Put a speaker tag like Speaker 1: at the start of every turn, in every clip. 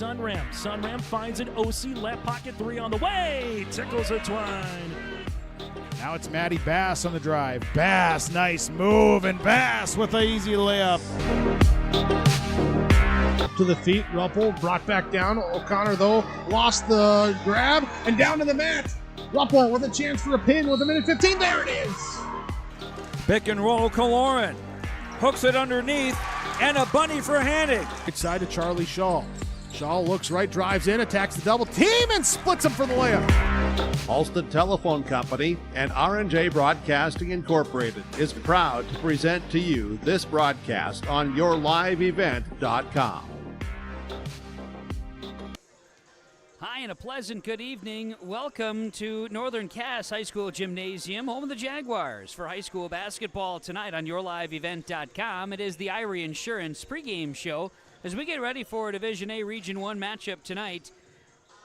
Speaker 1: Sunram. Sunram finds it. OC left pocket 3 on the way. Tickles it Twine.
Speaker 2: Now it's Matty Bass on the drive. Bass, nice move, and Bass with an easy layup.
Speaker 3: Up to the feet, Ruppel brought back down. O'Connor, though, lost the grab, and down to the mat. Ruppel with a chance for a pin with a minute 15. There it is.
Speaker 4: Pick and roll, Kaloran. Hooks it underneath, and a bunny for Hannig.
Speaker 3: Right side to Charlie Shaw. Shaw looks right, drives in, attacks the double team, and splits him for the layup.
Speaker 5: Halstead Telephone Company and R&J Broadcasting Incorporated is proud to present to you this broadcast on yourliveevent.com.
Speaker 6: Hi, and a pleasant good evening. Welcome to Northern Cass High School Gymnasium, home of the Jaguars. For high school basketball tonight on yourliveevent.com, it is the Irie Insurance pregame show. As we get ready for a Division A Region 1 matchup tonight,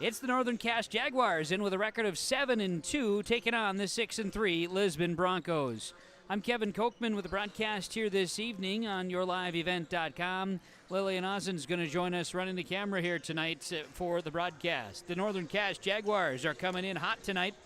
Speaker 6: it's the Northern Cass Jaguars in with a record of 7-2, taking on the 6-3 Lisbon Broncos. I'm Kevin Kochman with the broadcast here this evening on yourliveevent.com. Lillian Ozen's going to join us running the camera here tonight for the broadcast. The Northern Cass Jaguars are coming in hot tonight,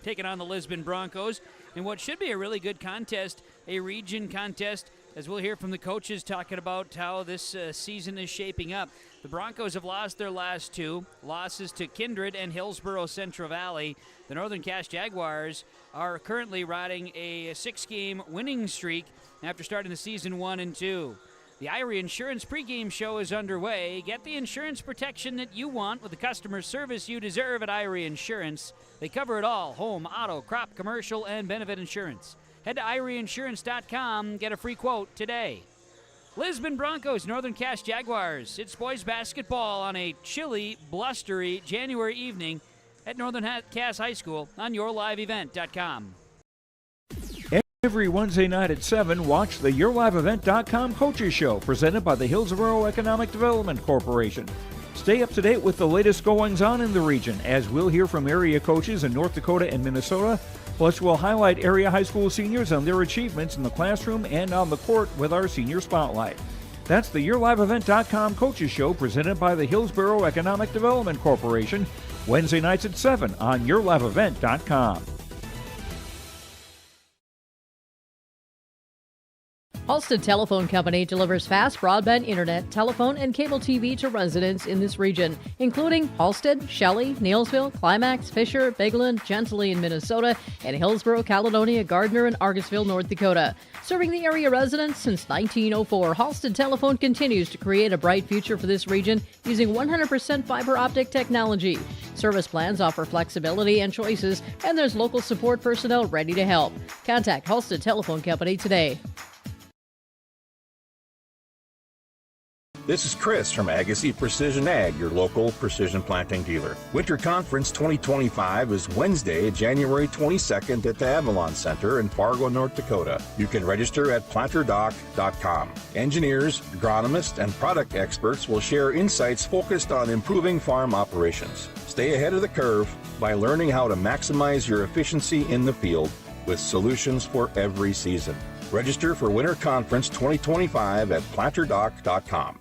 Speaker 6: taking on the Lisbon Broncos in what should be a really good contest, a region contest, as we'll hear from the coaches talking about how this season is shaping up. The Broncos have lost their last two losses to Kindred and Hillsborough Central Valley. The Northern Cass Jaguars are currently riding a 6-game winning streak after starting the season 1-2. The Irie Insurance pregame show is underway. Get the insurance protection that you want with the customer service you deserve at Irie Insurance. They cover it all: home, auto, crop, commercial, and benefit insurance. Head to IrieInsurance.com, get a free quote today. Lisbon Broncos, Northern Cass Jaguars. It's boys basketball on a chilly, blustery January evening at Northern Cass High School on yourliveevent.com.
Speaker 4: Every Wednesday night at 7, watch the yourliveevent.com Coaches Show, presented by the Hillsborough Economic Development Corporation. Stay up to date with the latest goings-on in the region, as we'll hear from area coaches in North Dakota and Minnesota. Plus, we'll highlight area high school seniors and their achievements in the classroom and on the court with our Senior Spotlight. That's the yourliveevent.com Coaches Show, presented by the Hillsborough Economic Development Corporation, Wednesday nights at 7 on yourliveevent.com.
Speaker 7: Halstead Telephone Company delivers fast broadband internet, telephone, and cable TV to residents in this region, including Halstead, Shelley, Neilsville, Climax, Fisher, Bigland, Gentilly in Minnesota, and Hillsborough, Caledonia, Gardner, and Argosville, North Dakota. Serving the area residents since 1904, Halstead Telephone continues to create a bright future for this region using 100% fiber optic technology. Service plans offer flexibility and choices, and there's local support personnel ready to help. Contact Halstead Telephone Company today.
Speaker 8: This is Chris from Agassiz Precision Ag, your local precision planting dealer. Winter Conference 2025 is Wednesday, January 22nd at the Avalon Center in Fargo, North Dakota. You can register at planterdoc.com. Engineers, agronomists, and product experts will share insights focused on improving farm operations. Stay ahead of the curve by learning how to maximize your efficiency in the field with solutions for every season. Register for Winter Conference 2025 at planterdoc.com.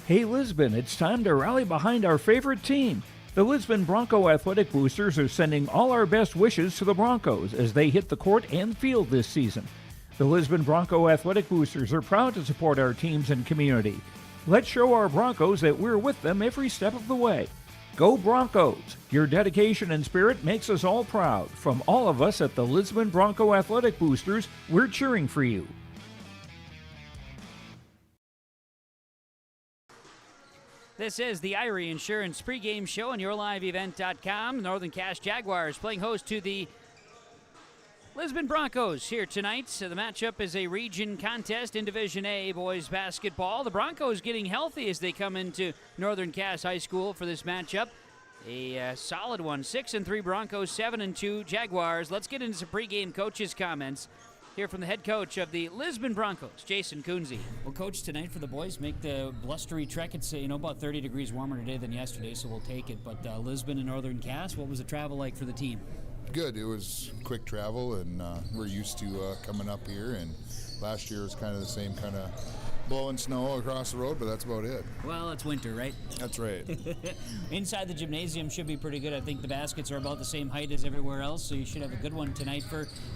Speaker 4: Hey Lisbon, it's time to rally behind our favorite team. The Lisbon Bronco Athletic Boosters are sending all our best wishes to the Broncos as they hit the court and field this season. The Lisbon Bronco Athletic Boosters are proud to support our teams and community. Let's show our Broncos that we're with them every step of the way. Go Broncos! Your dedication and spirit makes us all proud. From all of us at the Lisbon Bronco Athletic Boosters, we're cheering for you.
Speaker 6: This is the Irie Insurance pregame show on yourliveevent.com. Northern Cass Jaguars playing host to the Lisbon Broncos here tonight. So the matchup is a region contest in Division A boys basketball. The Broncos getting healthy as they come into Northern Cass High School for this matchup. A solid one. 6-3 Broncos, 7-2 Jaguars. Let's get into some pregame coaches' comments. Hear from the head coach of the Lisbon Broncos, Jason Kunze.
Speaker 9: Well, Coach, tonight for the boys, make the blustery trek. It's about 30 degrees warmer today than yesterday, so we'll take it. But Lisbon and Northern Cass, what was the travel like for the team?
Speaker 10: Good. It was quick travel, and we're used to coming up here. And last year was kind of the same kind of blowing snow across the road, but that's about it.
Speaker 9: Well, it's winter, right?
Speaker 10: That's right.
Speaker 9: Inside the gymnasium should be pretty good. I think the baskets are about the same height as everywhere else, so you should have a good one tonight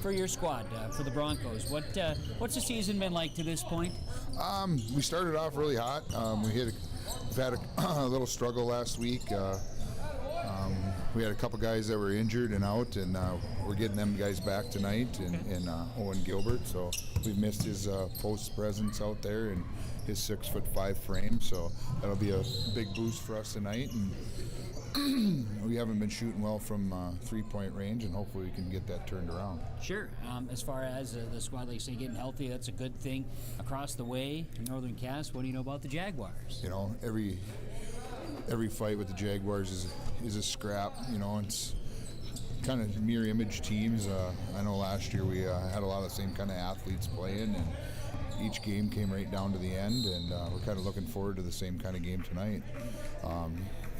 Speaker 9: for your squad, for the Broncos. What's the season been like to this point?
Speaker 10: We started off really hot. We've had a little struggle last week. We had a couple guys that were injured and out, and we're getting them guys back tonight, and Owen Gilbert. So we've missed his post presence out there and his 6'5" frame. So that'll be a big boost for us tonight. And we haven't been shooting well from 3-point range, and hopefully we can get that turned around.
Speaker 9: Sure. As far as the squad, like you say, getting healthy, that's a good thing. Across the way, in Northern Cass, what do you know about the Jaguars?
Speaker 10: You know, every fight with the Jaguars is a scrap. You know, it's kind of mirror image teams. I know last year we had a lot of the same kind of athletes playing, and each game came right down to the end, and we're kind of looking forward to the same kind of game tonight.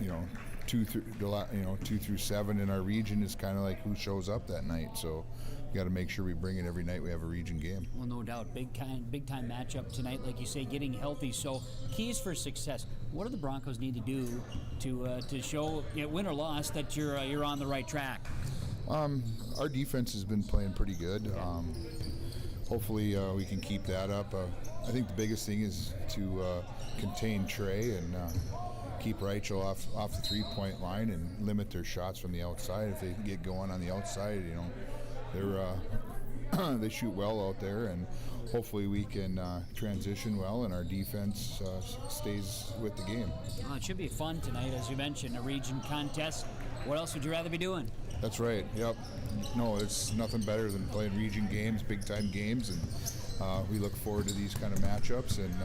Speaker 10: You know, 2 through 7 in our region is kind of like who shows up that night. So we got to make sure we bring it every night we have a region game.
Speaker 9: Well, no doubt, big time matchup tonight. Like you say, getting healthy. So keys for success. What do the Broncos need to do to show, win or loss, that you're on the right track?
Speaker 10: Our defense has been playing pretty good. Hopefully we can keep that up. I think the biggest thing is to contain Trey and keep Rachel off the 3-point line and limit their shots from the outside. If they get going on the outside, you know, they shoot well out there, and hopefully we can transition well and our defense stays with the game.
Speaker 9: Well, it should be fun tonight, as you mentioned, a region contest. What else would you rather be doing?
Speaker 10: That's right. Yep. No, it's nothing better than playing region games, big-time games, and we look forward to these kind of matchups, and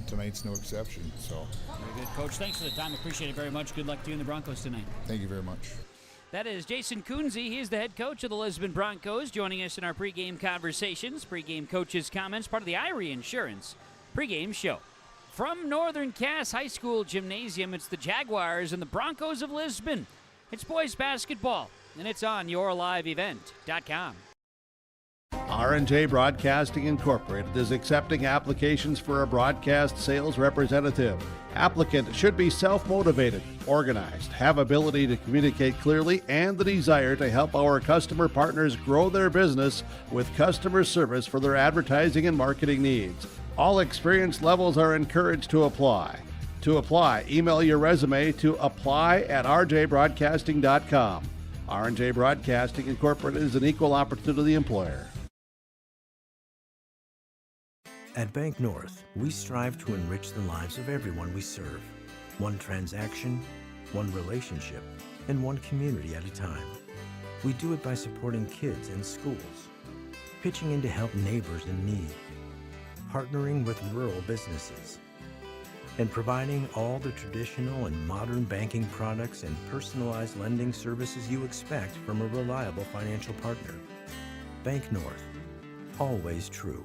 Speaker 10: tonight's no exception. So.
Speaker 9: Very good, Coach. Thanks for the time. Appreciate it very much. Good luck to you and the Broncos tonight.
Speaker 10: Thank you very much.
Speaker 6: That is Jason Kunze. He is the head coach of the Lisbon Broncos, joining us in our pregame conversations. Pregame coaches' comments, part of the Irie Insurance pregame show. From Northern Cass High School Gymnasium, it's the Jaguars and the Broncos of Lisbon. It's boys basketball, and it's on yourliveevent.com.
Speaker 5: R&J Broadcasting Incorporated is accepting applications for a broadcast sales representative. Applicant should be self-motivated, organized, have ability to communicate clearly, and the desire to help our customer partners grow their business with customer service for their advertising and marketing needs. All experience levels are encouraged to apply. To apply, email your resume to apply@rjbroadcasting.com. R&J Broadcasting Incorporated is an equal opportunity employer.
Speaker 11: At Bank North, we strive to enrich the lives of everyone we serve. One transaction, one relationship, and one community at a time. We do it by supporting kids and schools, pitching in to help neighbors in need, partnering with rural businesses, and providing all the traditional and modern banking products and personalized lending services you expect from a reliable financial partner. Bank North, always true.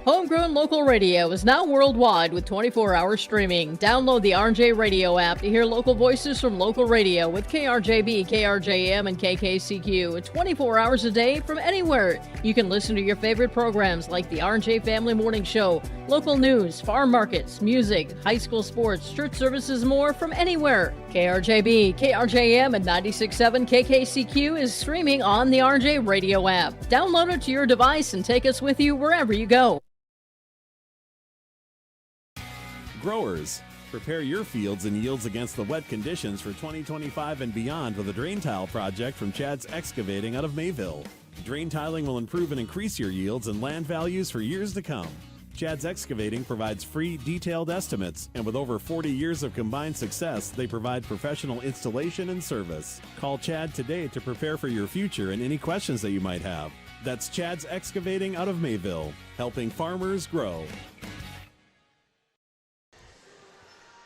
Speaker 7: Homegrown local radio is now worldwide with 24-hour streaming. Download the RJ Radio app to hear local voices from local radio with KRJB, KRJM, and KKCQ. 24 hours a day from anywhere. You can listen to your favorite programs like the RJ Family Morning Show, local news, farm markets, music, high school sports, church services, more from anywhere. KRJB, KRJM, and 96.7 KKCQ is streaming on the RJ Radio app. Download it to your device and take us with you wherever you go.
Speaker 12: Growers, prepare your fields and yields against the wet conditions for 2025 and beyond with a drain tile project from Chad's Excavating out of Mayville. Drain tiling will improve and increase your yields and land values for years to come. Chad's Excavating provides free, detailed estimates, and with over 40 years of combined success, they provide professional installation and service. Call Chad today to prepare for your future and any questions that you might have. That's Chad's Excavating out of Mayville, helping farmers grow.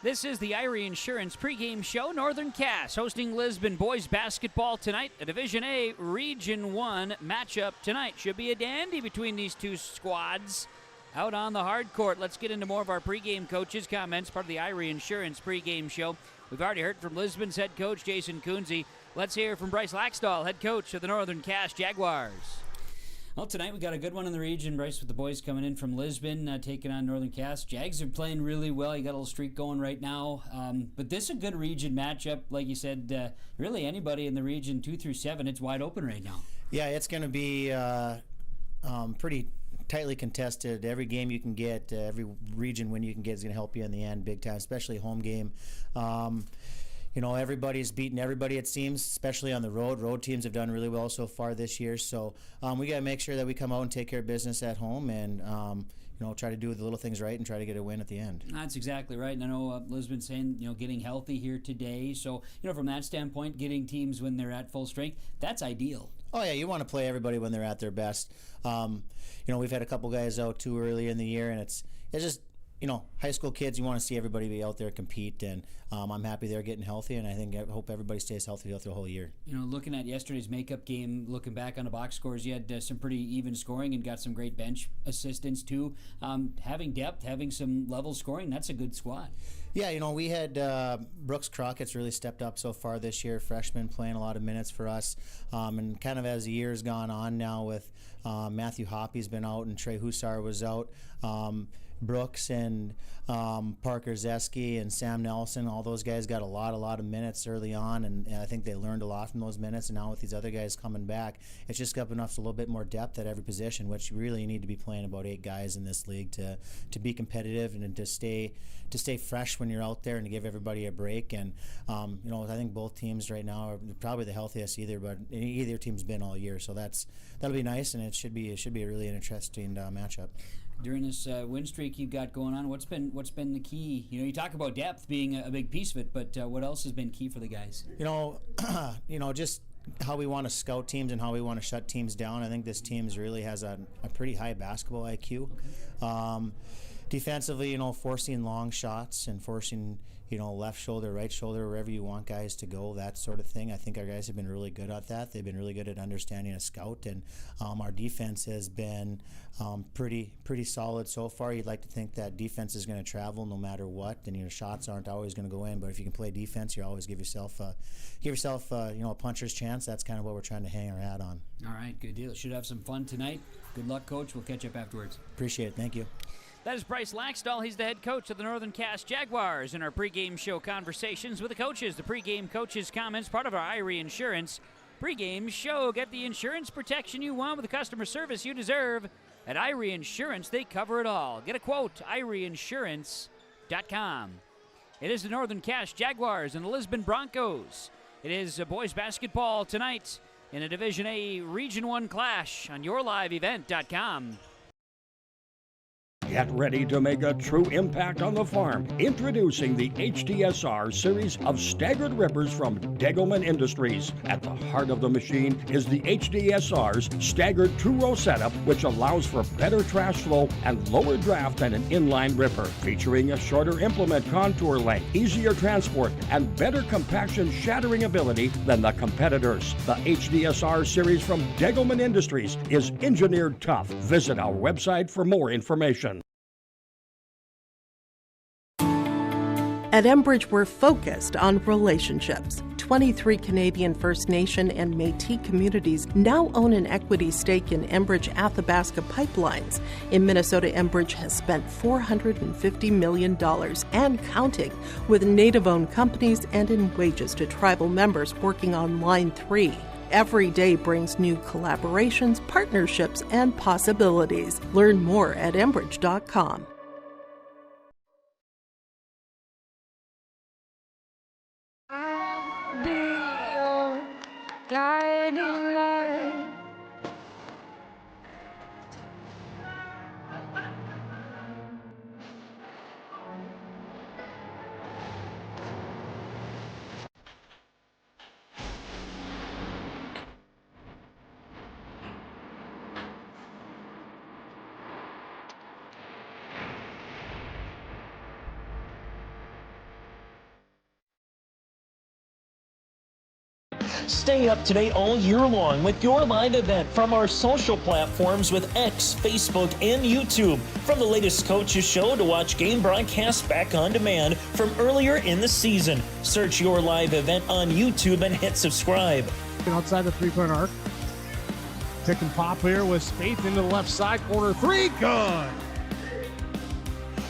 Speaker 6: This is the Irie Insurance pregame show. Northern Cass hosting Lisbon boys basketball tonight. A Division A Region 1 matchup tonight. Should be a dandy between these two squads out on the hard court. Let's get into more of our pregame coaches' comments, part of the Irie Insurance pregame show. We've already heard from Lisbon's head coach, Jason Kunze. Let's hear from Bryce Laxdal, head coach of the Northern Cass Jaguars.
Speaker 9: Well, tonight we got a good one in the region, Bryce, with the boys coming in from Lisbon, taking on Northern Cass. Jags are playing really well. You got a little streak going right now. But this is a good region matchup. Like you said, really anybody in the region 2 through 7, it's wide open right now.
Speaker 13: Yeah, it's going to be pretty tightly contested. Every game you can get, every region win you can get is going to help you in the end big time, especially home game. Everybody's beating everybody, it seems, especially on the road. Road teams have done really well so far this year. So we got to make sure that we come out and take care of business at home and, try to do the little things right and try to get a win at the end.
Speaker 9: That's exactly right. And I know Lisbon's saying, getting healthy here today. So, from that standpoint, getting teams when they're at full strength, that's ideal.
Speaker 13: Oh, yeah, you want to play everybody when they're at their best. We've had a couple guys out too early in the year, and it's just, high school kids, you want to see everybody be out there compete, and I'm happy they're getting healthy, and I hope everybody stays healthy throughout the whole year.
Speaker 9: Looking at yesterday's makeup game, looking back on the box scores, you had some pretty even scoring and got some great bench assistance too. Having depth, having some level scoring, that's a good squad.
Speaker 13: Yeah, we had Brooks Crockett's really stepped up so far this year, freshman playing a lot of minutes for us. And kind of as the year's gone on now with Matthew Hoppy's been out and Trey Hussar was out, Brooks and Parker Zeski and Sam Nelson, all those guys got a lot of minutes early on, and I think they learned a lot from those minutes. And now with these other guys coming back, it's just got enough a little bit more depth at every position, which really you need to be playing about 8 guys in this league to be competitive and to stay fresh when you're out there and to give everybody a break. And I think both teams right now are probably the healthiest either team's been all year, so that'll be nice, and it should be a really interesting matchup.
Speaker 9: During this win streak you've got going on, what's been the key? You talk about depth being a big piece of it, but what else has been key for the guys?
Speaker 13: Just how we want to scout teams and how we want to shut teams down. I think this team really has a pretty high basketball IQ. Okay. Defensively, forcing long shots and forcing, left shoulder, right shoulder, wherever you want guys to go, that sort of thing. I think our guys have been really good at that. They've been really good at understanding a scout, and our defense has been pretty solid so far. You'd like to think that defense is going to travel no matter what, and shots aren't always going to go in. But if you can play defense, you always give yourself a puncher's chance. That's kind of what we're trying to hang our hat on.
Speaker 9: All right, good deal. Should have some fun tonight. Good luck, Coach. We'll catch up afterwards.
Speaker 13: Appreciate it. Thank you.
Speaker 6: That is Bryce Laxdal. He's the head coach of the Northern Cass Jaguars. In our pregame show conversations with the coaches, the pregame coaches' comments, part of our Irie Insurance pregame show. Get the insurance protection you want with the customer service you deserve. At Irie Insurance, they cover it all. Get a quote, IrieInsurance.com. It is the Northern Cass Jaguars and the Lisbon Broncos. It is boys basketball tonight in a Division A Region 1 clash on YourLiveEvent.com.
Speaker 14: Get ready to make a true impact on the farm. Introducing the HDSR series of staggered rippers from Degelman Industries. At the heart of the machine is the HDSR's staggered 2-row setup, which allows for better trash flow and lower draft than an inline ripper. Featuring a shorter implement contour length, easier transport, and better compaction shattering ability than the competitors. The HDSR series from Degelman Industries is engineered tough. Visit our website for more information.
Speaker 15: At Enbridge, we're focused on relationships. 23 Canadian First Nation and Métis communities now own an equity stake in Enbridge Athabasca Pipelines. In Minnesota, Enbridge has spent $450 million and counting with Native-owned companies and in wages to tribal members working on Line 3. Every day brings new collaborations, partnerships, and possibilities. Learn more at Enbridge.com.
Speaker 16: Guiding light.
Speaker 17: Stay up to date all year long with your live event from our social platforms with X, Facebook, and YouTube. From the latest coaches show to watch game broadcasts back on demand from earlier in the season. Search your live event on YouTube and hit subscribe.
Speaker 3: Outside the three-point arc. Pick and pop here with Spaeth into the left side corner. 3, good.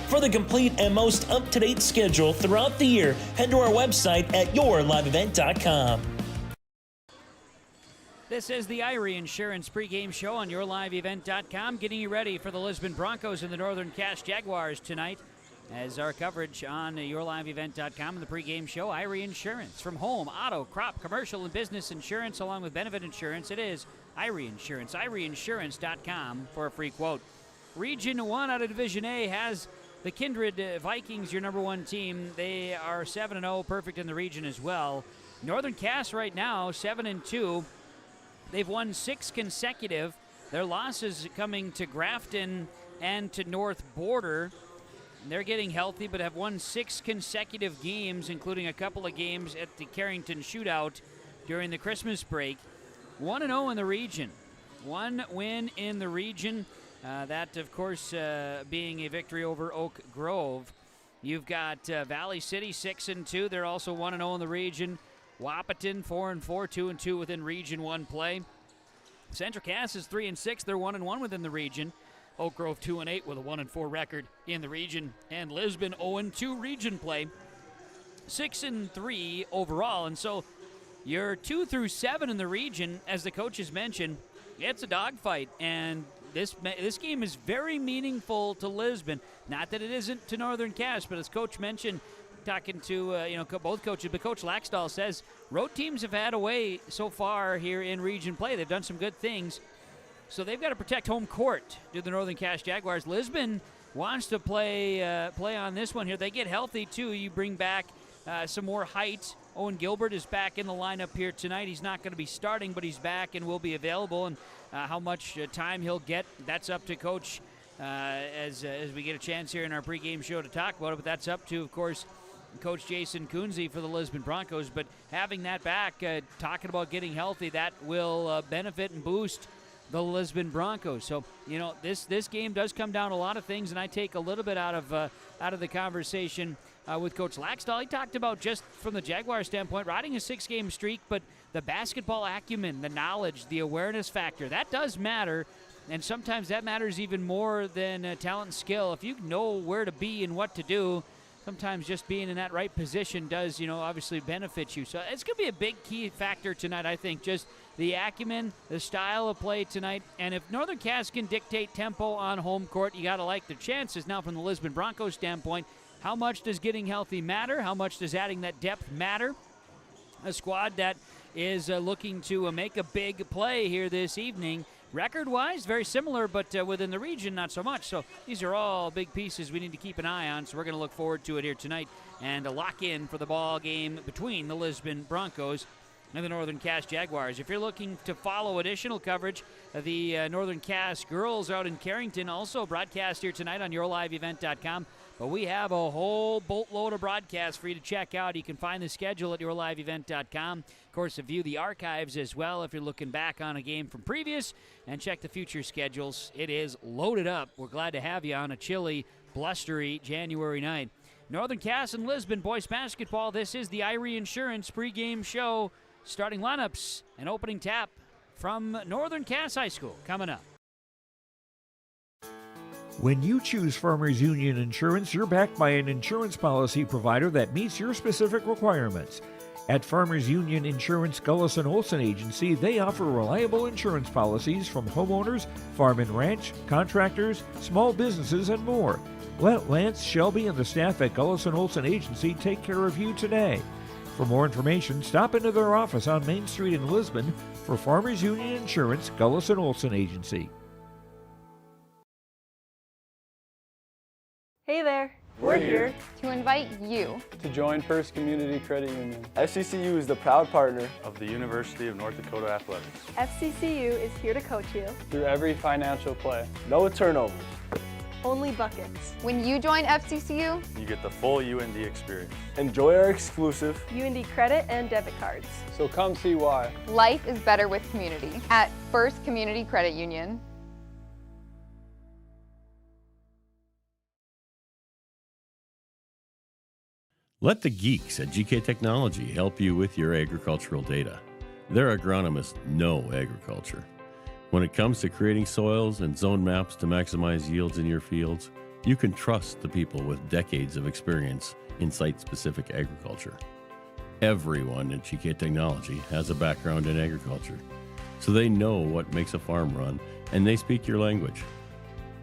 Speaker 17: For the complete and most up-to-date schedule throughout the year, head to our website at yourliveevent.com.
Speaker 6: This is the Irie Insurance pregame show on yourliveevent.com, getting you ready for the Lisbon Broncos and the Northern Cass Jaguars tonight. As our coverage on yourliveevent.com and the pregame show, Irie Insurance. From home, auto, crop, commercial, and business insurance, along with benefit insurance, it is Irie Insurance. IrieInsurance.com for a free quote. Region 1 out of Division A has the Kindred Vikings, your number 1 team. They are 7-0, perfect in the region as well. Northern Cass right now, 7-2. They've won 6 consecutive. Their losses coming to Grafton and to North Border. They're getting healthy, but have won 6 consecutive games, including a couple of games at the Carrington Shootout during the Christmas break. 1-0 in the region. 1 win in the region. That, of course, being a victory over Oak Grove. You've got Valley City 6-2. They're also 1-0 in the region. Wahpeton 4-4, 2-2 within Region 1 play. Central Cass is 3-6. They're 1-1 within the region. Oak Grove 2-8 with a 1-4 record in the region. And Lisbon 0-2 region play. 6-3 overall. And so you're 2 through 7 in the region, as the coaches mentioned. It's a dogfight, and this game is very meaningful to Lisbon. Not that it isn't to Northern Cass, but as Coach mentioned, talking to both coaches, but Coach Laxdal says road teams have had a way so far here in region play. They've done some good things, so they've got to protect home court. Do the Northern Cass Jaguars? Lisbon wants to play on this one here. They get healthy too. You bring back some more height. Owen Gilbert is back in the lineup here tonight. He's not going to be starting, but he's back and will be available. And how much time he'll get, that's up to Coach as we get a chance here in our pregame show to talk about it. But that's up to, of course, Coach Jason Kunze for the Lisbon Broncos. But having that back, talking about getting healthy, that will benefit and boost the Lisbon Broncos. So, this game does come down to a lot of things, and I take a little bit out of the conversation with Coach Laxdal. He talked about, just from the Jaguar standpoint, riding a 6-game streak, but the basketball acumen, the knowledge, the awareness factor, that does matter. And sometimes that matters even more than talent and skill. If you know where to be and what to do, sometimes just being in that right position does, obviously benefit you. So it's going to be a big key factor tonight, I think, just the acumen, the style of play tonight. And if Northern Cass can dictate tempo on home court, you got to like their chances. Now, from the Lisbon Broncos standpoint, how much does getting healthy matter? How much does adding that depth matter? A squad that is looking to make a big play here this evening. Record-wise, very similar, but within the region, not so much. So these are all big pieces we need to keep an eye on. So we're going to look forward to it here tonight and lock in for the ball game between the Lisbon Broncos and the Northern Cass Jaguars. If you're looking to follow additional coverage, the Northern Cass girls out in Carrington also broadcast here tonight on yourliveevent.com. But we have a whole boatload of broadcasts for you to check out. You can find the schedule at yourliveevent.com. Of course, to view the archives as well if you're looking back on a game from previous, and check the future schedules. It is loaded up. We're glad to have you on a chilly, blustery January night. Northern Cass and Lisbon boys basketball. This is the Irie Insurance pregame show. Starting lineups and opening tap from Northern Cass High School coming up.
Speaker 4: When you choose Farmers Union Insurance, you're backed by an insurance policy provider that meets your specific requirements. At Farmers Union Insurance Gullus & Olson Agency, they offer reliable insurance policies from homeowners, farm and ranch, contractors, small businesses, and more. Let Lance, Shelby, and the staff at Gullus & Olson Agency take care of you today. For more information, stop into their office on Main Street in Lisbon for Farmers Union Insurance Gullus & Olson Agency.
Speaker 18: Hey there! We're here to invite you
Speaker 19: to join First Community Credit Union.
Speaker 20: FCCU is the proud partner of the University of North Dakota Athletics.
Speaker 18: FCCU is here to coach you
Speaker 19: through every financial play.
Speaker 20: No turnovers.
Speaker 18: Only buckets.
Speaker 21: When you join FCCU,
Speaker 20: you get the full UND experience. Enjoy our exclusive
Speaker 18: UND credit and debit cards.
Speaker 19: So come see why.
Speaker 21: Life is better with community at First Community Credit Union.
Speaker 12: Let the geeks at GK Technology help you with your agricultural data. Their agronomists know agriculture. When it comes to creating soils and zone maps to maximize yields in your fields, you can trust the people with decades of experience in site-specific agriculture. Everyone at GK Technology has a background in agriculture, so they know what makes a farm run, and they speak your language.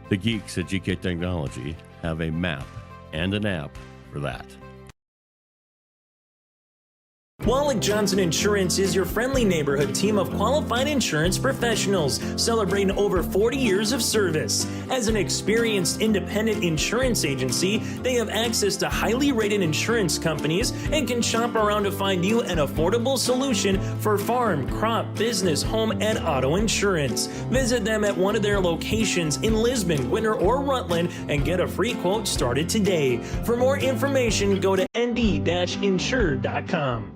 Speaker 12: The geeks at GK Technology have a map and an app for that.
Speaker 17: Wallach Johnson Insurance is your friendly neighborhood team of qualified insurance professionals celebrating over 40 years of service. As an experienced independent insurance agency, they have access to highly rated insurance companies and can shop around to find you an affordable solution for farm, crop, business, home, and auto insurance. Visit them at one of their locations in Lisbon, Winter, or Rutland and get a free quote started today. For more information, go to nd-insure.com.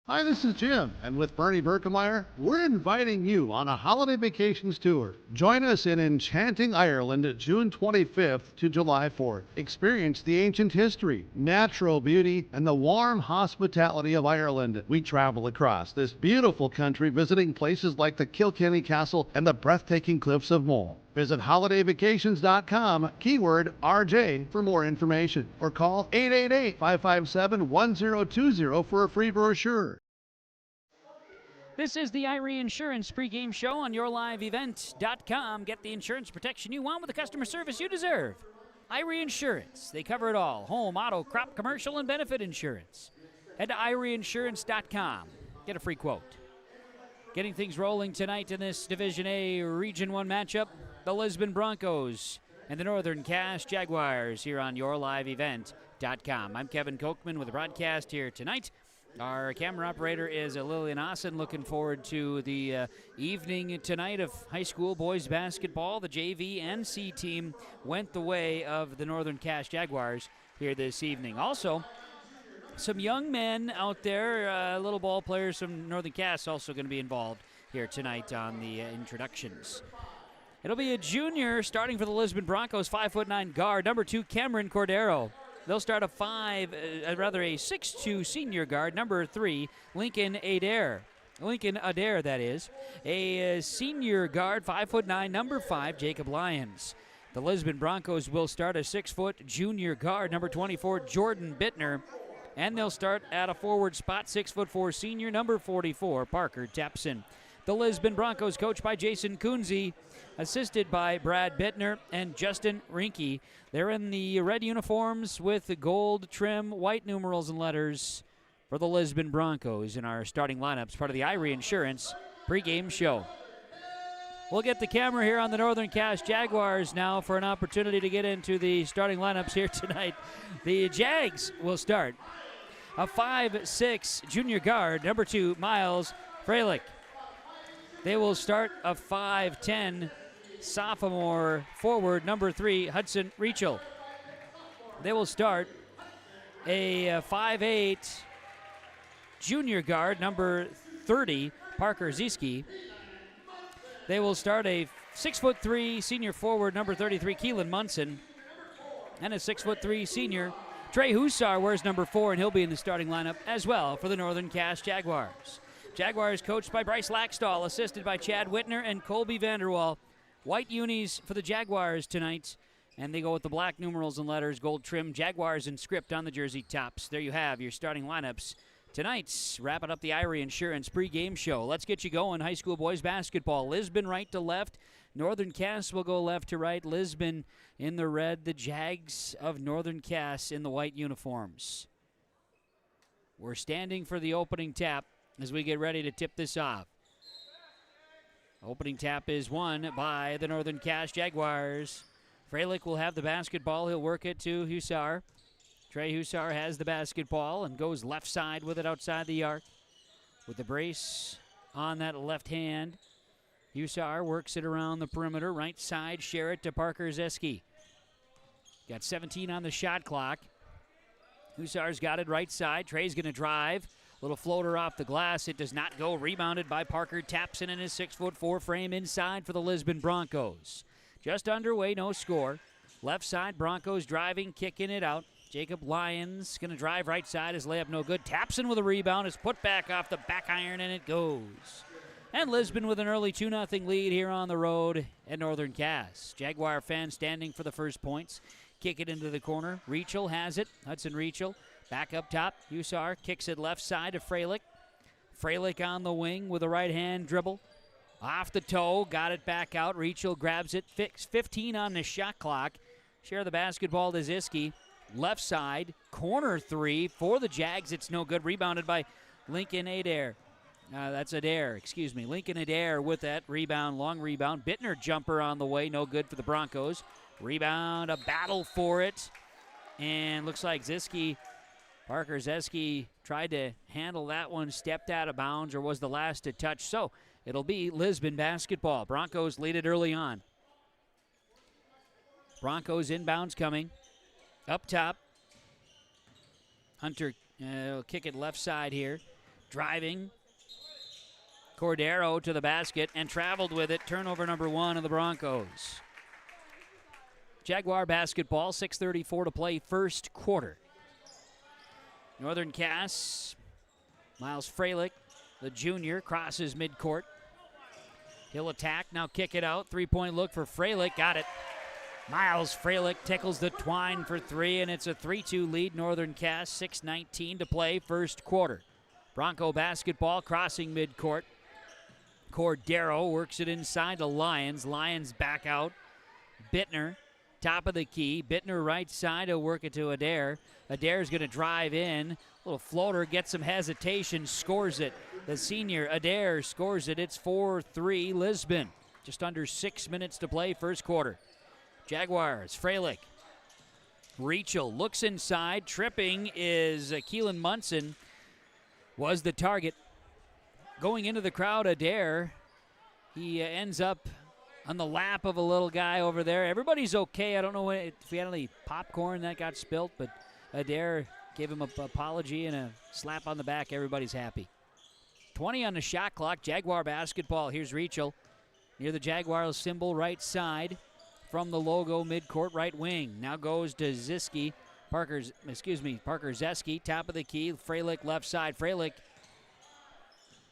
Speaker 5: Hi, this is Jim, and with Bernie Berkemeyer, we're inviting you on a holiday vacations tour. Join us in enchanting Ireland June 25th to July 4th. Experience the ancient history, natural beauty, and the warm hospitality of Ireland. We travel across this beautiful country visiting places like the Kilkenny Castle and the breathtaking cliffs of Moher. Visit holidayvacations.com, keyword RJ, for more information, or call 888-557-1020 for a free brochure.
Speaker 6: This is the Irie Insurance pregame show on yourliveevent.com. Get the insurance protection you want with the customer service you deserve. Irie Insurance. They cover it all. Home, auto, crop, commercial, and benefit insurance. Head to IrieInsurance.com. Get a free quote. Getting things rolling tonight in this Division A Region 1 matchup. The Lisbon Broncos and the Northern Cass Jaguars here on yourliveevent.com. I'm Kevin Kochman with the broadcast here tonight. Our camera operator is Lillian Ossen. Looking forward to the evening tonight of high school boys basketball. The JV and C team went the way of the Northern Cass Jaguars here this evening. Also, some young men out there, little ball players from Northern Cass also going to be involved here tonight on the introductions. It'll be a junior starting for the Lisbon Broncos, 5'9" guard, number 2, Cameron Cordero. They'll start a 6'2" senior guard, number 3, Lincoln Adair. Lincoln Adair, that is. A senior guard, 5'9", number 5, Jacob Lyons. The Lisbon Broncos will start a 6-foot junior guard, number 24, Jordan Bittner. And they'll start at a forward spot, 6'4" senior, number 44, Parker Tepson. The Lisbon Broncos, coached by Jason Kunze, assisted by Brad Bittner and Justin Rinke. They're in the red uniforms with the gold trim, white numerals and letters for the Lisbon Broncos in our starting lineups, part of the Irie Insurance pregame show. We'll get the camera here on the Northern Cass Jaguars now for an opportunity to get into the starting lineups here tonight. The Jags will start a 5'6" junior guard, number 2, Miles Freilich. They will start a 5'10" sophomore forward, number 3, Hudson Rachel. They will start a 5'8" junior guard, number 30, Parker Zieski. They will start a 6'3" senior forward, number 33, Keelan Munson. And a 6'3" senior, Trey Hussar, wears number 4, and he'll be in the starting lineup as well for the Northern Cass Jaguars. Jaguars coached by Bryce Laxdal, assisted by Chad Whitner and Colby Vanderwall. White unis for the Jaguars tonight, and they go with the black numerals and letters, gold trim, Jaguars in script on the jersey tops. There you have your starting lineups. Tonight's wrapping up the Irie Insurance pregame show. Let's get you going. High school boys basketball. Lisbon right to left. Northern Cass will go left to right. Lisbon in the red. The Jags of Northern Cass in the white uniforms. We're standing for the opening tap as we get ready to tip this off. Opening tap is won by the Northern Cass Jaguars. Freilich will have the basketball. He'll work it to Hussar. Trey Hussar has the basketball and goes left side with it outside the arc. With the brace on that left hand, Hussar works it around the perimeter. Right side, share it to Parker Zeski. Got 17 on the shot clock. Hussar's got it right side. Trey's going to drive. Little floater off the glass. It does not go. Rebounded by Parker Tapson in his 6'4" frame inside for the Lisbon Broncos. Just underway, no score. Left side, Broncos driving, kicking it out. Jacob Lyons going to drive right side. His layup no good. Tapson with a rebound. Is put back off the back iron, and it goes. And Lisbon with an early 2-0 lead here on the road at Northern Cass. Jaguar fans standing for the first points. Kick it into the corner. Reachel has it. Hudson Reachel back up top. Hussar kicks it left side to Freilich. Freilich on the wing with a right-hand dribble. Off the toe, got it back out. Reachel grabs it. 15 on the shot clock. Share the basketball to Ziski. Left side, corner three for the Jags. It's no good. Rebounded by Lincoln Adair. That's Adair, excuse me. Lincoln Adair with that rebound, long rebound. Bittner jumper on the way, no good for the Broncos. Rebound, a battle for it. And looks like Parker Zeski tried to handle that one, stepped out of bounds, or was the last to touch. So it'll be Lisbon basketball. Broncos lead it early on. Broncos inbounds coming. Up top. Hunter will kick it left side here. Driving. Cordero to the basket and traveled with it. Turnover number 1 of the Broncos. Jaguar basketball, 6:34 to play, first quarter. Northern Cass, Miles Freilich, the junior, crosses midcourt. He'll attack, now kick it out. 3-point look for Freilich, got it. Miles Freilich tickles the twine for 3, and it's a 3-2 lead. Northern Cass, 6:19 to play, first quarter. Bronco basketball crossing midcourt. Cordero works it inside to Lyons. Lyons back out. Bittner, top of the key. Bittner right side. He'll work it to Adair. Adair's going to drive in. Little floater, gets some hesitation, scores it. The senior, Adair, scores it. It's 4-3 Lisbon. Just under 6 minutes to play, first quarter. Jaguars, Freilich. Reachel looks inside. Tripping is Keelan Munson. Was the target. Going into the crowd, Adair. He ends up on the lap of a little guy over there. Everybody's okay. I don't know if we had any popcorn that got spilt, but Adair gave him an apology and a slap on the back. Everybody's happy. 20 on the shot clock. Jaguar basketball. Here's Reachel near the Jaguar symbol right side from the logo midcourt right wing. Now goes to Ziski. Parker Zeski, top of the key. Freilich left side. Freilich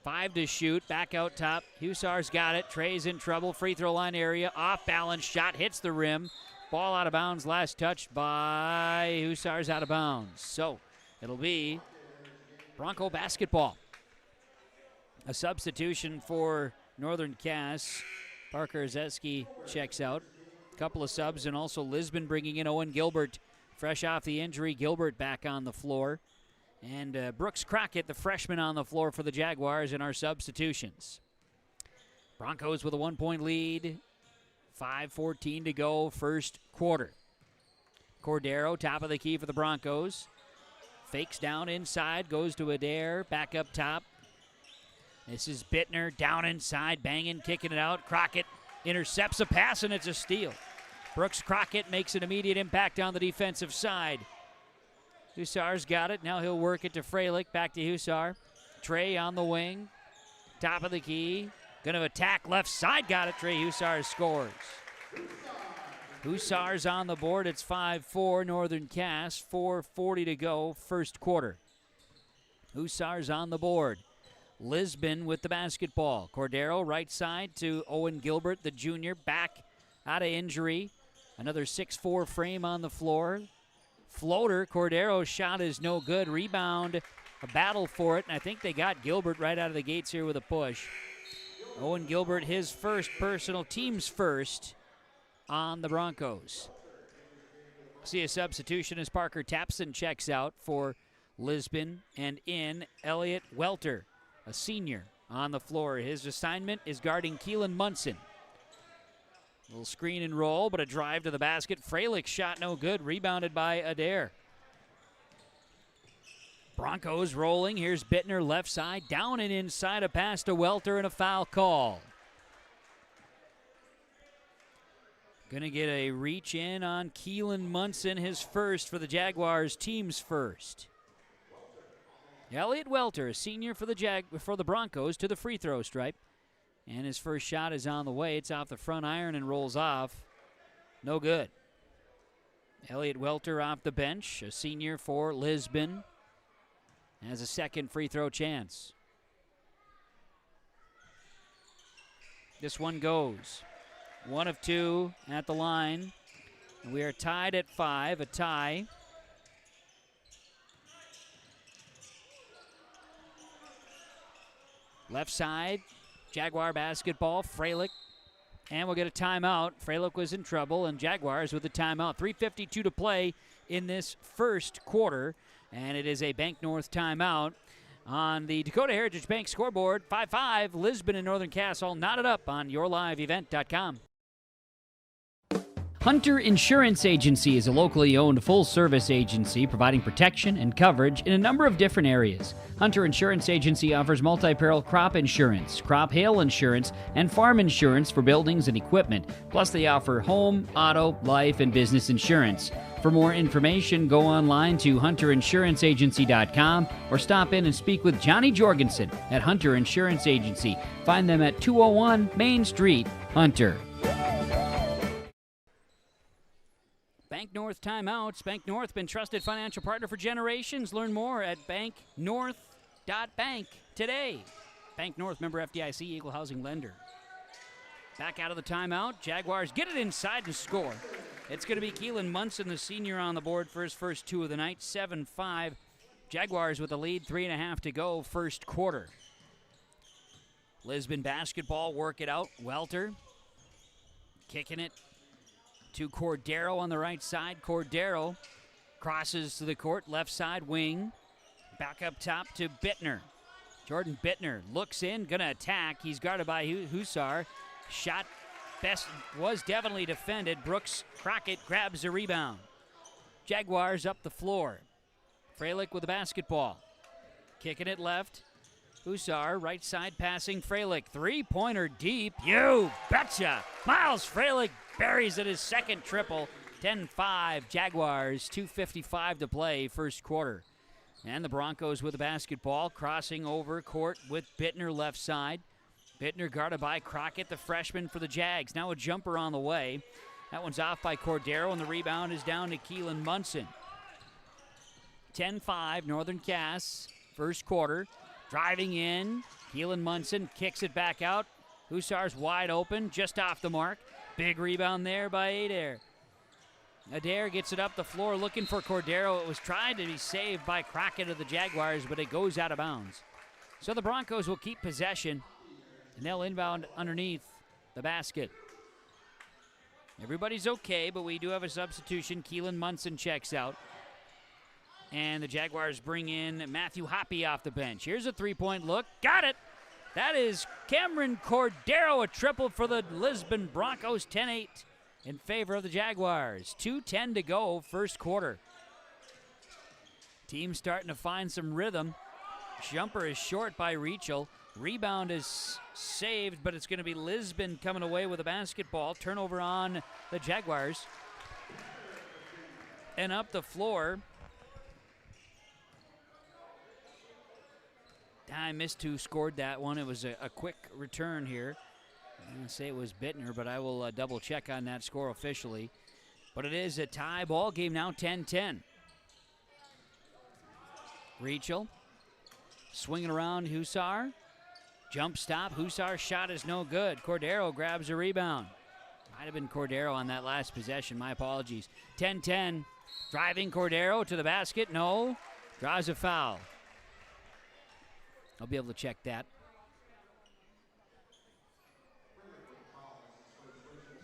Speaker 6: 5 to shoot, back out top. Hussar's got it. Trey's in trouble. Free throw line area. Off balance shot, hits the rim. Ball out of bounds. Last touched by Hussar's out of bounds. So it'll be Bronco basketball. A substitution for Northern Cass. Parker Zeski checks out. A couple of subs, and also Lisbon bringing in Owen Gilbert. Fresh off the injury, Gilbert back on the floor. And Brooks Crockett, the freshman, on the floor for the Jaguars in our substitutions. Broncos with a 1-point lead. 5:14 to go, first quarter. Cordero, top of the key for the Broncos. Fakes down inside, goes to Adair, back up top. This is Bittner, down inside, banging, kicking it out. Crockett intercepts a pass, and it's a steal. Brooks Crockett makes an immediate impact on the defensive side. Hussar's got it. Now he'll work it to Freilich. Back to Hussar. Trey on the wing. Top of the key. Going to attack left side. Got it. Trey Hussar scores. Hussar's on the board. It's 5-4 Northern Cass. 4:40 to go. First quarter. Hussar's on the board. Lisbon with the basketball. Cordero right side to Owen Gilbert, the junior, back out of injury. Another 6'4" frame on the floor. Floater, Cordero's shot is no good. Rebound, a battle for it, and I think they got Gilbert right out of the gates here with a push. Owen Gilbert, his first personal, team's first on the Broncos. See a substitution as Parker Tapson checks out for Lisbon, and in Elliot Welter, a senior, on the floor. His assignment is guarding Keelan Munson. Little screen and roll, but a drive to the basket. Freilich shot no good. Rebounded by Adair. Broncos rolling. Here's Bittner left side. Down and inside. A pass to Welter and a foul call. Going to get a reach in on Keelan Munson. His first for the Jaguars. Team's first. Elliot Welter, a senior for the Broncos, to the free throw stripe. And his first shot is on the way. It's off the front iron and rolls off. No good. Elliot Welter off the bench, a senior for Lisbon, has a second free throw chance. This one goes. 1 of 2 at the line. And we are tied at 5, a tie. Left side, Jaguar basketball, Freilich. And we'll get a timeout. Freilich was in trouble, and Jaguars with a timeout. 3:52 to play in this first quarter, and it is a Bank North timeout. On the Dakota Heritage Bank scoreboard, 5-5, Lisbon and Northern Cass all knotted up on yourliveevent.com. Hunter Insurance Agency is a locally owned full-service agency providing protection and coverage in a number of different areas. Hunter Insurance Agency offers multi-peril crop insurance, crop hail insurance, and farm insurance for buildings and equipment. Plus, they offer home, auto, life, and business insurance. For more information, go online to hunterinsuranceagency.com or stop in and speak with Johnny Jorgensen at Hunter Insurance Agency. Find them at 201 Main Street, Hunter. Bank North timeouts. Bank North, been trusted financial partner for generations. Learn more at banknorth.bank today. Bank North, member FDIC, equal housing lender. Back out of the timeout. Jaguars get it inside and score. It's going to be Keelan Munson, the senior, on the board for his first 2 of the night. 7-5. Jaguars with a lead, 3.5 to go, first quarter. Lisbon basketball, work it out. Welter kicking it to Cordero on the right side. Cordero crosses to the court, left side wing. Back up top to Bittner. Jordan Bittner looks in, gonna attack. He's guarded by Hussar. Shot best was definitely defended. Brooks Crockett grabs the rebound. Jaguars up the floor. Freilich with the basketball. Kicking it left. Hussar, right side passing. Freilich, three-pointer deep. You betcha! Miles Freilich buries it, his second triple. 10-5 Jaguars, 2:55 to play, first quarter. And the Broncos with the basketball, crossing over court with Bittner left side. Bittner guarded by Crockett, the freshman for the Jags. Now a jumper on the way. That one's off by Cordero, and the rebound is down to Keelan Munson. 10-5 Northern Cass, first quarter. Driving in, Keelan Munson kicks it back out. Hussar's wide open, just off the mark. Big rebound there by Adair. Adair gets it up the floor looking for Cordero. It was tried to be saved by Crockett of the Jaguars, but it goes out of bounds. So the Broncos will keep possession, and they'll inbound underneath the basket. Everybody's okay, but we do have a substitution. Keelan Munson checks out. And the Jaguars bring in Matthew Hoppe off the bench. Here's a three-point look. Got it! That is Cameron Cordero, a triple for the Lisbon Broncos, 10-8 in favor of the Jaguars. 2:10 to go, first quarter. Team starting to find some rhythm. Jumper is short by Reachel. Rebound is saved, but it's going to be Lisbon coming away with a basketball. Turnover on the Jaguars. And up the floor. I missed who scored that one. It was a quick return here. I'm going to say it was Bittner, but I will double check on that score officially. But it is a tie ball game now, 10-10. Reachel swinging around Hussar. Jump stop. Hussar's shot is no good. Cordero grabs a rebound. Might have been Cordero on that last possession. My apologies. 10-10. Driving Cordero to the basket. No. Draws a foul. I'll be able to check that.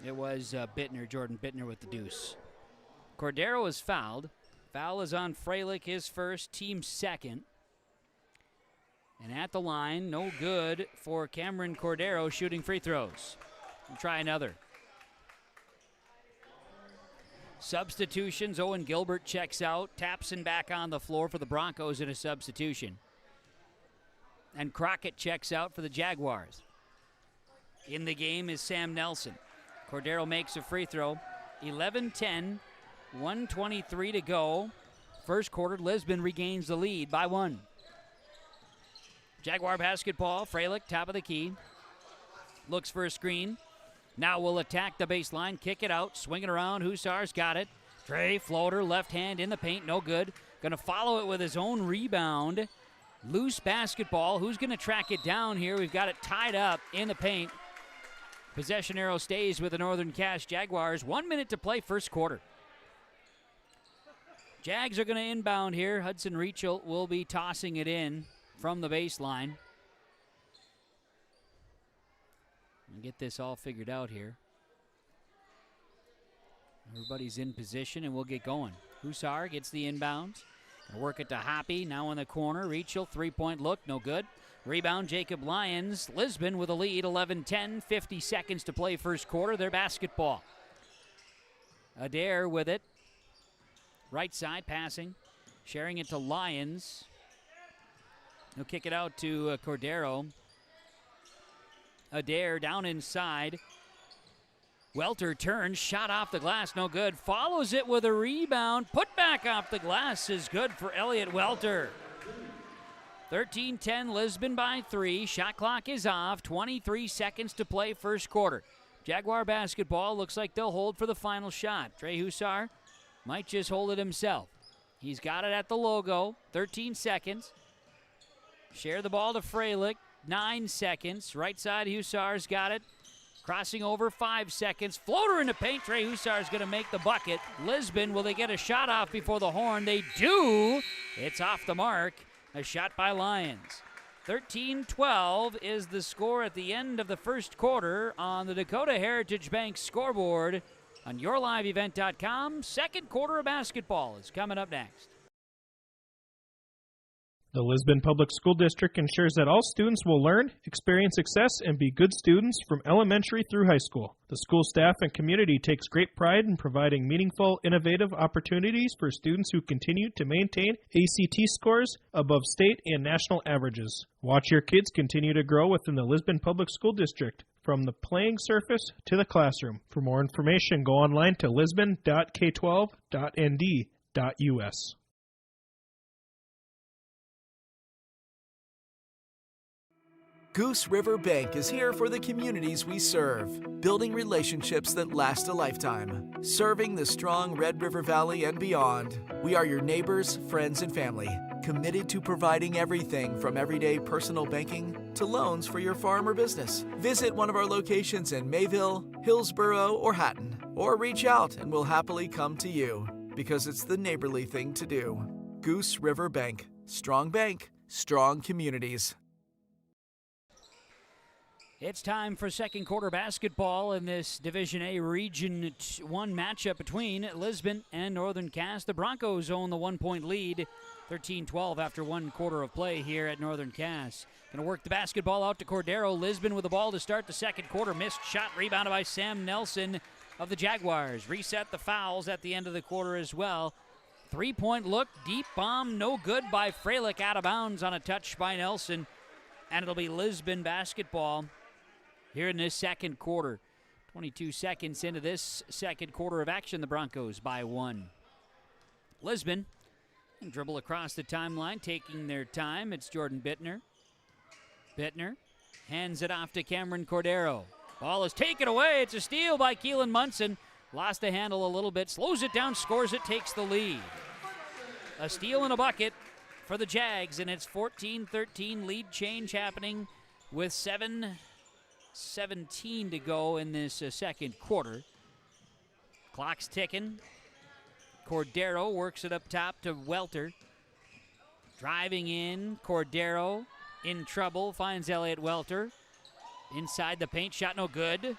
Speaker 6: It was Bittner, Jordan Bittner with the deuce. Cordero is fouled. Foul is on Freilich, his first, team second. And at the line, no good for Cameron Cordero shooting free throws. We'll try another. Substitutions, Owen Gilbert checks out. Tapson back on the floor for the Broncos in a substitution. And Crockett checks out for the Jaguars. In the game is Sam Nelson. Cordero makes a free throw. 11-10, 1:23 to go. First quarter, Lisbon regains the lead by 1. Jaguar basketball, Freilich, top of the key. Looks for a screen. Now will attack the baseline, kick it out, swing it around. Hussar's got it. Trey, floater, left hand in the paint, no good. Gonna follow it with his own rebound. Loose basketball. Who's going to track it down here? We've got it tied up in the paint. Possession arrow stays with the Northern Cass Jaguars. 1 minute to play, first quarter. Jags are going to inbound here. Hudson Reachel will be tossing it in from the baseline. We'll get this all figured out here. Everybody's in position, and we'll get going. Hussar gets the inbounds. Gonna work it to Hoppy, now in the corner. Reachel, three-point look, no good. Rebound, Jacob Lyons. Lisbon with a lead, 11-10, 50 seconds to play first quarter. Their basketball. Adair with it. Right side, passing. Sharing it to Lyons. He'll kick it out to Cordero. Adair down inside. Welter turns, shot off the glass, no good. Follows it with a rebound. Put back off the glass is good for Elliot Welter. 13-10, Lisbon by 3. Shot clock is off. 23 seconds to play first quarter. Jaguar basketball looks like they'll hold for the final shot. Trey Hussar might just hold it himself. He's got it at the logo. 13 seconds. Share the ball to Freilich. 9 seconds. Right side, Hussar's got it. Crossing over, 5 seconds. Floater in the paint. Trey Hussar's going to make the bucket. Lisbon, will they get a shot off before the horn? They do. It's off the mark. A shot by Lyons. 13-12 is the score at the end of the first quarter on the Dakota Heritage Bank scoreboard on YourLiveEvent.com. Second quarter of basketball is coming up next.
Speaker 1: The Lisbon Public School District ensures that all students will learn, experience success, and be good students from elementary through high school. The school staff and community takes great pride in providing meaningful, innovative opportunities for students who continue to maintain ACT scores above state and national averages. Watch your kids continue to grow within the Lisbon Public School District, from the playing surface to the classroom. For more information, go online to lisbon.k12.nd.us.
Speaker 22: Goose River Bank is here for the communities we serve, building relationships that last a lifetime. Serving the strong Red River Valley and beyond, we are your neighbors, friends, and family, committed to providing everything from everyday personal banking to loans for your farm or business. Visit one of our locations in Mayville, Hillsborough, or Hatton, or reach out and we'll happily come to you, because it's the neighborly thing to do. Goose River Bank, strong communities.
Speaker 6: It's time for second quarter basketball in this Division A Region 1 matchup between Lisbon and Northern Cass. The Broncos own the 1-point lead, 13-12 after 1 quarter of play here at Northern Cass. Going to work the basketball out to Cordero. Lisbon with the ball to start the second quarter. Missed shot, rebounded by Sam Nelson of the Jaguars. Reset the fouls at the end of the quarter as well. 3-point look, deep bomb, no good by Freilich, out of bounds on a touch by Nelson. And it'll be Lisbon basketball here in this second quarter. 22 seconds into this second quarter of action, the Broncos by 1. Lisbon and dribble across the timeline, taking their time. It's Jordan Bittner. Bittner hands it off to Cameron Cordero. Ball is taken away. It's a steal by Keelan Munson. Lost the handle a little bit, slows it down, scores it, takes the lead. A steal and a bucket for the Jags, and it's 14-13 lead change happening with 7:17 to go in this second quarter. Clock's ticking. Cordero works it up top to Welter. Driving in, Cordero in trouble, finds Elliot Welter. Inside the paint, shot no good.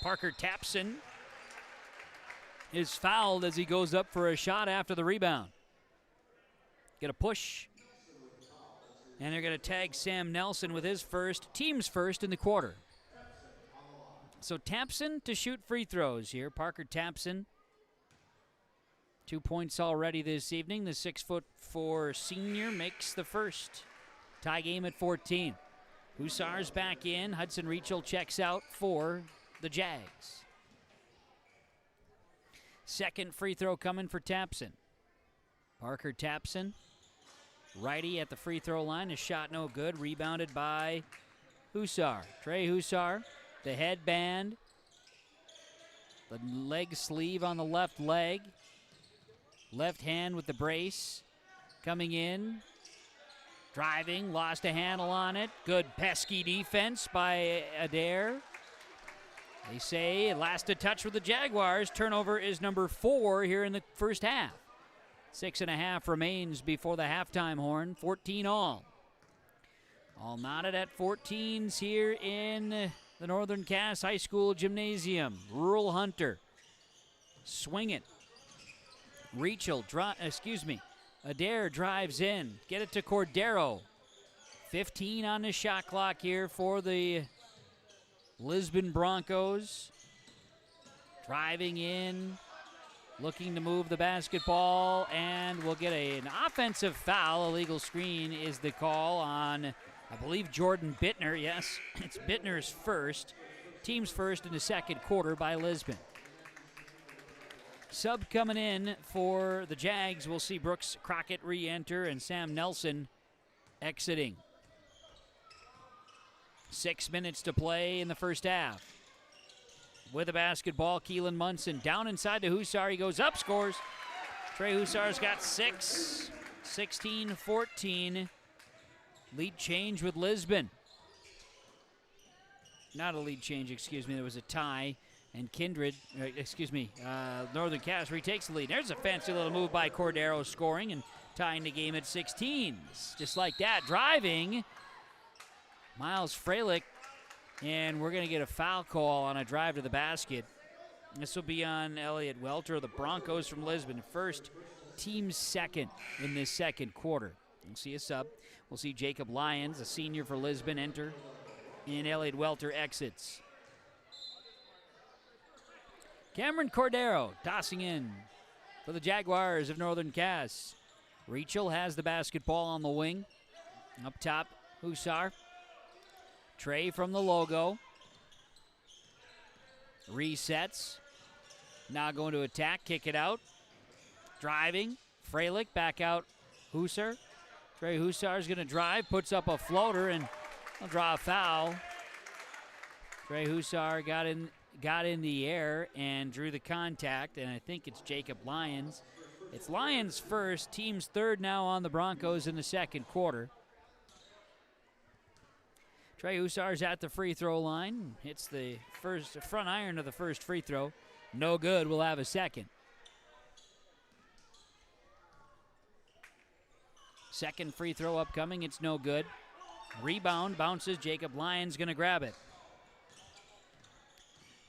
Speaker 6: Parker Tapson is fouled as he goes up for a shot after the rebound. Get a push. And they're going to tag Sam Nelson with his first, team's first in the quarter. So Tapson to shoot free throws here. Parker Tapson, 2 points already this evening. The 6'4" senior makes the first. Tie game at 14. Hussar's back in. Hudson Reachel checks out for the Jags. Second free throw coming for Tapson. Parker Tapson, righty at the free throw line. His shot no good. Rebounded by Hussar. Trey Hussar, the headband, the leg sleeve on the left leg. Left hand with the brace. Coming in. Driving, lost a handle on it. Good pesky defense by Adair. They say last to touch with the Jaguars. Turnover is number 4 here in the first half. 6.5 remains before the halftime horn. 14 all. All knotted at 14s here in the Northern Cass High School Gymnasium. Rural Hunter. Swing it. Adair drives in. Get it to Cordero. 15 on the shot clock here for the Lisbon Broncos. Driving in. Looking to move the basketball, and we'll get an offensive foul. A legal screen is the call on, I believe, Jordan Bittner. Yes, it's Bittner's first. Team's first in the second quarter by Lisbon. Sub coming in for the Jags. We'll see Brooks Crockett re-enter and Sam Nelson exiting. 6 minutes to play in the first half. With the basketball, Keelan Munson down inside to Hussar. He goes up, scores. Trey Hussar's got 6. 16-14. Lead change with Lisbon. Not a lead change, excuse me. There was a tie. And Northern Cass retakes the lead. There's a fancy little move by Cordero, scoring and tying the game at 16s. Just like that, driving. Miles Freilich. And we're going to get a foul call on a drive to the basket. This will be on Elliott Welter, the Broncos from Lisbon. First, team second in this second quarter. We'll see a sub. We'll see Jacob Lyons, a senior for Lisbon, enter. And Elliott Welter exits. Cameron Cordero tossing in for the Jaguars of Northern Cass. Rachel has the basketball on the wing. Up top, Hussar. Trey from the logo. Resets. Now going to attack, kick it out. Driving. Freilich back out. Hussar. Trey Hussar's going to drive, puts up a floater, and will draw a foul. Trey Hussar got in the air and drew the contact, and I think it's Jacob Lyons. It's Lyons first, team's third now on the Broncos in the second quarter. Trey Hussar's at the free throw line. Hits the front iron of the first free throw. No good. We'll have a second. Second free throw upcoming. It's no good. Rebound. Bounces. Jacob Lyons going to grab it.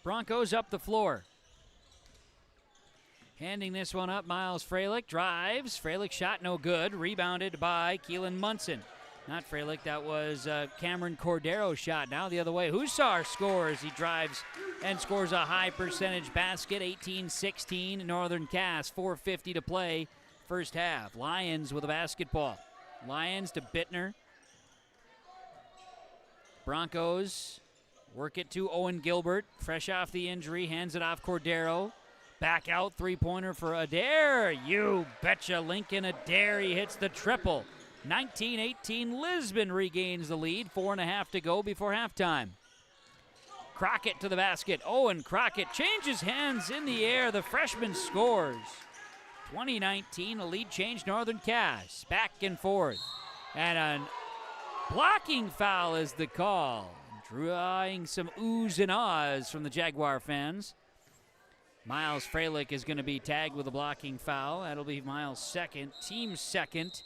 Speaker 6: Broncos up the floor. Handing this one up. Miles Freilich drives. Freilich shot no good. Rebounded by Keelan Munson. Not Freilich, that was Cameron Cordero's shot. Now the other way. Hussar scores. He drives and scores a high percentage basket. 18-16, Northern Cass. 4:50 to play, first half. Lions with a basketball. Lions to Bittner. Broncos work it to Owen Gilbert. Fresh off the injury, hands it off Cordero. Back out, three-pointer for Adair. You betcha, Lincoln Adair. He hits the triple. 19-18, Lisbon regains the lead. 4.5 to go before halftime. Crockett to the basket. Owen Crockett changes hands in the air. The freshman scores. 2019, a lead change, Northern Cass. Back and forth. And a blocking foul is the call. Drawing some oohs and ahs from the Jaguar fans. Miles Freilich is going to be tagged with a blocking foul. That'll be Miles' second, team's second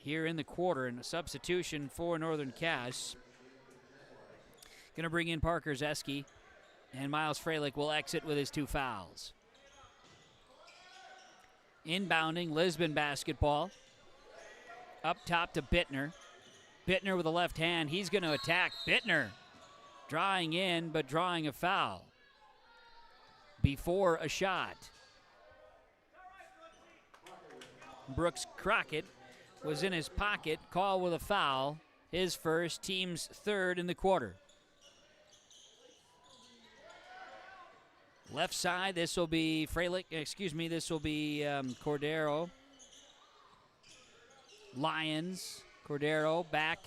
Speaker 6: here in the quarter, and a substitution for Northern Cass. Going to bring in Parker Zeski, and Miles Freilich will exit with his 2 fouls. Inbounding, Lisbon basketball. Up top to Bittner. Bittner with the left hand. He's going to attack. Bittner drawing in, but drawing a foul before a shot. Brooks Crockett was in his pocket, call with a foul. His first, team's third in the quarter. Left side, this will be Cordero. Lions, Cordero back,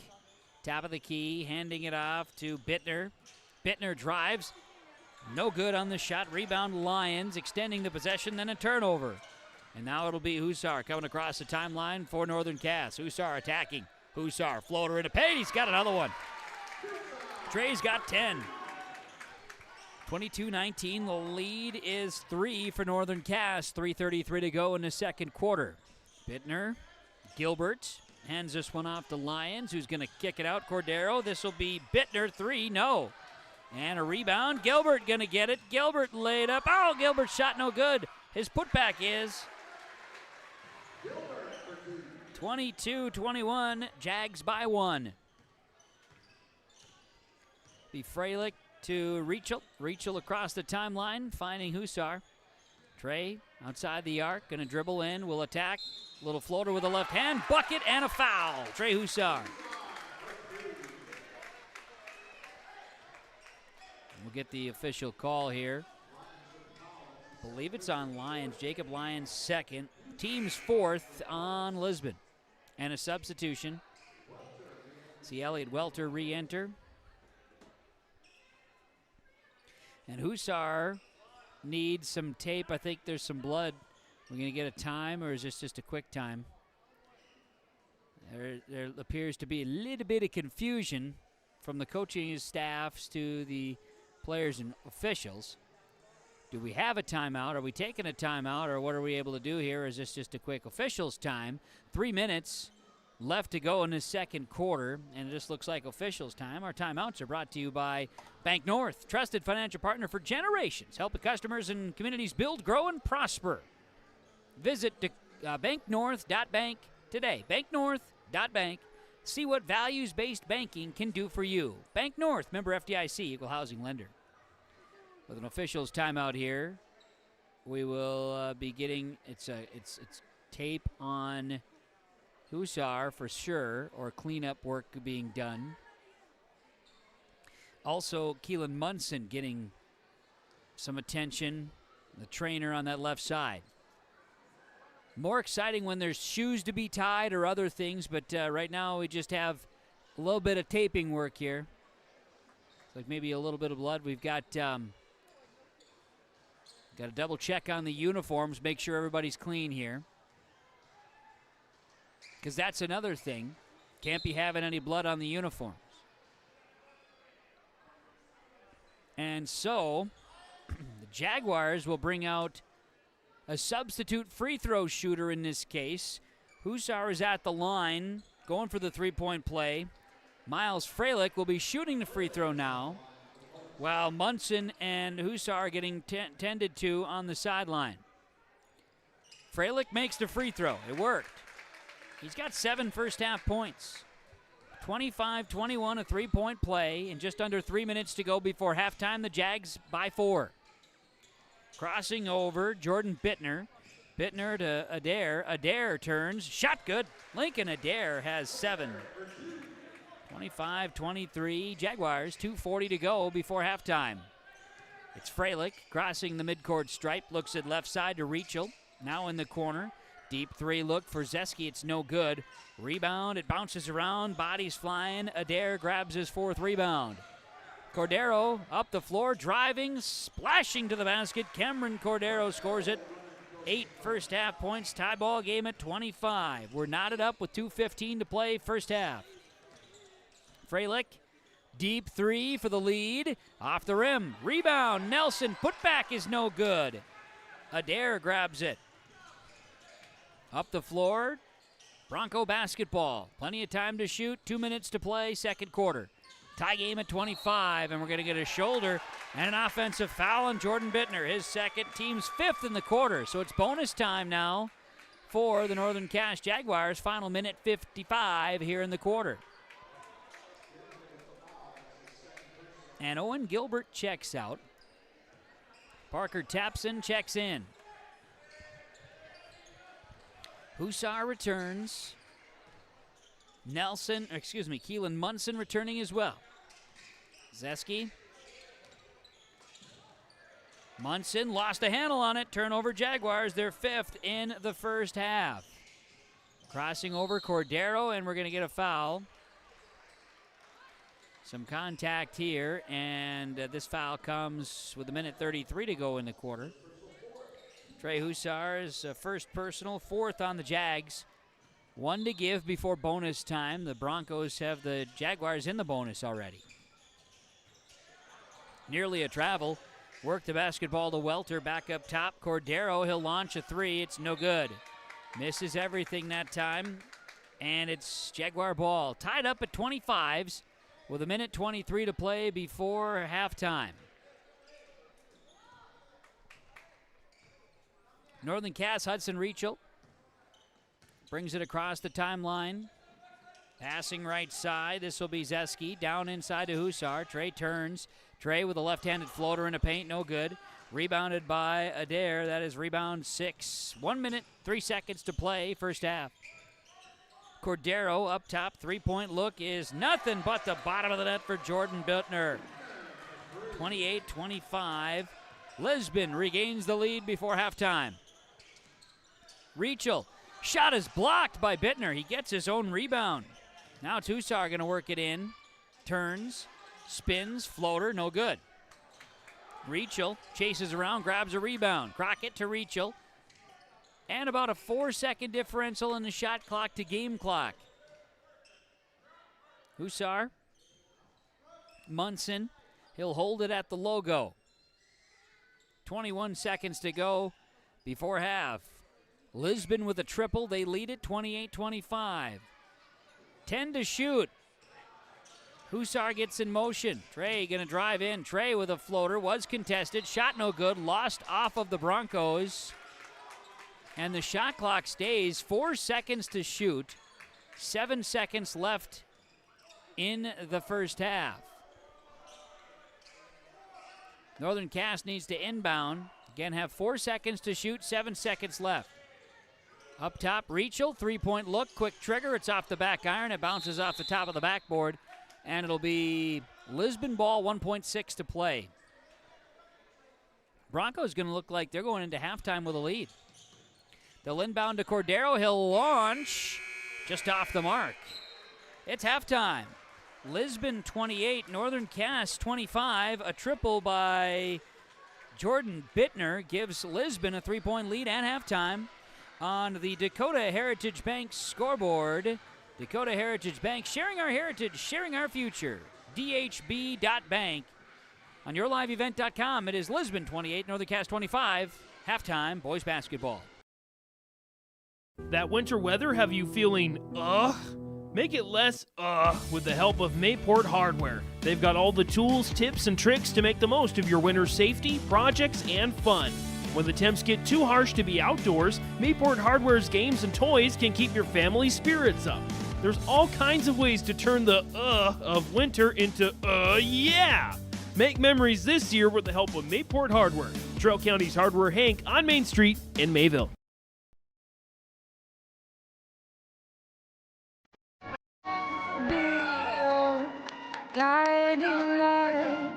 Speaker 6: top of the key, handing it off to Bittner. Bittner drives, no good on the shot. Rebound Lions, extending the possession, then a turnover. And now it'll be Hussar coming across the timeline for Northern Cass. Hussar attacking. Hussar, floater into paint. He's got another one. Trey's got 10. 22-19, the lead is 3 for Northern Cass. 3:33 to go in the second quarter. Bittner, Gilbert, hands this one off to Lyons, who's going to kick it out. Cordero, this will be Bittner, 3, no. And a rebound, Gilbert going to get it. Gilbert laid up. Oh, Gilbert's shot no good. His putback is 22-21, Jags by 1. Be Freilich to Reichel. Reichel across the timeline, finding Husar. Trey outside the arc, going to dribble in, will attack. Little floater with a left hand, bucket, and a foul. Trey Husar. We'll get the official call here. I believe it's on Lyons. Jacob Lyons second. Team's fourth on Lisbon. And a substitution. See Elliot Welter re-enter. And Husar needs some tape. I think there's some blood. We're going to get a time, or is this just a quick time? There appears to be a little bit of confusion from the coaching staffs to the players and officials. Do we have a timeout? Are we taking a timeout, or what are we able to do here? Is this just a quick officials time? 3 minutes left to go in the second quarter, and it just looks like officials time. Our timeouts are brought to you by Bank North, trusted financial partner for generations, helping customers and communities build, grow, and prosper. Visit banknorth.bank today. Banknorth.bank. See what values-based banking can do for you. Bank North, member FDIC, equal housing lender. With an officials timeout here, we will be getting it's tape on Husar for sure, or cleanup work being done. Also, Keelan Munson getting some attention, the trainer on that left side. More exciting when there's shoes to be tied or other things, but right now we just have a little bit of taping work here. It's like maybe a little bit of blood. We've got to double check on the uniforms, make sure everybody's clean here. Because that's another thing. Can't be having any blood on the uniforms. And so, the Jaguars will bring out a substitute free throw shooter in this case. Husar is at the line, going for the three-point play. Miles Freilich will be shooting the free throw now, while Munson and Husar are getting tended to on the sideline. Freilich makes the free throw. It worked. He's got 7 first-half points. 25-21, a three-point play, and just under 3 minutes to go before halftime. The Jags by 4. Crossing over, Jordan Bittner. Bittner to Adair. Adair turns. Shot good. Lincoln Adair has 7. 25-23. Jaguars, 2:40 to go before halftime. It's Freilich crossing the midcourt stripe. Looks at left side to Reichel. Now in the corner. Deep three look for Zeski. It's no good. Rebound. It bounces around. Bodies flying. Adair grabs his 4th rebound. Cordero up the floor, driving, splashing to the basket. Cameron Cordero scores it. 8 first-half points, tie ball game at 25. We're knotted up with 2:15 to play first half. Freilich, deep three for the lead. Off the rim, rebound, Nelson, putback is no good. Adair grabs it. Up the floor, Bronco basketball. Plenty of time to shoot, 2 minutes to play, second quarter. Tie game at 25, and we're going to get a shoulder and an offensive foul on Jordan Bittner, his second, team's 5th in the quarter. So it's bonus time now for the Northern Cass Jaguars. Final minute 55 here in the quarter. And Owen Gilbert checks out. Parker Tapson checks in. Husar returns. Keelan Munson returning as well. Zeski. Munson lost a handle on it. Turnover Jaguars. They're 5th in the first half. Crossing over Cordero, and we're going to get a foul. Some contact here, and this foul comes with a minute 33 to go in the quarter. Trey Husar's first personal, 4th on the Jags. 1 to give before bonus time. The Broncos have the Jaguars in the bonus already. Nearly a travel. Work the basketball to Welter, back up top. Cordero, he'll launch a three. It's no good. Misses everything that time. And it's Jaguar ball. Tied up at 25s with 1:23 to play before halftime. Northern Cass, Hudson Reachel brings it across the timeline. Passing right side. This will be Zeski. Down inside to Hussar. Trey turns. Trey with a left-handed floater in the paint. No good. Rebounded by Adair. That is rebound 6. 1 minute, 3 seconds to play, first half. Cordero up top. Three-point look is nothing but the bottom of the net for Jordan Bittner. 28-25. Lisbon regains the lead before halftime. Reachel. Shot is blocked by Bittner. He gets his own rebound. Now Hussar going to work it in. Turns. Spins. Floater. No good. Reachel chases around. Grabs a rebound. Crockett to Reachel. And about a 4-second differential in the shot clock to game clock. Hussar. Munson. He'll hold it at the logo. 21 seconds to go before half. Lisbon with a triple. They lead it 28-25. 10 to shoot. Hussar gets in motion. Trey going to drive in. Trey with a floater. Was contested. Shot no good. Lost off of the Broncos. And the shot clock stays. 4 seconds to shoot. 7 seconds left in the first half. Northern Cass needs to inbound. Again, have 4 seconds to shoot. 7 seconds left. Up top, Reachel. Three-point look. Quick trigger. It's off the back iron. It bounces off the top of the backboard. And it'll be Lisbon ball, 1.6 to play. Broncos going to look like they're going into halftime with a lead. They'll inbound to Cordero. He'll launch just off the mark. It's halftime. Lisbon 28, Northern Cass 25. A triple by Jordan Bittner gives Lisbon a 3-point lead at halftime on the Dakota Heritage Bank scoreboard. Dakota Heritage Bank, sharing our heritage, sharing our future. DHB.bank. On YourLiveEvent.com, it is Lisbon 28, Northern Cass 25. Halftime, boys basketball.
Speaker 1: That winter weather have you feeling Make it less with the help of Mayport Hardware. They've got all the tools, tips, and tricks to make the most of your winter safety, projects, and fun. When the temps get too harsh to be outdoors, Mayport Hardware's games and toys can keep your family's spirits up. There's all kinds of ways to turn the of winter into yeah! Make memories this year with the help of Mayport Hardware, Trail County's Hardware Hank on Main Street in Mayville.
Speaker 16: Guiding light.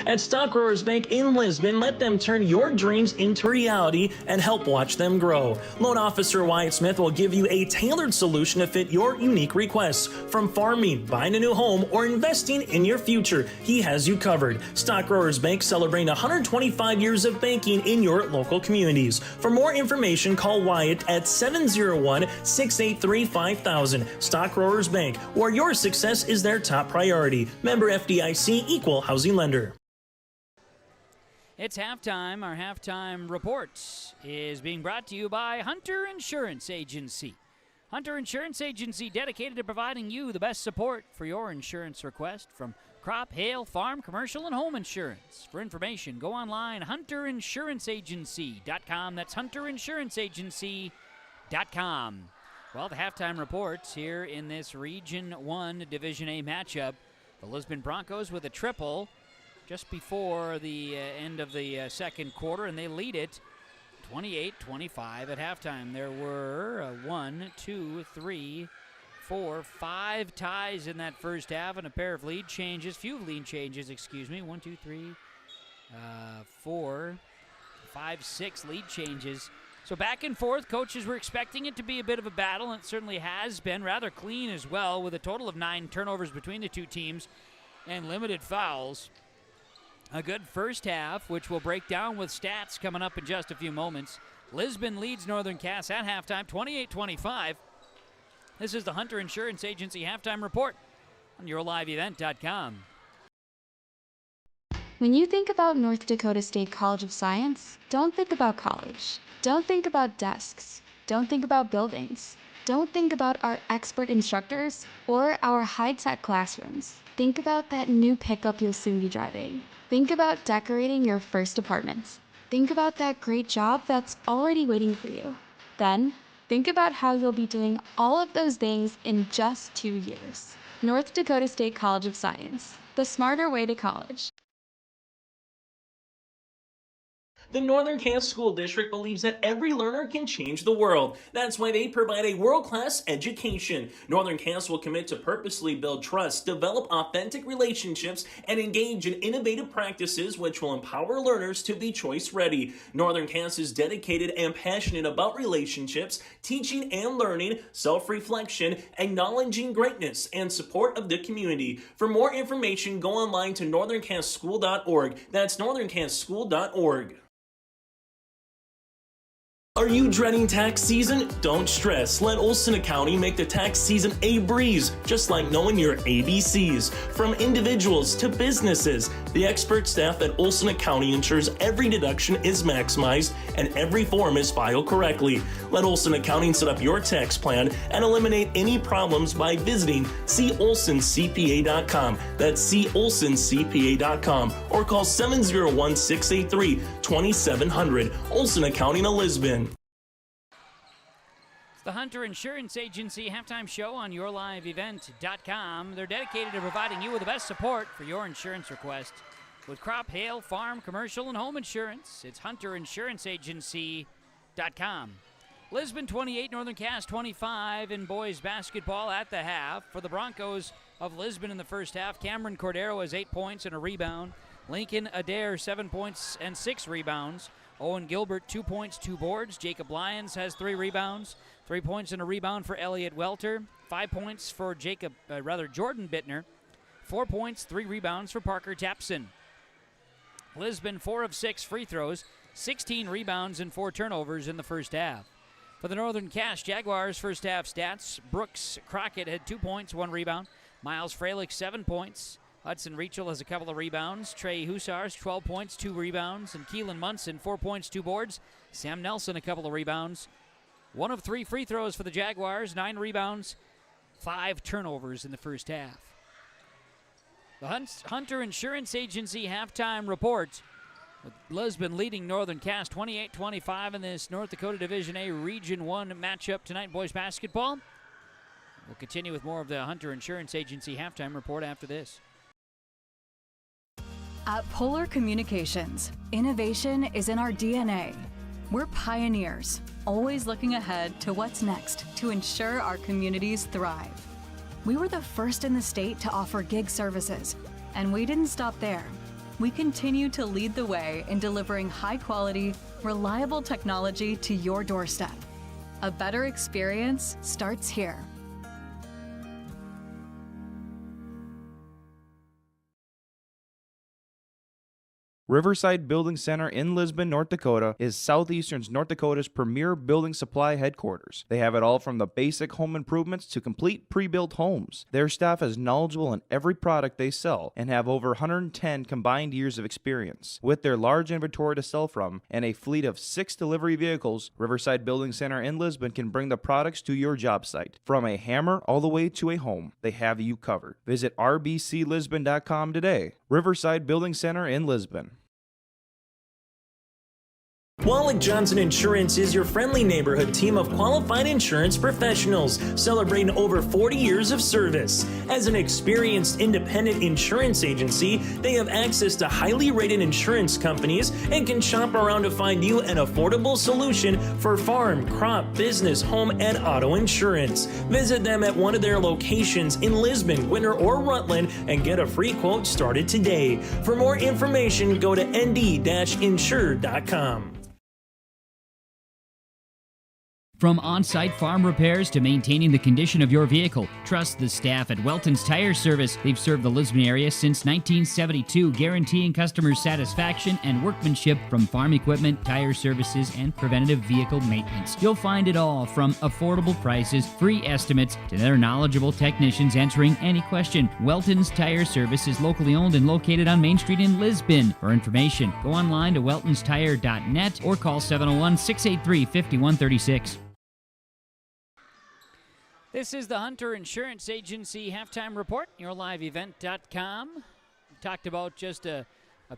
Speaker 17: At Stock Growers Bank in Lisbon, let them turn your dreams into reality and help watch them grow. Loan Officer Wyatt Smith will give you a tailored solution to fit your unique requests. From farming, buying a new home, or investing in your future, he has you covered. Stock Growers Bank celebrating 125 years of banking in your local communities. For more information, call Wyatt at 701-683-5000. Stock Growers Bank, where your success is their top priority. Member FDIC, Equal Housing Lender.
Speaker 6: It's halftime. Our halftime report is being brought to you by Hunter Insurance Agency. Hunter Insurance Agency, dedicated to providing you the best support for your insurance request from crop, hail, farm, commercial, and home insurance. For information, go online, hunterinsuranceagency.com. That's hunterinsuranceagency.com. Well, the halftime reports here in this Region 1 Division A matchup. The Lisbon Broncos with a triple just before the end of the second quarter, and they lead it 28-25 at halftime. There were 5 ties in that first half and a pair of lead changes, 1, 2, 3, 4, 5, 6 lead changes So back and forth, coaches were expecting it to be a bit of a battle, and it certainly has been rather clean as well, with a total of 9 turnovers between the two teams and limited fouls. A good first half, which we'll break down with stats coming up in just a few moments. Lisbon leads Northern Cass at halftime, 28-25. This is the Hunter Insurance Agency halftime report on YourLiveEvent.com.
Speaker 2: When you think about North Dakota State College of Science, don't think about college. Don't think about desks. Don't think about buildings. Don't think about our expert instructors or our high-tech classrooms. Think about that new pickup you'll soon be driving. Think about decorating your first apartments. Think about that great job that's already waiting for you. Then, think about how you'll be doing all of those things in just 2 years. North Dakota State College of Science, the smarter way to college.
Speaker 17: The Northern Cass School District believes that every learner can change the world. That's why they provide a world-class education. Northern Cass will commit to purposely build trust, develop authentic relationships, and engage in innovative practices which will empower learners to be choice-ready. Northern Cass is dedicated and passionate about relationships, teaching and learning, self-reflection, acknowledging greatness, and support of the community. For more information, go online to northerncasschool.org. That's northerncasschool.org. Are you dreading tax season? Don't stress. Let Olson Accounting make the tax season a breeze, just like knowing your ABCs. From individuals to businesses, the expert staff at Olson Accounting ensures every deduction is maximized and every form is filed correctly. Let Olson Accounting set up your tax plan and eliminate any problems by visiting colsoncpa.com. That's colsoncpa.com, or call 701-683-2700. Olson Accounting of Lisbon.
Speaker 6: The Hunter Insurance Agency halftime show on YourLiveEvent.com. They're dedicated to providing you with the best support for your insurance request. With crop, hail, farm, commercial, and home insurance, it's HunterInsuranceAgency.com. Lisbon 28, Northern Cass 25 in boys basketball at the half. For the Broncos of Lisbon in the first half, Cameron Cordero has 8 points and a rebound. Lincoln Adair 7 points and 6 rebounds. Owen Gilbert 2 points, 2 boards. Jacob Lyons has 3 rebounds. 3 points and a rebound for Elliot Welter. 5 points for Jordan Bittner. 4 points, 3 rebounds for Parker Tapson. Lisbon 4 of 6 free throws, 16 rebounds and 4 turnovers in the first half. For the Northern Cass Jaguars first half stats, Brooks Crockett had 2 points, 1 rebound. Miles Freilich 7 points. Hudson Reachel has a couple of rebounds. Trey Husars 12 points, 2 rebounds. And Keelan Munson 4 points, 2 boards. Sam Nelson a couple of rebounds. 1 of 3 free throws for the Jaguars, 9 rebounds, 5 turnovers in the first half. The Hunter Insurance Agency halftime report, with Lisbon leading Northern Cass 28-25 in this North Dakota Division A Region 1 matchup tonight in boys basketball. We'll continue with more of the Hunter Insurance Agency halftime report after this.
Speaker 8: At Polar Communications, innovation is in our DNA. We're pioneers, always looking ahead to what's next to ensure our communities thrive. We were the first in the state to offer gig services, and we didn't stop there. We continue to lead the way in delivering high-quality, reliable technology to your doorstep. A better experience starts here.
Speaker 23: Riverside Building Center in Lisbon, North Dakota is Southeastern North Dakota's premier building supply headquarters. They have it all from the basic home improvements to complete pre-built homes. Their staff is knowledgeable in every product they sell and have over 110 combined years of experience. With their large inventory to sell from and a fleet of 6 delivery vehicles, Riverside Building Center in Lisbon can bring the products to your job site. From a hammer all the way to a home, they have you covered. Visit rbclisbon.com today. Riverside Building Center in Lisbon.
Speaker 17: Wallach Johnson Insurance is your friendly neighborhood team of qualified insurance professionals celebrating over 40 years of service. As an experienced independent insurance agency, they have access to highly rated insurance companies and can shop around to find you an affordable solution for farm, crop, business, home, and auto insurance. Visit them at one of their locations in Lisbon, Winter, or Rutland and get a free quote started today. For more information, go to nd-insure.com.
Speaker 6: From on-site farm repairs to maintaining the condition of your vehicle, trust the staff at Welton's Tire Service. They've served the Lisbon area since 1972, guaranteeing customers satisfaction and workmanship from farm equipment, tire services, and preventative vehicle maintenance. You'll find it all from affordable prices, free estimates, to their knowledgeable technicians answering any question. Welton's Tire Service is locally owned and located on Main Street in Lisbon. For information, go online to weltonstire.net or call 701-683-5136. This is the Hunter Insurance Agency Halftime Report, yourliveevent.com. We talked about just a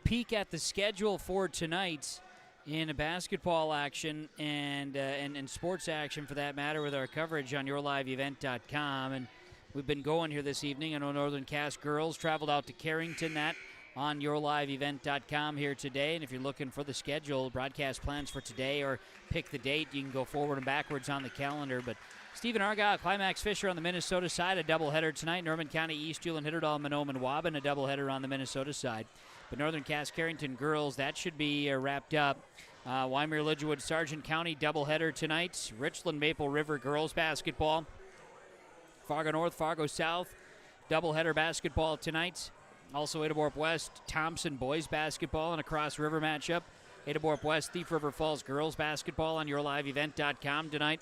Speaker 6: peek at the schedule for tonight in basketball action and sports action for that matter with our coverage on yourliveevent.com. And we've been going here this evening. I know Northern Cass girls traveled out to Carrington, that on yourliveevent.com here today. And if you're looking for the schedule, broadcast plans for today, or pick the date, you can go forward and backwards on the calendar. But Stephen Argyle, Climax Fisher on the Minnesota side, a doubleheader tonight. Norman County East, Hewlin Hitterdal, Mahnomen Waban, a doubleheader on the Minnesota side. But Northern Cass Carrington girls, that should be wrapped up. Wyoming Lidgewood Sargent County doubleheader tonight. Richland Maple River girls basketball. Fargo North, Fargo South, doubleheader basketball tonight. Also Adaborp West, Thompson boys basketball and a cross river matchup. Adaborp West, Thief River Falls girls basketball on yourliveevent.com tonight.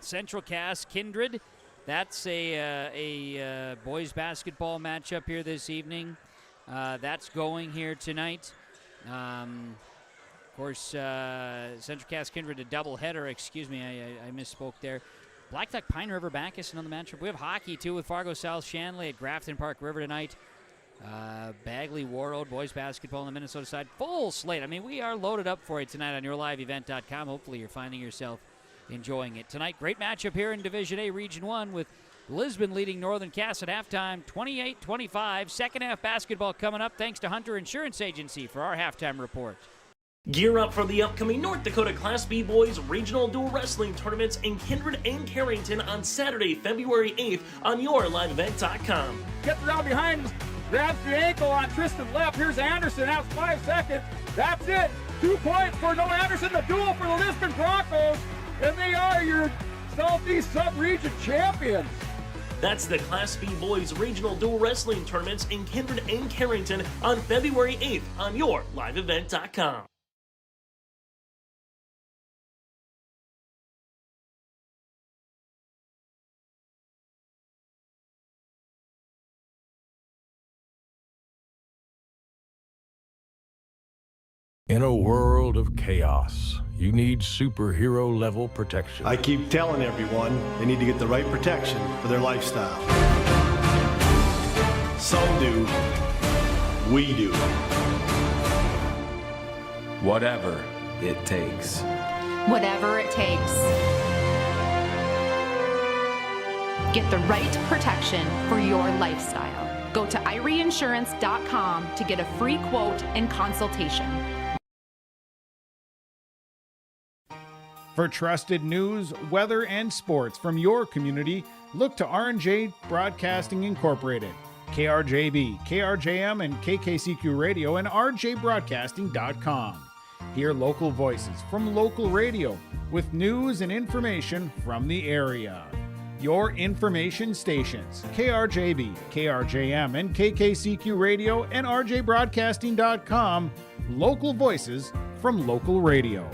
Speaker 6: Central Cass Kindred, that's a boys basketball matchup here this evening. That's going here tonight. Of course, Central Cass Kindred a doubleheader. Excuse me, I misspoke there. Black Duck Pine River Bacchus another matchup. We have hockey too with Fargo South Shanley at Grafton Park River tonight. Bagley Warroad boys basketball on the Minnesota side. Full slate. I mean, we are loaded up for you tonight on yourliveevent.com. Hopefully you're finding yourself enjoying it tonight. Great matchup here in Division A, Region 1, with Lisbon leading Northern Cass at halftime, 28-25. Second half basketball coming up, thanks to Hunter Insurance Agency for our halftime report.
Speaker 17: Gear up for the upcoming North Dakota Class B Boys Regional Dual Wrestling Tournaments in Kindred and Carrington on Saturday, February 8th on yourliveevent.com.
Speaker 7: Gets around behind, grabs the ankle on Tristan left. Here's Anderson, has 5 seconds. That's it. 2 points for Noah Anderson, the duel for the Lisbon Broncos. And they are your Southeast Sub-Region champions.
Speaker 17: That's the Class B Boys Regional Dual Wrestling Tournaments in Kindred and Carrington on February 8th on yourliveevent.com.
Speaker 10: In a world of chaos, you need superhero-level protection.
Speaker 11: I keep telling everyone they need to get the right protection for their lifestyle. Some do. We do.
Speaker 24: Whatever it takes.
Speaker 25: Whatever it takes. Get the right protection for your lifestyle. Go to IRIinsurance.com to get a free quote and consultation.
Speaker 26: For trusted news, weather, and sports from your community, look to R&J Broadcasting Incorporated, KRJB, KRJM, and KKCQ Radio, and rjbroadcasting.com. Hear local voices from local radio with news and information from the area. Your information stations, KRJB, KRJM, and KKCQ Radio, and rjbroadcasting.com. Local voices from local radio.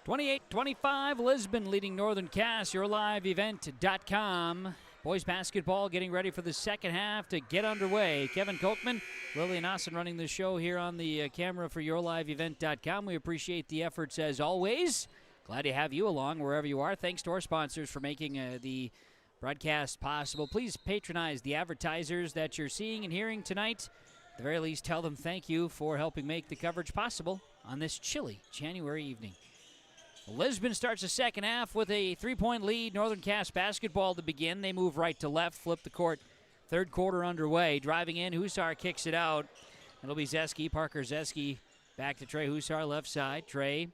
Speaker 6: 28-25, Lisbon leading Northern Cass, yourliveevent.com. Boys basketball getting ready for the second half to get underway. Kevin Kochman, Lillian Austin running the show here on the camera for yourliveevent.com. We appreciate the efforts as always. Glad to have you along wherever you are. Thanks to our sponsors for making the broadcast possible. Please patronize the advertisers that you're seeing and hearing tonight. At the very least, tell them thank you for helping make the coverage possible on this chilly January evening. Lisbon starts the second half with a 3-point lead. Northern Cass basketball to begin. They move right to left, flip the court. Third quarter underway. Driving in, Hussar kicks it out. It'll be Zeski, Parker Zeski, back to Trey Hussar, left side. Trey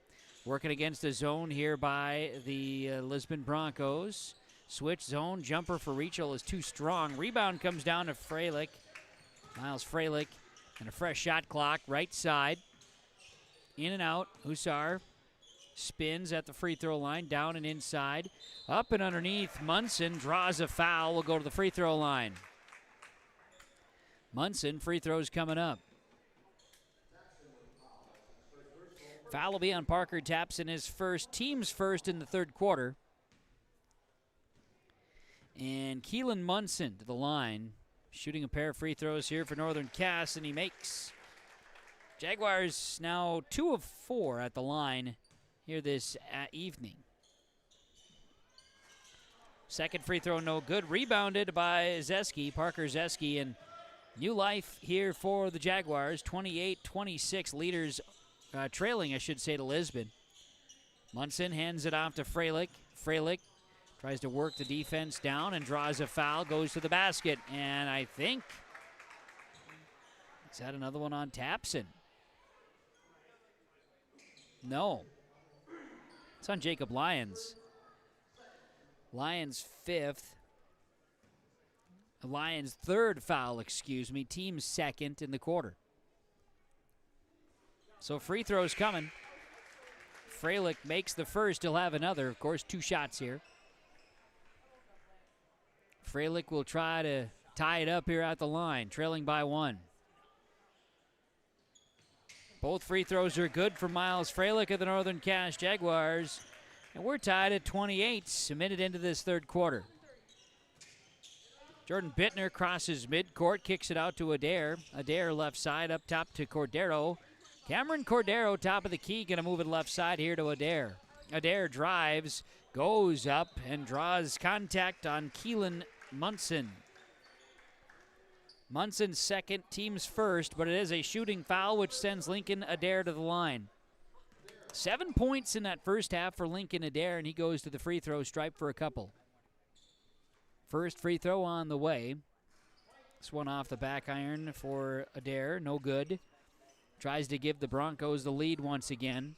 Speaker 6: working against a zone here by the Lisbon Broncos. Switch zone, jumper for Rachel is too strong. Rebound comes down to Freilich. Miles Freilich, and a fresh shot clock, right side. In and out, Hussar spins at the free throw line, down and inside. Up and underneath, Munson draws a foul, will go to the free throw line. Munson, free throws coming up. Foul will be on Parker Tapson, his team's first in the third quarter. And Keelan Munson to the line, shooting a pair of free throws here for Northern Cass, and he makes. Jaguars now 2 of 4 at the line here this evening. Second free throw no good. Rebounded by Zeski, Parker Zeski, and new life here for the Jaguars. 28-26 leaders, trailing, I should say, to Lisbon. Munson hands it off to Freilich. Freilich tries to work the defense down and draws a foul, goes to the basket, and I think he's had another one on Tapson. No. It's on Jacob Lyons. Lyons' third foul, team's second in the quarter. So free throws coming. Freilich makes the first, he'll have another. Of course, 2 shots here. Freilich will try to tie it up here at the line, trailing by 1. Both free throws are good for Miles Freilich of the Northern Cass Jaguars. And we're tied at 28, a minute into this third quarter. Jordan Bittner crosses midcourt, kicks it out to Adair. Adair left side, up top to Cordero. Cameron Cordero, top of the key, going to move it left side here to Adair. Adair drives, goes up, and draws contact on Keelan Munson. Munson's second, team's first, but it is a shooting foul, which sends Lincoln Adair to the line. 7 points in that first half for Lincoln Adair, and he goes to the free throw stripe for a couple. First free throw on the way. This one off the back iron for Adair, no good. Tries to give the Broncos the lead once again,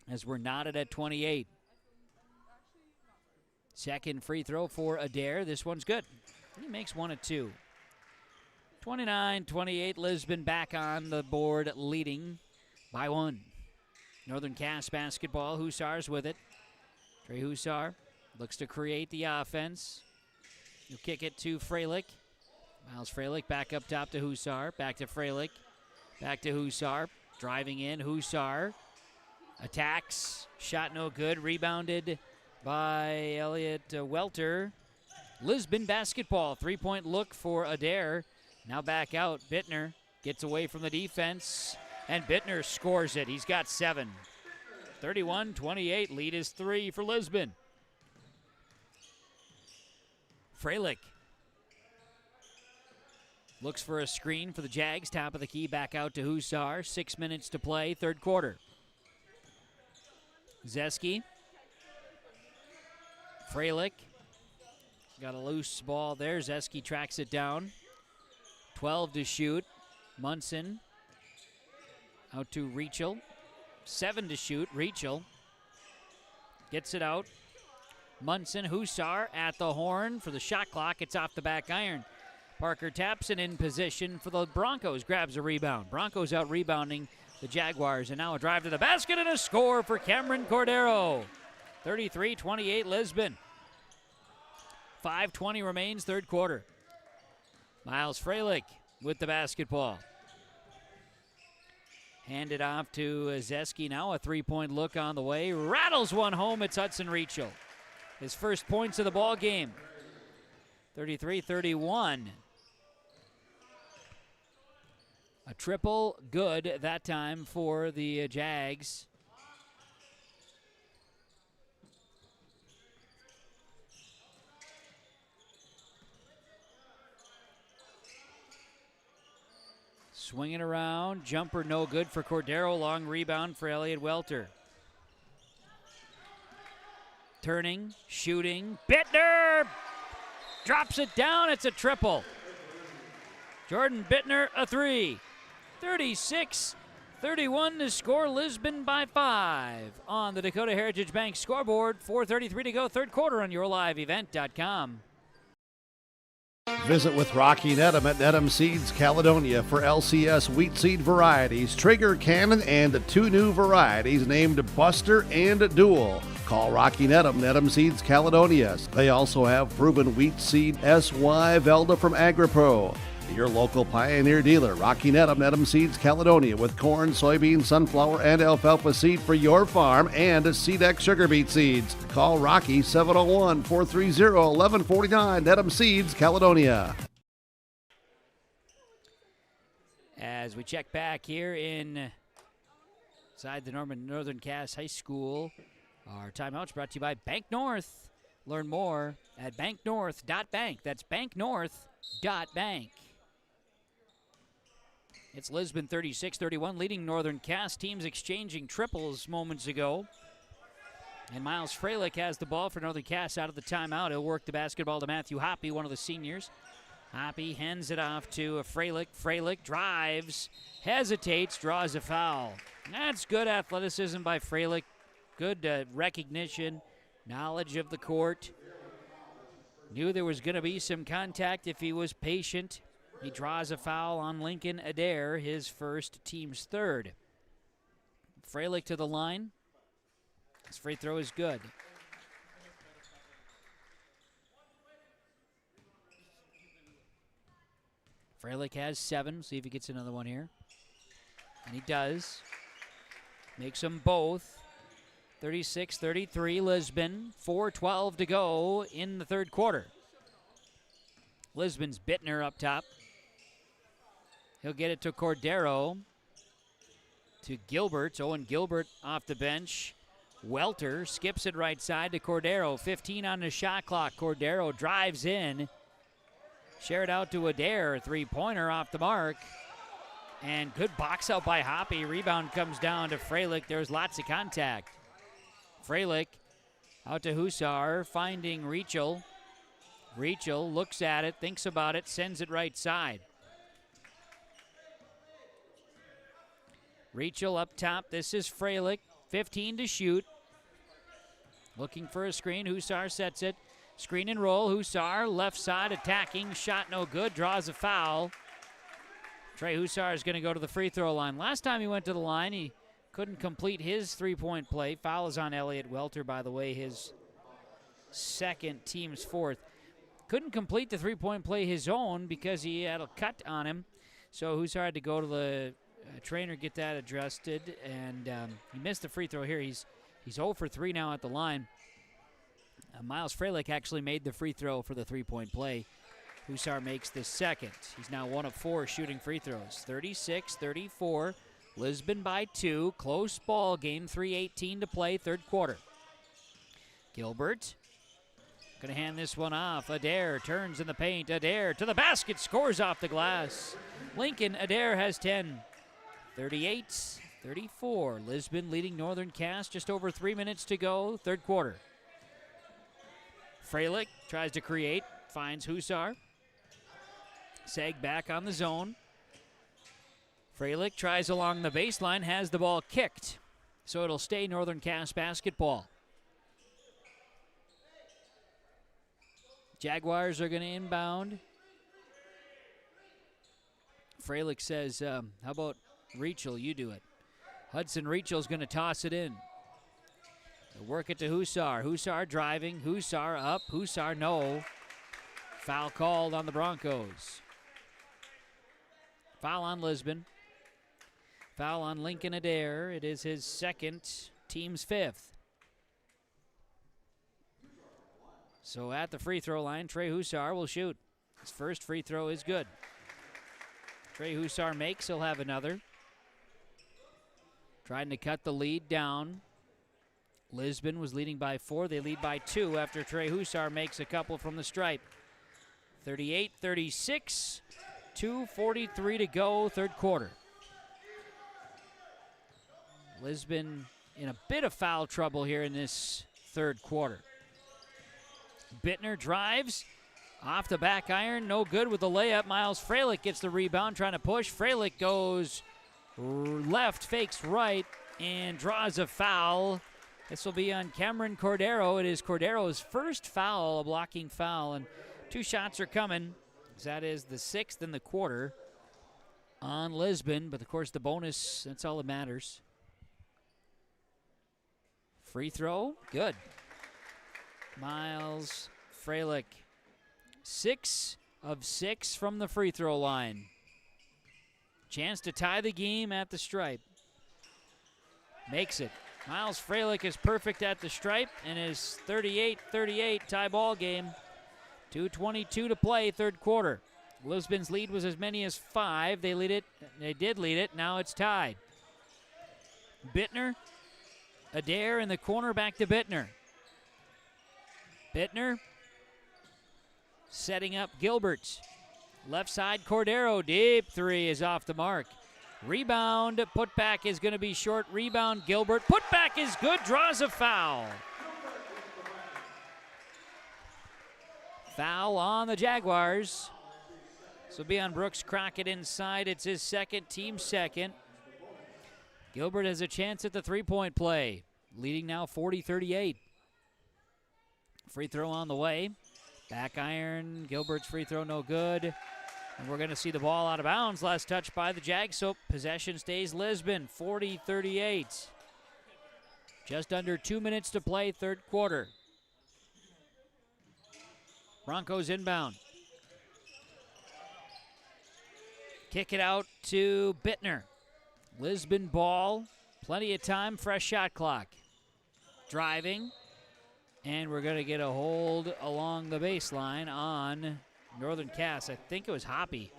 Speaker 6: as we're knotted at 28. Second free throw for Adair. This one's good. He makes 1 of 2. 29-28, Lisbon back on the board, leading by 1. Northern Cass basketball, Hussars with it. Trey Hussar looks to create the offense. He'll kick it to Freilich. Miles Freilich back up top to Hussar. Back to Freilich. Back to Hussar. Driving in, Hussar. Attacks. Shot no good. Rebounded by Elliot Welter. Lisbon basketball. 3-point look for Adair. Now back out. Bittner gets away from the defense, and Bittner scores it. He's got 7. 31-28. Lead is 3 for Lisbon. Freilich looks for a screen for the Jags. Top of the key, back out to Hussar. 6 minutes to play, third quarter. Zeski. Freilich. Got a loose ball there. Zeski tracks it down. 12 to shoot. Munson out to Reachel. 7 to shoot. Reachel gets it out. Munson, Hussar at the horn for the shot clock. It's off the back iron. Parker Tapson in position for the Broncos. Grabs a rebound. Broncos out rebounding the Jaguars. And now a drive to the basket and a score for Cameron Cordero. 33-28 Lisbon. 5:20 remains, third quarter. Miles Freilich with the basketball. Handed off to Zeski. Now a 3-point look on the way. Rattles one home. It's Hudson Reachel. His first points of the ball game. 33-31. A triple good that time for the Jags. Swinging around, jumper no good for Cordero, long rebound for Elliot Welter. Turning, shooting, Bittner drops it down, it's a triple. Jordan Bittner, a 3. 36-31 to score, Lisbon by 5 on the Dakota Heritage Bank scoreboard. 4:33 to go, third quarter on YourLiveEvent.com.
Speaker 5: Visit with Rocky Nedham at Nedham Seeds Caledonia for LCS wheat seed varieties, Trigger Cannon, and 2 new varieties named Buster and Dual. Call Rocky Nedham, Nedham Seeds Caledonia. They also have proven wheat seed SY Velda from AgriPro. Your local Pioneer dealer, Rocky Nedham, Nedham Seeds Caledonia, with corn, soybean, sunflower, and alfalfa seed for your farm and Seedex sugar beet seeds. Call Rocky 701-430-1149, Nedham Seeds Caledonia.
Speaker 6: As we check back here inside the Northern Cass High School, our timeout's brought to you by Bank North. Learn more at banknorth.bank. That's banknorth.bank. It's Lisbon 36-31, leading Northern Cass. Teams exchanging triples moments ago. And Miles Freilich has the ball for Northern Cass out of the timeout. He'll work the basketball to Matthew Hoppy, one of the seniors. Hoppy hands it off to Freilich. Freilich drives, hesitates, draws a foul. That's good athleticism by Freilich. Good recognition, knowledge of the court. Knew there was going to be some contact if he was patient. He draws a foul on Lincoln Adair, his first, team's third. Freilich to the line. His free throw is good. Freilich has 7. See if he gets another one here. And he does. Makes them both. 36-33 Lisbon. 4:12 to go in the third quarter. Lisbon's Bittner up top. He'll get it to Cordero. To Gilbert. Owen Gilbert off the bench. Welter skips it right side to Cordero. 15 on the shot clock. Cordero drives in. Shared out to Adair. Three-pointer off the mark. And good box out by Hoppy. Rebound comes down to Freilich. There's lots of contact. Freilich out to Husar. Finding Rachel. Rachel looks at it, thinks about it, sends it right side. Rachel up top. This is Freilich. 15 to shoot. Looking for a screen. Husar sets it. Screen and roll. Husar left side attacking. Shot no good. Draws a foul. Trey Husar is going to go to the free throw line. Last time he went to the line, he couldn't complete his three-point play. Foul is on Elliot Welter, by the way, his second, team's fourth. Couldn't complete the three-point play his own because he had a cut on him. So Husar had to go to the trainer, get that adjusted, and he missed the free throw here. He's 0 for 3 now at the line. Miles Freilich actually made the free throw for the three-point play. Husar makes the second. He's now 1 of 4 shooting free throws. 36-34, Lisbon by 2. Close ball game, 3:18 to play, third quarter. Gilbert going to hand this one off. Adair turns in the paint. Adair to the basket, scores off the glass. Lincoln Adair has 10. 38-34. Lisbon leading Northern Cass. Just over 3 minutes to go, third quarter. Freilich tries to create, finds Husar. Sag back on the zone. Freilich tries along the baseline, has the ball kicked. So it'll stay Northern Cass basketball. Jaguars are going to inbound. Freilich says, how about Rachel, you do it. Hudson Rachel's going to toss it in. They'll work it to Husar. Husar driving. Husar up. Husar no. Foul called on the Broncos. Foul on Lisbon. Foul on Lincoln Adair. It is his second, team's fifth. So at the free throw line, Trey Husar will shoot. His first free throw is good. Trey Husar makes, he'll have another. Trying to cut the lead down. Lisbon was leading by 4. They lead by 2 after Trey Husar makes a couple from the stripe. 38-36, 2:43 to go, third quarter. Lisbon in a bit of foul trouble here in this third quarter. Bittner drives off the back iron, no good with the layup. Miles Freilich gets the rebound, trying to push. Freilich goes left, fakes right, and draws a foul. This will be on Cameron Cordero. It is Cordero's first foul, a blocking foul, and 2 shots are coming That is the 6th in the quarter on Lisbon, but of course the bonus, that's all that matters. Free throw, good. Miles Freilich, 6 of 6 from the free throw line. Chance to tie the game at the stripe. Makes it. Miles Freilich is perfect at the stripe and is 38-38 tie ball game. 2:22 to play, third quarter. Lisbon's lead was as many as 5. They did lead it. Now it's tied. Bittner, Adair in the corner, back to Bittner. Bittner setting up Gilbert. Left side, Cordero, deep three is off the mark. Rebound, putback is going to be short. Rebound, Gilbert. Putback is good, draws a foul. Foul on the Jaguars. This will be on Brooks Crockett inside. It's his second, team second. Gilbert has a chance at the three-point play, leading now 40-38. Free throw on the way. Back iron, Gilbert's free throw no good. And we're going to see the ball out of bounds. Last touch by the Jags, so possession stays Lisbon, 40-38. Just under 2 minutes to play, third quarter. Broncos inbound. Kick it out to Bittner. Lisbon ball, plenty of time, fresh shot clock. Driving, and we're going to get a hold along the baseline on Northern Cass. I think it was Hoppy.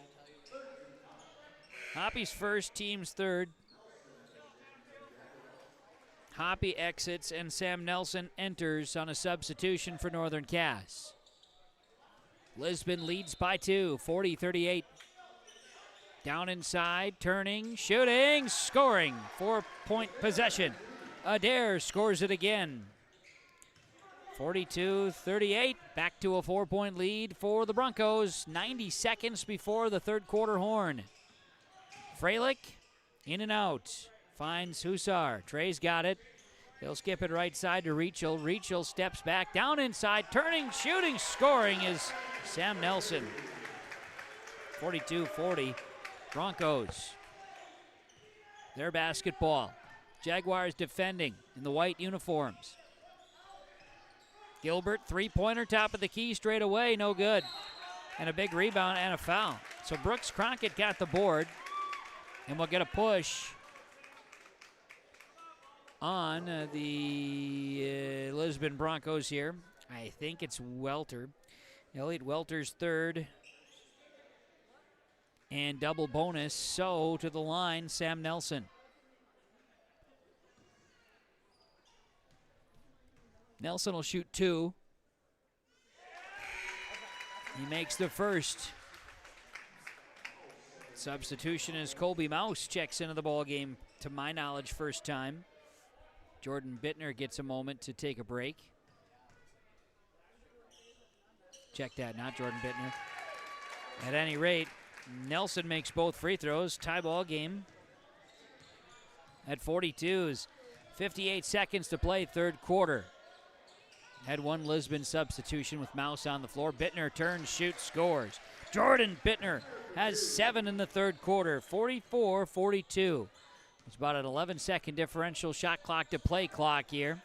Speaker 6: Hoppy's first, team's third. Hoppy exits and Sam Nelson enters on a substitution for Northern Cass. Lisbon leads by 2, 40-38. Down inside, turning, shooting, scoring. 4-point possession. Adair scores it again. 42-38, back to a 4-point lead for the Broncos. 90 seconds before the third quarter horn. Freilich, in and out, finds Hussar. Trey's got it. He'll skip it right side to Reachel. Reachel steps back, down inside, turning, shooting, scoring is Sam Nelson. 42-40, Broncos. Their basketball. Jaguars defending in the white uniforms. Gilbert, three-pointer, top of the key, straight away, no good. And a big rebound and a foul. So Brooks Crockett got the board, and we'll get a push on the Lisbon Broncos here. I think it's Welter. Elliot Welter's third. And double bonus, so to the line, Sam Nelson. Nelson will shoot 2. He makes the first. Substitution is Colby Mouse checks into the ball game, to my knowledge, first time. Jordan Bittner gets a moment to take a break. Check that, not Jordan Bittner. At any rate, Nelson makes both free throws, tie ball game. At 42 is 58 seconds to play, third quarter. Had one Lisbon substitution with Mouse on the floor. Bittner turns, shoots, scores. Jordan Bittner has 7 in the third quarter, 44-42. It's about an 11-second differential shot clock to play clock here.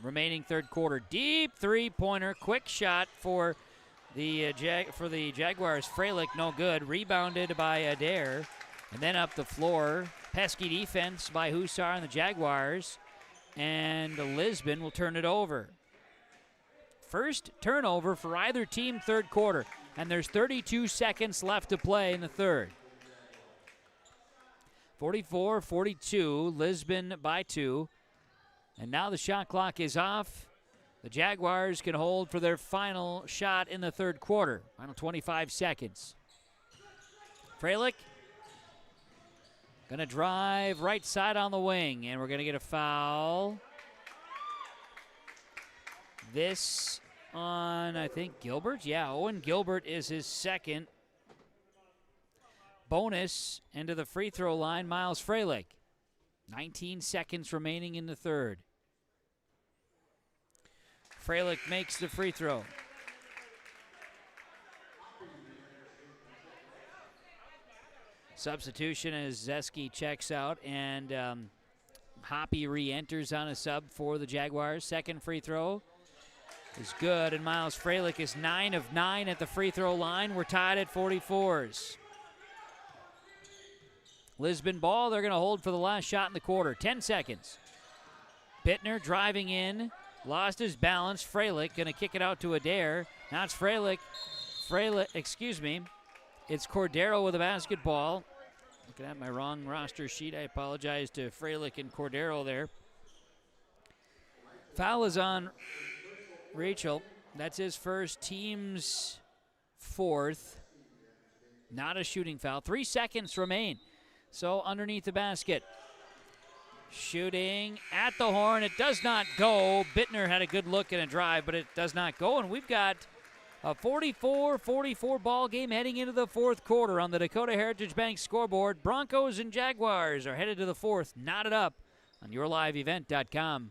Speaker 6: Remaining third quarter. Deep three-pointer, quick shot for the Jaguars. Freilich, no good. Rebounded by Adair. And then up the floor, pesky defense by Hussar and the Jaguars. And Lisbon will turn it over. First turnover for either team third quarter. And there's 32 seconds left to play in the third. 44-42, Lisbon by 2. And now the shot clock is off. The Jaguars can hold for their final shot in the third quarter. Final 25 seconds. Freilich gonna drive right side on the wing, and we're gonna get a foul. This on, I think, Gilbert? Yeah, Owen Gilbert is his second. Bonus into the free throw line, Miles Freilich. 19 seconds remaining in the third. Freilich makes the free throw. Substitution as Zeski checks out, and Hoppy re-enters on a sub for the Jaguars. Second free throw is good, and Miles Freilich is 9 of 9 at the free throw line. We're tied at 44s. Lisbon ball, they're going to hold for the last shot in the quarter. 10 seconds. Bittner driving in, lost his balance. Freilich going to kick it out to Adair. Now it's Freilich, it's Cordero with the basketball. Looking at my wrong roster sheet. I apologize to Freilich and Cordero there. Foul is on Rachel. That's his first, team's fourth. Not a shooting foul. 3 seconds remain. So underneath the basket. Shooting at the horn. It does not go. Bittner had a good look and a drive, but it does not go. And we've got a 44-44 ball game heading into the fourth quarter on the Dakota Heritage Bank scoreboard. Broncos and Jaguars are headed to the fourth. Knotted up on yourliveevent.com.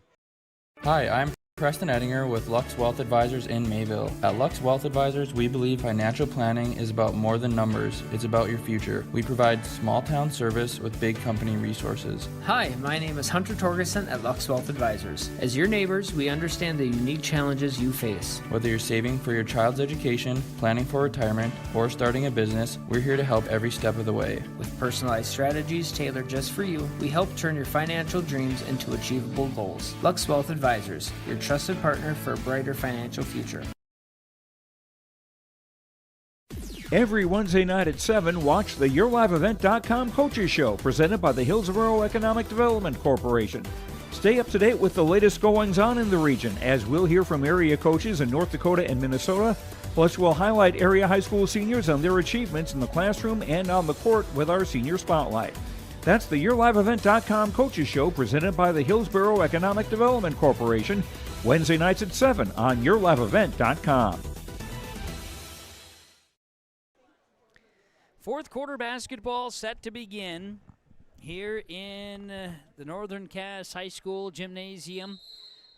Speaker 3: Hi, I'm Preston Ettinger with Lux Wealth Advisors in Mayville. At Lux Wealth Advisors, we believe financial planning is about more than numbers. It's about your future. We provide small town service with big company resources.
Speaker 4: Hi, my name is Hunter Torgerson at Lux Wealth Advisors. As your neighbors, we understand the unique challenges you face.
Speaker 3: Whether you're saving for your child's education, planning for retirement, or starting a business, we're here to help every step of the way.
Speaker 4: With personalized strategies tailored just for you, we help turn your financial dreams into achievable goals. Lux Wealth Advisors, your trusted partner for a brighter financial future.
Speaker 9: Every Wednesday night at 7, watch the YourLiveEvent.com Coaches Show, presented by the Hillsborough Economic Development Corporation. Stay up to date with the latest goings-on in the region, as we'll hear from area coaches in North Dakota and Minnesota. Plus, we'll highlight area high school seniors and their achievements in the classroom and on the court with our Senior Spotlight. That's the YourLiveEvent.com Coaches Show, presented by the Hillsborough Economic Development Corporation, Wednesday nights at 7 on YourLiveEvent.com.
Speaker 6: Fourth quarter basketball set to begin here in the Northern Cass High School Gymnasium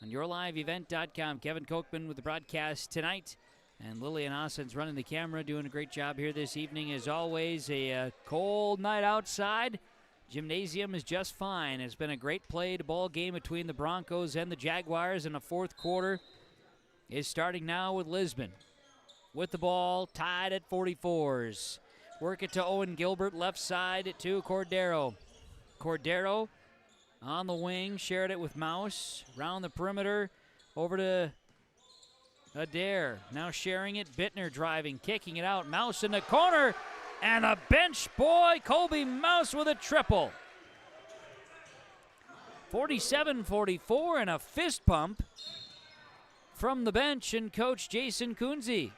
Speaker 6: on YourLiveEvent.com. Kevin Kochman with the broadcast tonight, and Lillian Ossen's running the camera, doing a great job here this evening. As always, a cold night outside. Gymnasium is just fine. It's been a great played ball game between the Broncos and the Jaguars, and the fourth quarter is starting now with Lisbon. With the ball, tied at 44s. Work it to Owen Gilbert, left side to Cordero. Cordero on the wing, shared it with Mouse. Round the perimeter, over to Adair. Now sharing it, Bittner driving, kicking it out. Mouse in the corner. And a bench boy, Colby Mouse with a triple. 47-44 and a fist pump from the bench and coach Jason Kunze.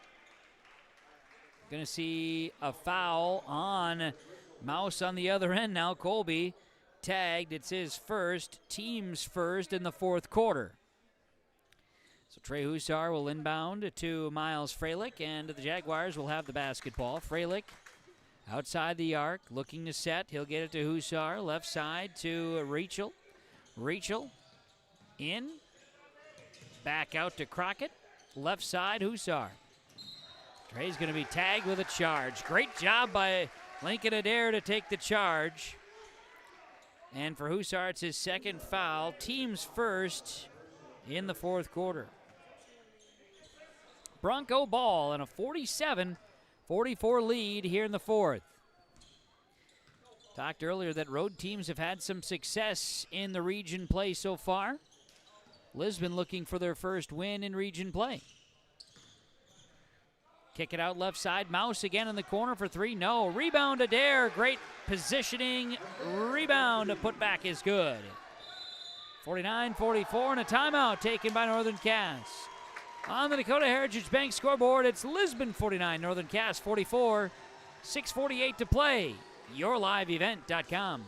Speaker 6: Going to see a foul on Mouse on the other end now. Colby tagged. It's his first, team's first in the fourth quarter. So Trey Hussar will inbound to Miles Freilich, and the Jaguars will have the basketball. Freilich outside the arc, looking to set. He'll get it to Hussar, left side to Rachel. Rachel in, back out to Crockett, left side Hussar. Trey's going to be tagged with a charge. Great job by Lincoln Adair to take the charge. And for Hussar, it's his second foul. Team's first in the fourth quarter. Bronco ball and a 47-44 lead here in the fourth. Talked earlier that road teams have had some success in the region play so far. Lisbon looking for their first win in region play. Kick it out left side. Mouse again in the corner for three. No. Rebound Adair. Great positioning. Rebound. A putback is good. 49-44 and a timeout taken by Northern Cass. On the Dakota Heritage Bank scoreboard, it's Lisbon 49, Northern Cass 44. 6:48 to play. YourLiveEvent.com.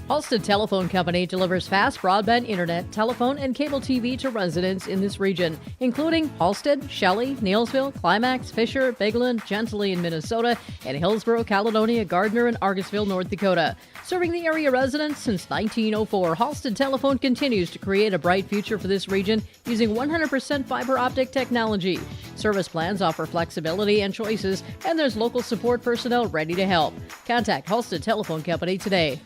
Speaker 13: Halstead Telephone Company delivers fast broadband internet, telephone, and cable TV to residents in this region, including Halstead, Shelley, Neelsville, Climax, Fisher, Bigland, Gentilly in Minnesota, and Hillsborough, Caledonia, Gardner, and Argosville, North Dakota. Serving the area residents since 1904, Halstead Telephone continues to create a bright future for this region using 100% fiber optic technology. Service plans offer flexibility and choices, and there's local support personnel ready to help. Contact Halstead Telephone Company today.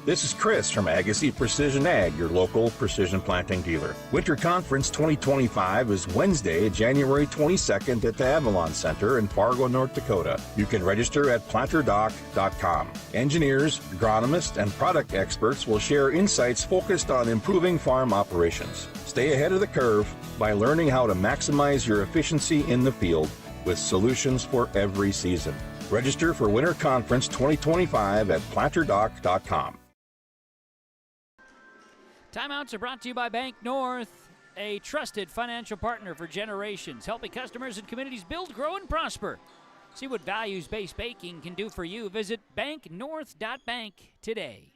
Speaker 14: This is Chris from Agassiz Precision Ag, your local precision planting dealer. Winter Conference 2025 is Wednesday, January 22nd at the Avalon Center in Fargo, North Dakota. You can register at planterdoc.com. Engineers, agronomists, and product experts will share insights focused on improving farm operations. Stay ahead of the curve by learning how to maximize your efficiency in the field with solutions for every season. Register for Winter Conference 2025 at planterdoc.com.
Speaker 6: Timeouts are brought to you by Bank North, a trusted financial partner for generations, helping customers and communities build, grow, and prosper. See what values-based banking can do for you. Visit banknorth.bank today.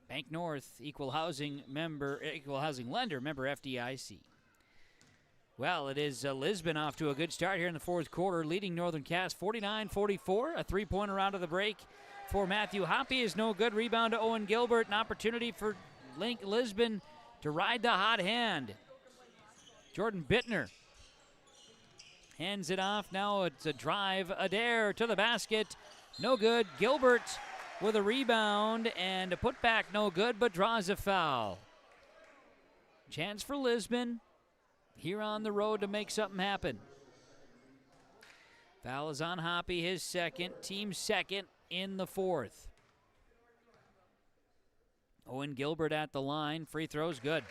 Speaker 6: Bank North, equal housing lender, member FDIC. Well, it is Lisbon off to a good start here in the fourth quarter, leading Northern Cass 49-44. A three-pointer out of the break for Matthew Hoppy is no good. Rebound to Owen Gilbert. An opportunity for Lisbon to ride the hot hand. Jordan Bittner hands it off. Now it's a drive. Adair to the basket. No good. Gilbert with a rebound and a putback. No good, but draws a foul. Chance for Lisbon here on the road to make something happen. Foul is on Hoppy, his second, team second in the fourth. Owen Gilbert at the line. Free throws good.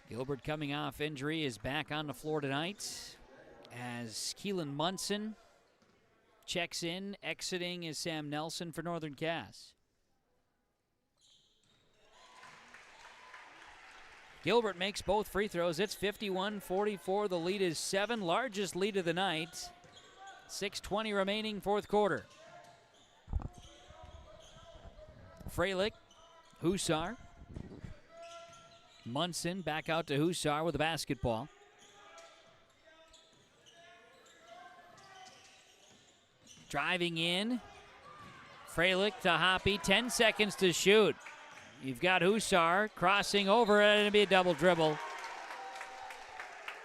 Speaker 6: Gilbert, coming off injury, is back on the floor tonight as Keelan Munson checks in. Exiting is Sam Nelson for Northern Cass. Gilbert makes both free throws. It's 51-44. The lead is 7. Largest lead of the night. 6:20 remaining, fourth quarter. Freilich, Hussar. Munson back out to Hussar with the basketball. Driving in. Freilich to Hoppy. 10 seconds to shoot. You've got Hussar crossing over, and it'll be a double dribble.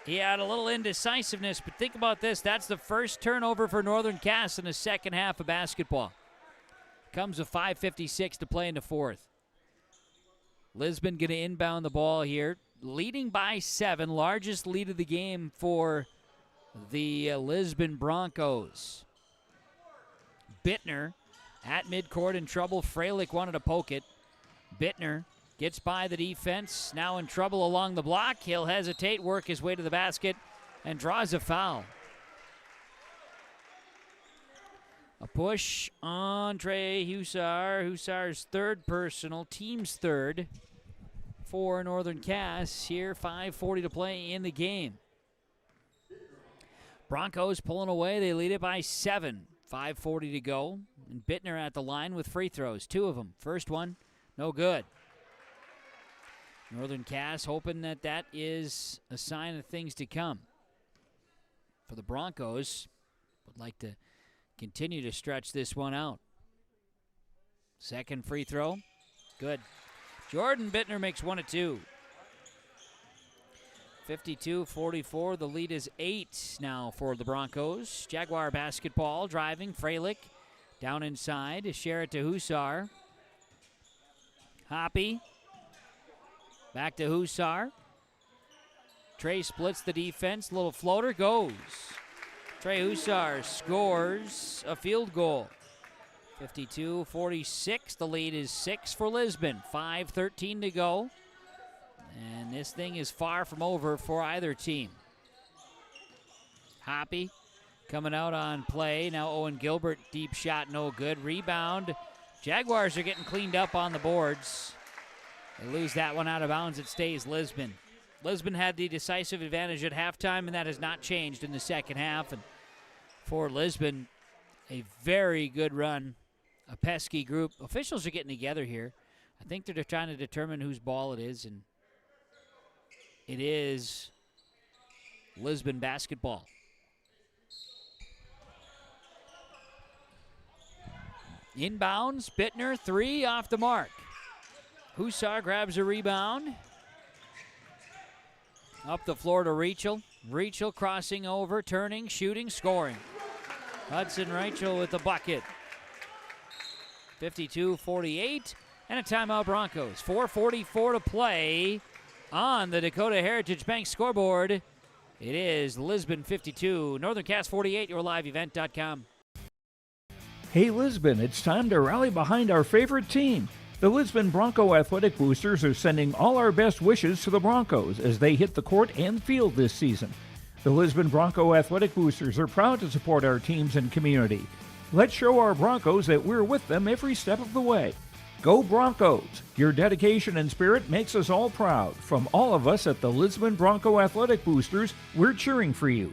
Speaker 6: He had a little indecisiveness, but think about this. That's the first turnover for Northern Cass in the second half of basketball. Comes with 5:56 to play in the fourth. Lisbon going to inbound the ball here, leading by 7, largest lead of the game for the Lisbon Broncos. Bittner at midcourt in trouble. Freilich wanted to poke it. Bittner gets by the defense, now in trouble along the block. He'll hesitate, work his way to the basket, and draws a foul. A push on Trey Hussar. Hussar's third personal, team's third for Northern Cass. Here, 5:40 to play in the game. Broncos pulling away. They lead it by 7. 5:40 to go. And Bittner at the line with free throws, 2 of them. First one, no good. Northern Cass hoping that is a sign of things to come. For the Broncos, would like to continue to stretch this one out. Second free throw, good. Jordan Bittner makes 1 of 2. 52-44, the lead is 8 now for the Broncos. Jaguar basketball, driving, Freilich down inside to share it to Hussar. Hoppy, back to Hussar. Trey splits the defense, little floater, goes. Trey Hussar scores a field goal. 52-46, the lead is 6 for Lisbon. 5:13 to go. And this thing is far from over for either team. Hoppy coming out on play. Now Owen Gilbert, deep shot, no good. Rebound. Jaguars are getting cleaned up on the boards. They lose that one out of bounds. It stays Lisbon. Lisbon had the decisive advantage at halftime, and that has not changed in the second half. And for Lisbon, a very good run. A pesky group. Officials are getting together here. I think they're trying to determine whose ball it is, and it is Lisbon basketball. Inbounds, Bittner, 3 off the mark. Hussar grabs a rebound. Up the floor to Reichel. Reichel crossing over, turning, shooting, scoring. Hudson Reichel with the bucket. 52-48, and a timeout Broncos. 4:44 to play on the Dakota Heritage Bank scoreboard. It is Lisbon 52, Northern Cast 48, yourliveevent.com.
Speaker 9: Hey Lisbon, it's time to rally behind our favorite team. The Lisbon Bronco Athletic Boosters are sending all our best wishes to the Broncos as they hit the court and field this season. The Lisbon Bronco Athletic Boosters are proud to support our teams and community. Let's show our Broncos that we're with them every step of the way. Go Broncos! Your dedication and spirit makes us all proud. From all of us at the Lisbon Bronco Athletic Boosters, we're cheering for you.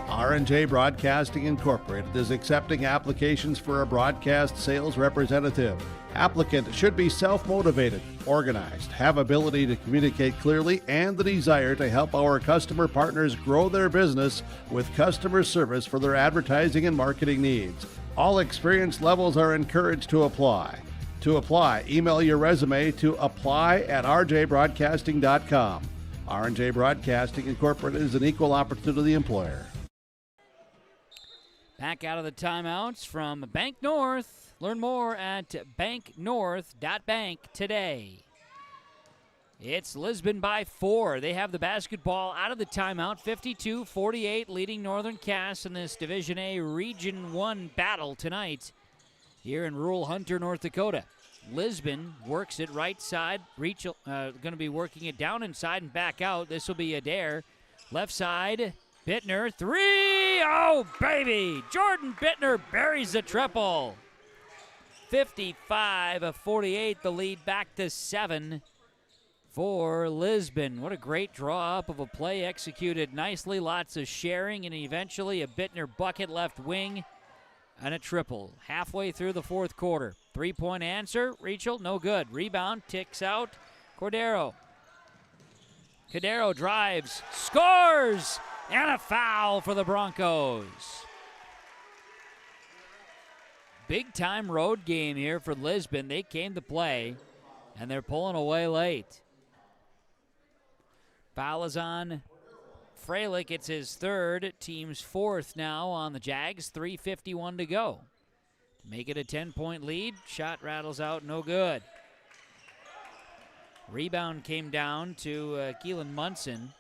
Speaker 5: R&J Broadcasting Incorporated is accepting applications for a broadcast sales representative. Applicant should be self-motivated, organized, have ability to communicate clearly, and the desire to help our customer partners grow their business with customer service for their advertising and marketing needs. All experience levels are encouraged to apply. To apply, email your resume to apply@rjbroadcasting.com. R&J Broadcasting Incorporated is an equal opportunity employer.
Speaker 6: Back out of the timeouts from Bank North. Learn more at banknorth.bank today. It's Lisbon by 4. They have the basketball out of the timeout. 52-48, leading Northern Cass in this Division A Region 1 battle tonight here in rural Hunter, North Dakota. Lisbon works it right side. Reichel going to be working it down inside and back out. This will be Adair. Left side, Bittner, 3! Oh, baby! Jordan Bittner buries the triple. 55-48, the lead back to 7 for Lisbon. What a great draw up of a play executed nicely. Lots of sharing, and eventually a Bittner bucket left wing and a triple. Halfway through the fourth quarter. Three-point answer, Reichel, no good. Rebound, ticks out, Cordero. Cordero drives, scores, and a foul for the Broncos. Big-time road game here for Lisbon. They came to play, and they're pulling away late. Foul is on Freilich. It's his third. Team's fourth now on the Jags. 3:51 to go. To make it a 10-point lead. Shot rattles out, no good. Rebound came down to Keelan Munson.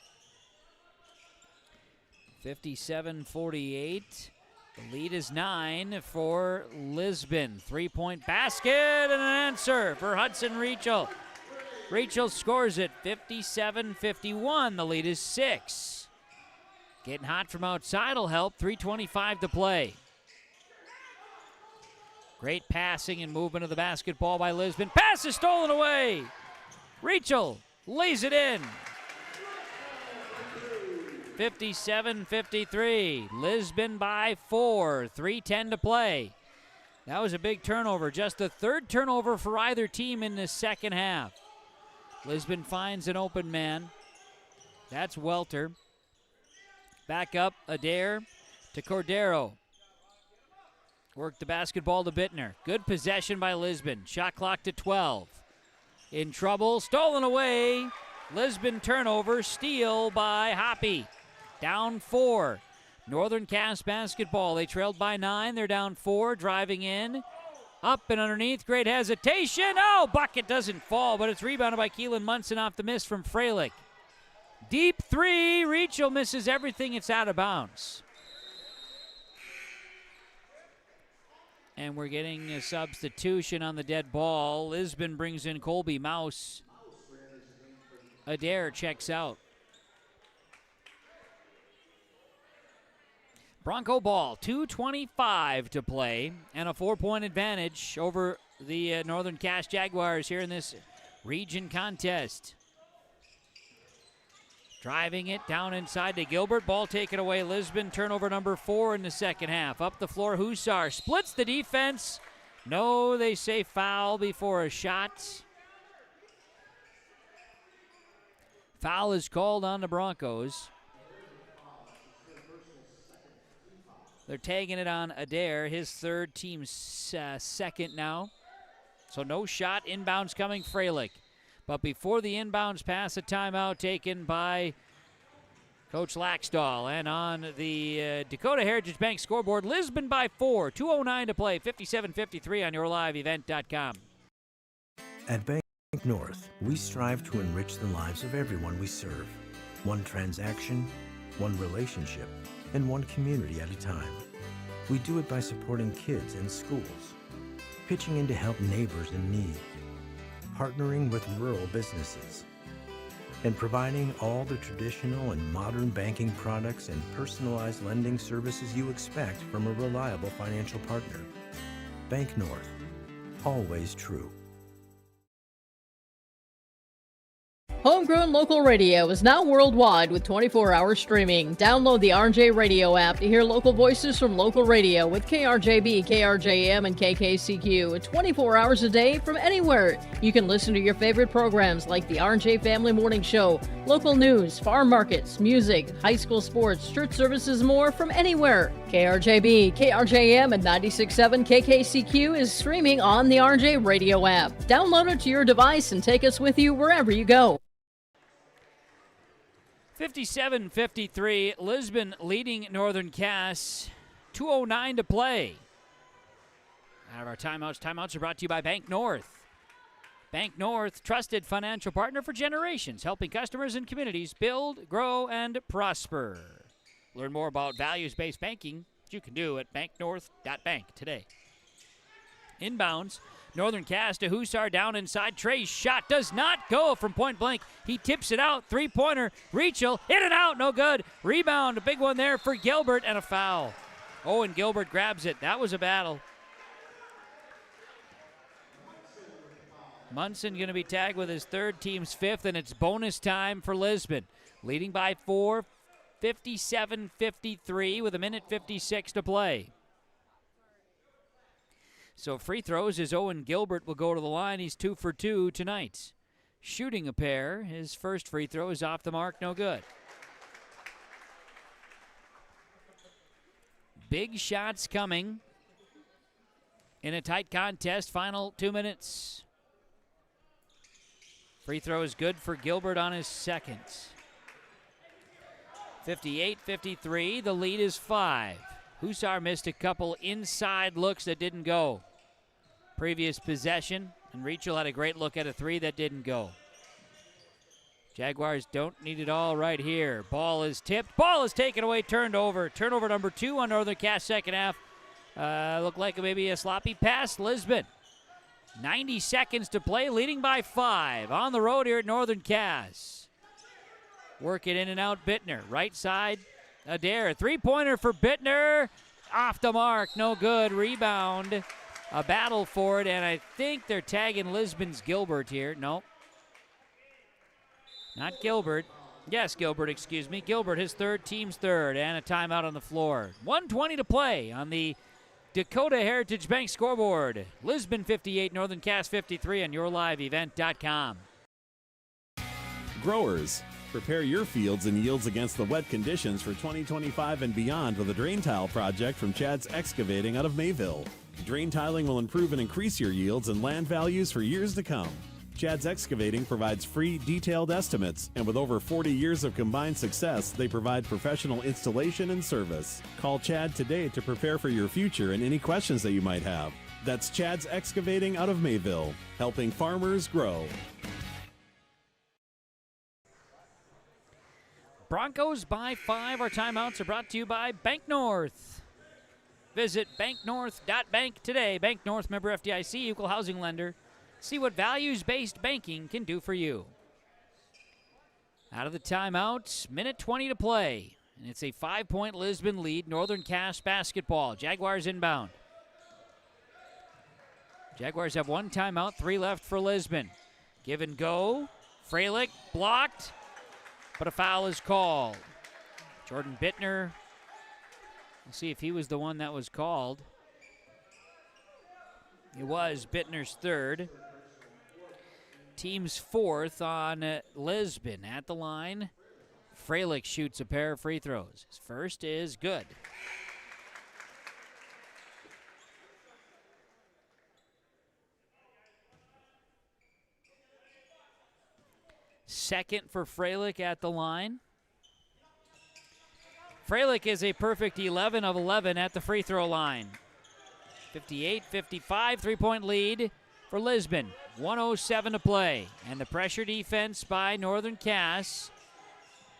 Speaker 6: 57-48. The lead is 9 for Lisbon. Three-point basket and an answer for Hudson Reichel. Reichel scores it, 57-51. The lead is 6. Getting hot from outside will help. 3:25 to play. Great passing and movement of the basketball by Lisbon. Pass is stolen away. Reichel lays it in. 57-53. Lisbon by 4. 3:10 to play. That was a big turnover. Just the third turnover for either team in the second half. Lisbon finds an open man. That's Welter. Back up, Adair to Cordero. Work the basketball to Bittner. Good possession by Lisbon. Shot clock to 12. In trouble, stolen away. Lisbon turnover, steal by Hoppy. Down 4. Northern Cass basketball. They trailed by 9. They're down 4. Driving in. Up and underneath. Great hesitation. Oh, bucket doesn't fall, but it's rebounded by Keelan Munson off the miss from Freilich. Deep 3. Reichel misses everything. It's out of bounds. And we're getting a substitution on the dead ball. Lisbon brings in Colby Mouse. Adair checks out. Bronco ball, 2:25 to play, and a 4-point advantage over the Northern Cass Jaguars here in this region contest. Driving it down inside to Gilbert. Ball taken away. Lisbon, turnover number 4 in the second half. Up the floor, Hussar splits the defense. No, they say foul before a shot. Foul is called on the Broncos. They're tagging it on Adair, his third, team's second now. So no shot. Inbounds coming, Freilich. But before the inbounds pass, a timeout taken by Coach Laxdal. And on the Dakota Heritage Bank scoreboard, Lisbon by 4. 2:09 to play, 57-53 on yourliveevent.com.
Speaker 12: At Bank North, we strive to enrich the lives of everyone we serve. One transaction, one relationship, and one community at a time. We do it by supporting kids and schools, pitching in to help neighbors in need, partnering with rural businesses, and providing all the traditional and modern banking products and personalized lending services you expect from a reliable financial partner. Bank North, always true.
Speaker 13: Homegrown local radio is now worldwide with 24-hour streaming. Download the RJ Radio app to hear local voices from local radio with KRJB, KRJM, and KKCQ 24 hours a day from anywhere. You can listen to your favorite programs like the RJ Family Morning Show, local news, farm markets, music, high school sports, church services, more from anywhere. KRJB, KRJM, and 96.7 KKCQ is streaming on the RJ Radio app. Download it to your device and take us with you wherever you go.
Speaker 6: 57-53, Lisbon leading Northern Cass. 2:09 to play. Out of our timeouts. Timeouts are brought to you by Bank North. Bank North, trusted financial partner for generations, helping customers and communities build, grow, and prosper. Learn more about values-based banking that you can do at banknorth.bank today. Inbounds. Northern Cass to Hussar down inside. Trey's shot does not go from point blank. He tips it out. Three-pointer. Rachel in and out. No good. Rebound. A big one there for Gilbert and a foul. Owen Gilbert grabs it. That was a battle. Munson going to be tagged with his third, team's fifth, and it's bonus time for Lisbon. Leading by 4, 57-53 with 1:56 to play. So free throws as Owen Gilbert will go to the line. He's 2 for 2 tonight. Shooting a pair. His first free throw is off the mark, no good. Big shots coming in a tight contest. Final 2 minutes. Free throw is good for Gilbert on his second. 58-53. The lead is 5. Hussar missed a couple inside looks that didn't go. Previous possession, and Rachel had a great look at a three that didn't go. Jaguars don't need it all right here. Ball is tipped. Ball is taken away, turned over. Turnover number 2 on Northern Cass second half. Looked like maybe a sloppy pass. Lisbon. 90 seconds to play, leading by 5. On the road here at Northern Cass. Work it in and out, Bittner. Right side, Adair. Three-pointer for Bittner. Off the mark, no good. Rebound. A battle for it, and I think they're tagging Lisbon's Gilbert here. No. Not Gilbert. Yes, Gilbert, excuse me. Gilbert, his third, team's third, and a timeout on the floor. 1:20 to play on the Dakota Heritage Bank scoreboard. Lisbon 58, Northern Cass 53 on yourliveevent.com.
Speaker 15: Growers, prepare your fields and yields against the wet conditions for 2025 and beyond with a drain tile project from Chad's Excavating out of Mayville. Drain tiling will improve and increase your yields and land values for years to come. Chad's Excavating provides free, detailed estimates, and with over 40 years of combined success, they provide professional installation and service. Call Chad today to prepare for your future and any questions that you might have. That's Chad's Excavating out of Mayville, helping farmers grow.
Speaker 6: Broncos by 5. Our timeouts are brought to you by Bank North. Visit banknorth.bank today. Bank North, member FDIC, equal housing lender. See what values-based banking can do for you. Out of the timeout, minute 20 to play. And it's a 5-point Lisbon lead, Northern Cass basketball. Jaguars inbound. Jaguars have 1 timeout, 3 left for Lisbon. Give and go. Freilich blocked. but a foul is called. Jordan Bittner, we'll see if he was the one that was called. It was Bittner's third. Team's fourth on Lisbon. At the line, Freilich shoots a pair of free throws. His first is good. Second for Freilich at the line. Freilich is a perfect 11 of 11 at the free throw line. 58-55, three-point lead for Lisbon. 1:07 to play. And the pressure defense by Northern Cass.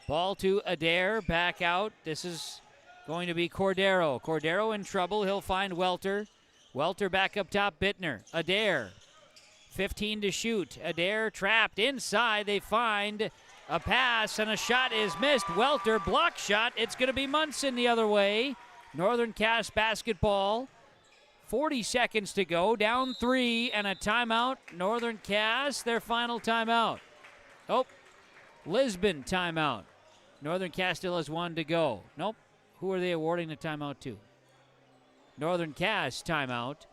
Speaker 6: Ball to Adair, back out. This is going to be Cordero. Cordero in trouble. He'll find Welter. Welter back up top, Bittner. Adair, 15 to shoot. Adair trapped inside. They find a pass, and a shot is missed. Welter, block shot. It's going to be Munson the other way. Northern Cass basketball. 40 seconds to go. Down 3 and a timeout. Northern Cass, their final timeout. Oh, Lisbon timeout. Northern Cass still has 1 to go. Nope. Who are they awarding the timeout to? Northern Cass timeout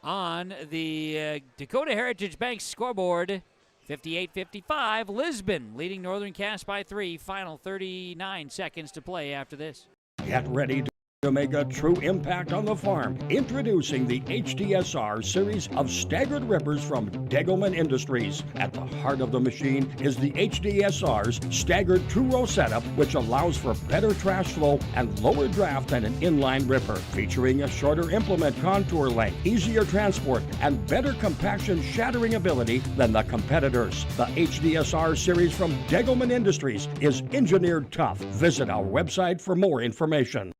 Speaker 6: on the Dakota Heritage Bank scoreboard. 58-55, Lisbon leading Northern Cass by 3. Final 39 seconds to play after this.
Speaker 1: Get ready to make a true impact on the farm. Introducing the HDSR series of staggered rippers from Degelman Industries. At the heart of the machine is the HDSR's staggered two-row setup, which allows for better trash flow and lower draft than an inline ripper. Featuring a shorter implement contour length, easier transport, and better compaction shattering ability than the competitors. The HDSR series from Degelman Industries is engineered tough. Visit our website for more information.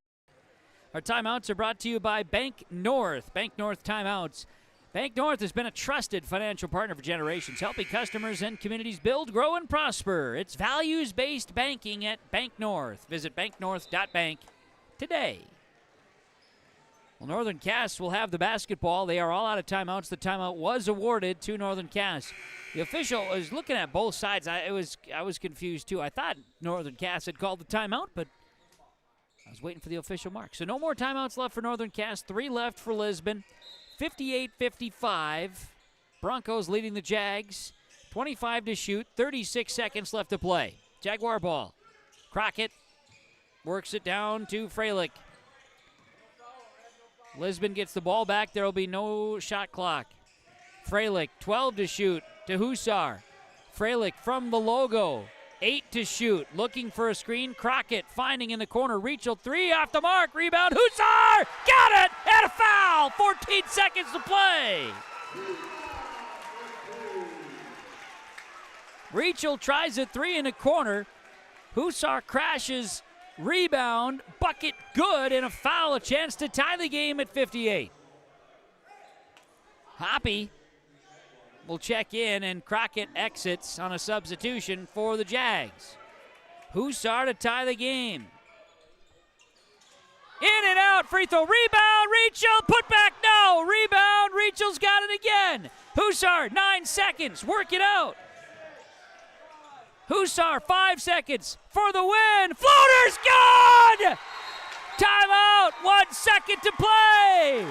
Speaker 6: Our timeouts are brought to you by Bank North. Bank North timeouts. Bank North has been a trusted financial partner for generations, helping customers and communities build, grow, and prosper. It's values-based banking at Bank North. Visit banknorth.bank today. Well, Northern Cass will have the basketball. They are all out of timeouts. The timeout was awarded to Northern Cass. The official was looking at both sides. I was confused, too. I thought Northern Cass had called the timeout, but I was waiting for the official mark. So no more timeouts left for Northern Cass. 3 left for Lisbon. 58-55. Broncos leading the Jags. 25 to shoot. 36 seconds left to play. Jaguar ball. Crockett works it down to Freilich. Lisbon gets the ball back. There will be no shot clock. Freilich, 12 to shoot to Hussar. Freilich from the logo. 8 to shoot, looking for a screen. Crockett finding in the corner. Rachel, 3 off the mark. Rebound. Hussar! Got it! And a foul! 14 seconds to play. Rachel tries a 3 in the corner. Hussar crashes. Rebound. Bucket good. And a foul. A chance to tie the game at 58. Hoppy will check in, and Crockett exits on a substitution for the Jags. Hussar to tie the game. In and out, free throw, rebound, Rachel, put back, no, rebound, Rachel's got it again. Hussar, 9 seconds, work it out. Hussar, 5 seconds for the win. Floater's good! Timeout, 1 second to play.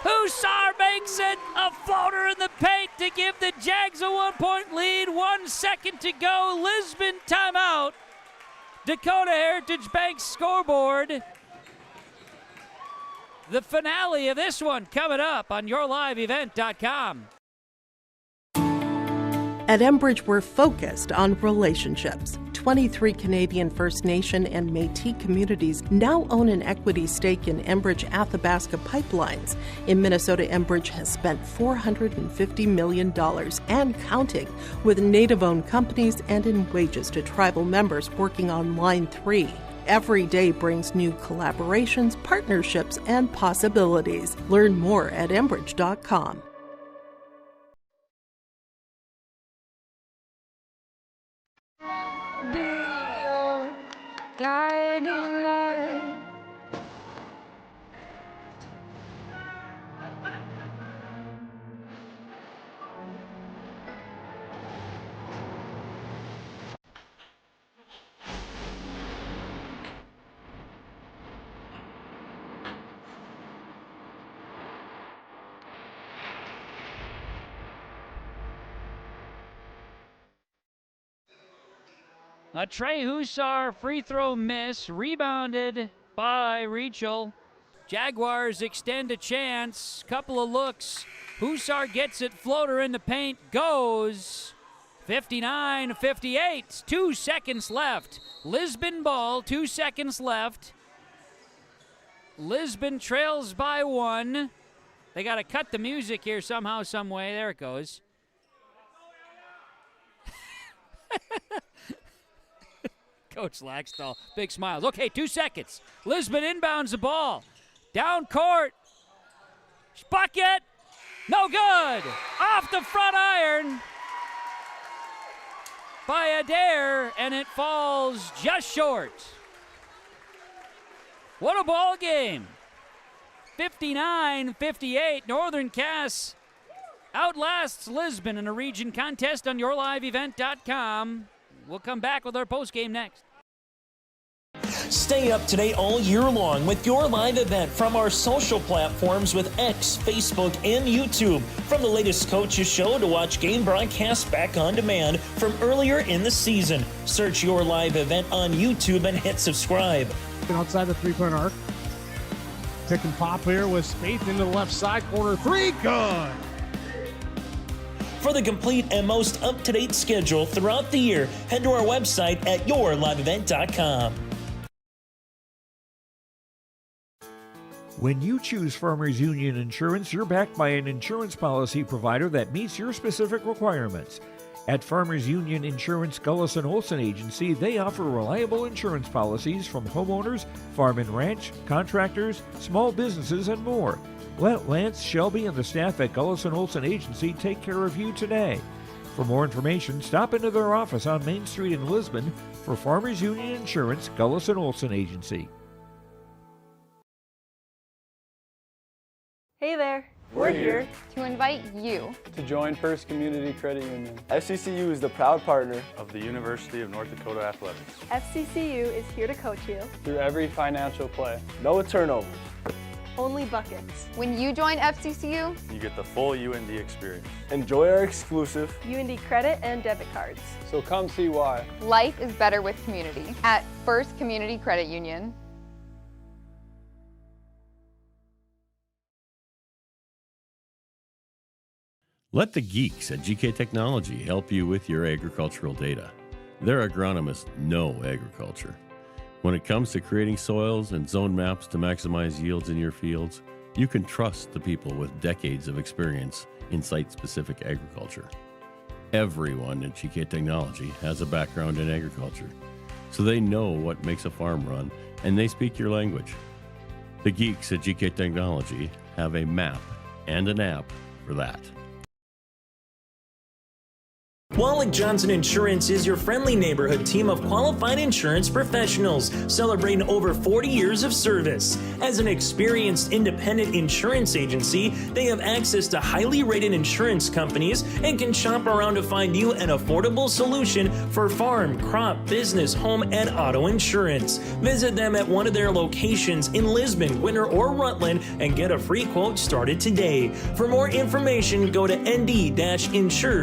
Speaker 6: Hussar makes it a floater in the paint to give the Jags a 1-point lead. 1 second to go. Lisbon timeout. Dakota Heritage Bank scoreboard. The finale of this one coming up on YourLiveEvent.com.
Speaker 18: At Enbridge, we're focused on relationships. 23 Canadian First Nation and Métis communities now own an equity stake in Enbridge Athabasca Pipelines. In Minnesota, Enbridge has spent $450 million and counting with Native-owned companies and in wages to tribal members working on Line 3. Every day brings new collaborations, partnerships, and possibilities. Learn more at Enbridge.com.
Speaker 16: Guiding light.
Speaker 6: A Trey Hussar free throw miss, rebounded by Rachel. Jaguars extend a chance, couple of looks. Hussar gets it, floater in the paint, goes. 59-58, 2 seconds left. Lisbon ball, 2 seconds left. Lisbon trails by 1. They got to cut the music here somehow, some way. There it goes. Coach Laxdal, big smiles. Okay, 2 seconds. Lisbon inbounds the ball. Down court. Bucket. No good. Off the front iron by Adair, and it falls just short. What a ball game. 59-58. Northern Cass outlasts Lisbon in a region contest on yourliveevent.com. We'll come back with our postgame next.
Speaker 17: Stay up to date all year long with your live event from our social platforms with X, Facebook, and YouTube. From the latest coaches show to watch game broadcasts back on demand from earlier in the season. Search your live event on YouTube and hit subscribe.
Speaker 7: Outside the three-point arc. Pick and pop here with Spaeth into the left side corner. 3, good.
Speaker 17: For the complete and most up-to-date schedule throughout the year, head to our website at yourliveevent.com.
Speaker 9: When you choose Farmers Union Insurance, you're backed by an insurance policy provider that meets your specific requirements. At Farmers Union Insurance Gullison Olson Agency, they offer reliable insurance policies from homeowners, farm and ranch, contractors, small businesses, and more. Let Lance, Shelby, and the staff at Gullison Olson Agency take care of you today. For more information, stop into their office on Main Street in Lisbon for Farmers Union Insurance Gullison Olson Agency.
Speaker 2: Hey there.
Speaker 8: We're here
Speaker 2: to invite you
Speaker 8: to join First Community Credit Union.
Speaker 19: FCCU is the proud partner
Speaker 20: of the University of North Dakota Athletics.
Speaker 2: FCCU is here to coach you
Speaker 8: through every financial play.
Speaker 19: No turnovers.
Speaker 2: Only buckets.
Speaker 8: When you join FCCU, you get the full UND experience.
Speaker 19: Enjoy our exclusive
Speaker 2: UND credit and debit cards.
Speaker 8: So come see why. Life is better with community at First Community Credit Union.
Speaker 21: Let the geeks at GK Technology help you with your agricultural data. Their agronomists know agriculture. When it comes to creating soils and zone maps to maximize yields in your fields, you can trust the people with decades of experience in site-specific agriculture. Everyone at GK Technology has a background in agriculture, so they know what makes a farm run, and they speak your language. The geeks at GK Technology have a map and an app for that.
Speaker 17: Wallach Johnson Insurance is your friendly neighborhood team of qualified insurance professionals celebrating over 40 years of service. As an experienced independent insurance agency, they have access to highly rated insurance companies and can shop around to find you an affordable solution for farm, crop, business, home, and auto insurance. Visit them at one of their locations in Lisbon, Winter, or Rutland and get a free quote started today. For more information, go to nd-insure.com.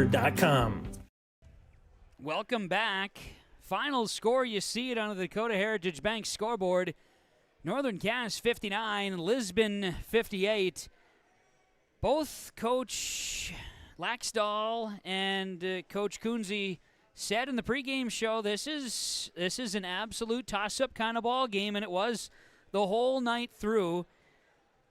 Speaker 6: Welcome back. Final score, you see it on the Dakota Heritage Bank scoreboard. Northern Cass 59, Lisbon 58. Both Coach Laxdal and Coach Kunze said in the pregame show this is an absolute toss-up kind of ball game, and it was the whole night through.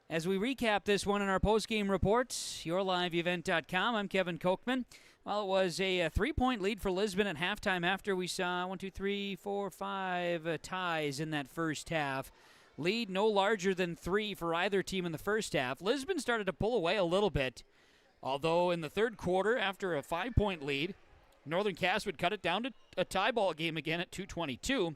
Speaker 6: As we recap this one in our postgame reports, yourliveevent.com, I'm Kevin Kochman. Well, it was a 3-point lead for Lisbon at halftime after we saw 5 ties in that first half. Lead no larger than 3 for either team in the first half. Lisbon started to pull away a little bit, although in the third quarter, after a 5-point lead, Northern Cass would cut it down to a tie ball game again at 2:22.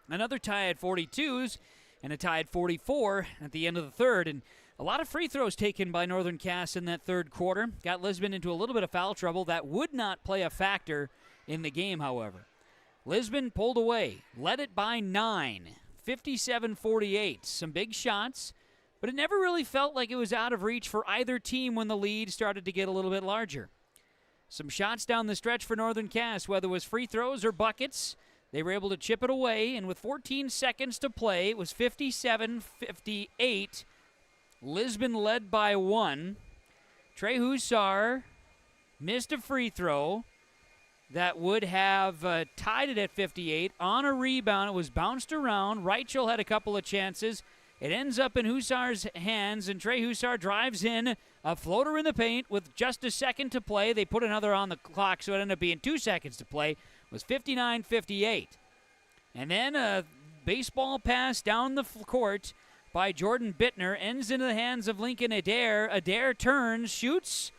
Speaker 6: Another tie at 42s and a tie at 44 at the end of the third. And a lot of free throws taken by Northern Cass in that third quarter. Got Lisbon into a little bit of foul trouble. That would not play a factor in the game, however. Lisbon pulled away, led it by 9, 57-48. Some big shots, but it never really felt like it was out of reach for either team when the lead started to get a little bit larger. Some shots down the stretch for Northern Cass, whether it was free throws or buckets. They were able to chip it away, and with 14 seconds to play, it was 57-58. Lisbon led by 1. Trey Hussar missed a free throw that would have tied it at 58. On a rebound, it was bounced around. Reichel had a couple of chances. It ends up in Hussar's hands, and Trey Hussar drives in a floater in the paint with just a second to play. They put another on the clock, so it ended up being 2 seconds to play. It was 59-58. And then a baseball pass down the court by Jordan Bittner ends into the hands of Lincoln Adair. Adair turns, shoots,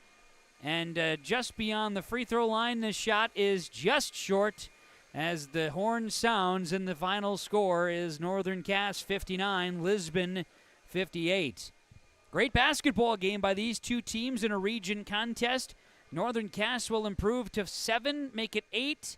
Speaker 6: and just beyond the free throw line, the shot is just short as the horn sounds, and the final score is Northern Cass 59, Lisbon 58. Great basketball game by these two teams in a region contest. Northern Cass will improve to 7, make it 8-2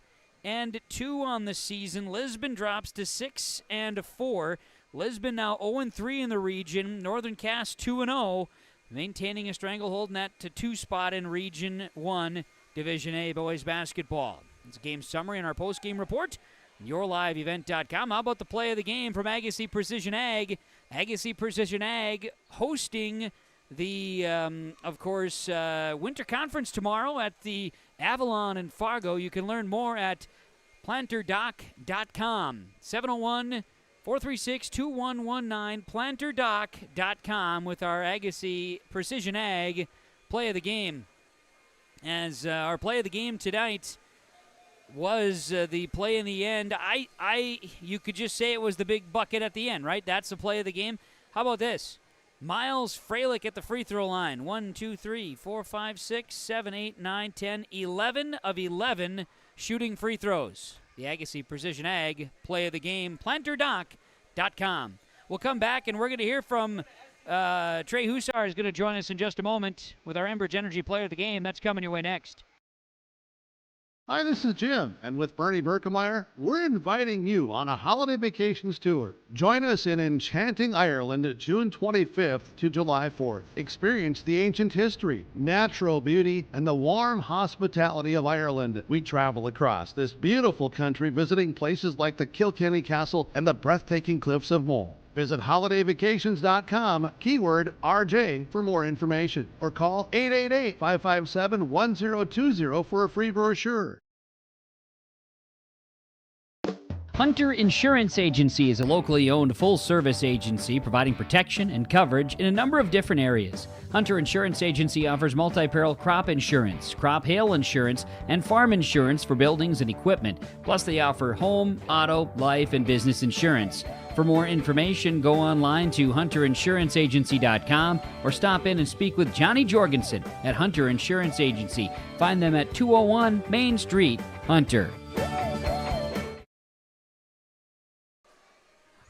Speaker 6: on the season. Lisbon drops to 6-4. Lisbon now 0-3 in the region. Northern Cass 2-0, maintaining a stranglehold in that 2 spot in Region 1 Division A boys basketball. It's a game summary in our post-game report. YourLiveEvent.com. How about the play of the game from Agassiz Precision Ag? Agassiz Precision Ag hosting the, Winter Conference tomorrow at the Avalon in Fargo. You can learn more at planterdoc.com. 701-436-2119. planterdoc.com with our Agassiz Precision Ag play of the game. As our play of the game tonight was the play in the end. You could just say it was the big bucket at the end, right? That's the play of the game. How about this? Miles Freilich at the free throw line. 1, 2, 3, 4, 5, 6, 7, 8, 9, 10, 11 of 11 shooting free throws. The Agassiz Precision Ag play of the game. planterdoc.com. We'll come back and we're going to hear from Trey Hussar is going to join us in just a moment with our Enbridge Energy player of the game. That's coming your way next.
Speaker 5: Hi, this is Jim, and with Bernie Berkemeyer, we're inviting you on a holiday vacations tour. Join us in enchanting Ireland, June 25th to July 4th. Experience the ancient history, natural beauty, and the warm hospitality of Ireland. We travel across this beautiful country, visiting places like the Kilkenny Castle and the breathtaking cliffs of Moyle. Visit holidayvacations.com, keyword RJ, for more information, or call 888-557-1020 for a free brochure.
Speaker 6: Hunter Insurance Agency is a locally owned full-service agency providing protection and coverage in a number of different areas. Hunter Insurance Agency offers multi-peril crop insurance, crop hail insurance, and farm insurance for buildings and equipment. Plus, they offer home, auto, life, and business insurance. For more information, go online to hunterinsuranceagency.com or stop in and speak with Johnny Jorgensen at Hunter Insurance Agency. Find them at 201 Main Street, Hunter.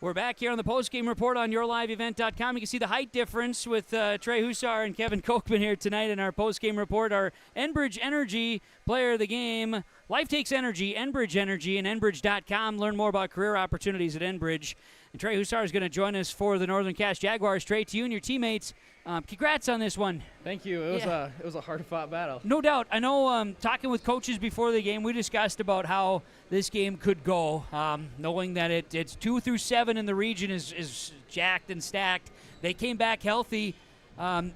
Speaker 6: We're back here on the postgame report on YourLiveEvent.com. You can see the height difference with Trey Hussar and Kevin Kochman here tonight in our postgame report. Our Enbridge Energy player of the game. Life takes energy, Enbridge Energy, and Enbridge.com. Learn more about career opportunities at Enbridge. And Trey Hussar is going to join us for the Northern Cass Jaguars. Trey, to you and your teammates, congrats on this one.
Speaker 10: Thank you. It was a hard-fought battle.
Speaker 6: No doubt. I know talking with coaches before the game, we discussed about how this game could go, knowing that it's 2 through 7 in the region is jacked and stacked. They came back healthy. There's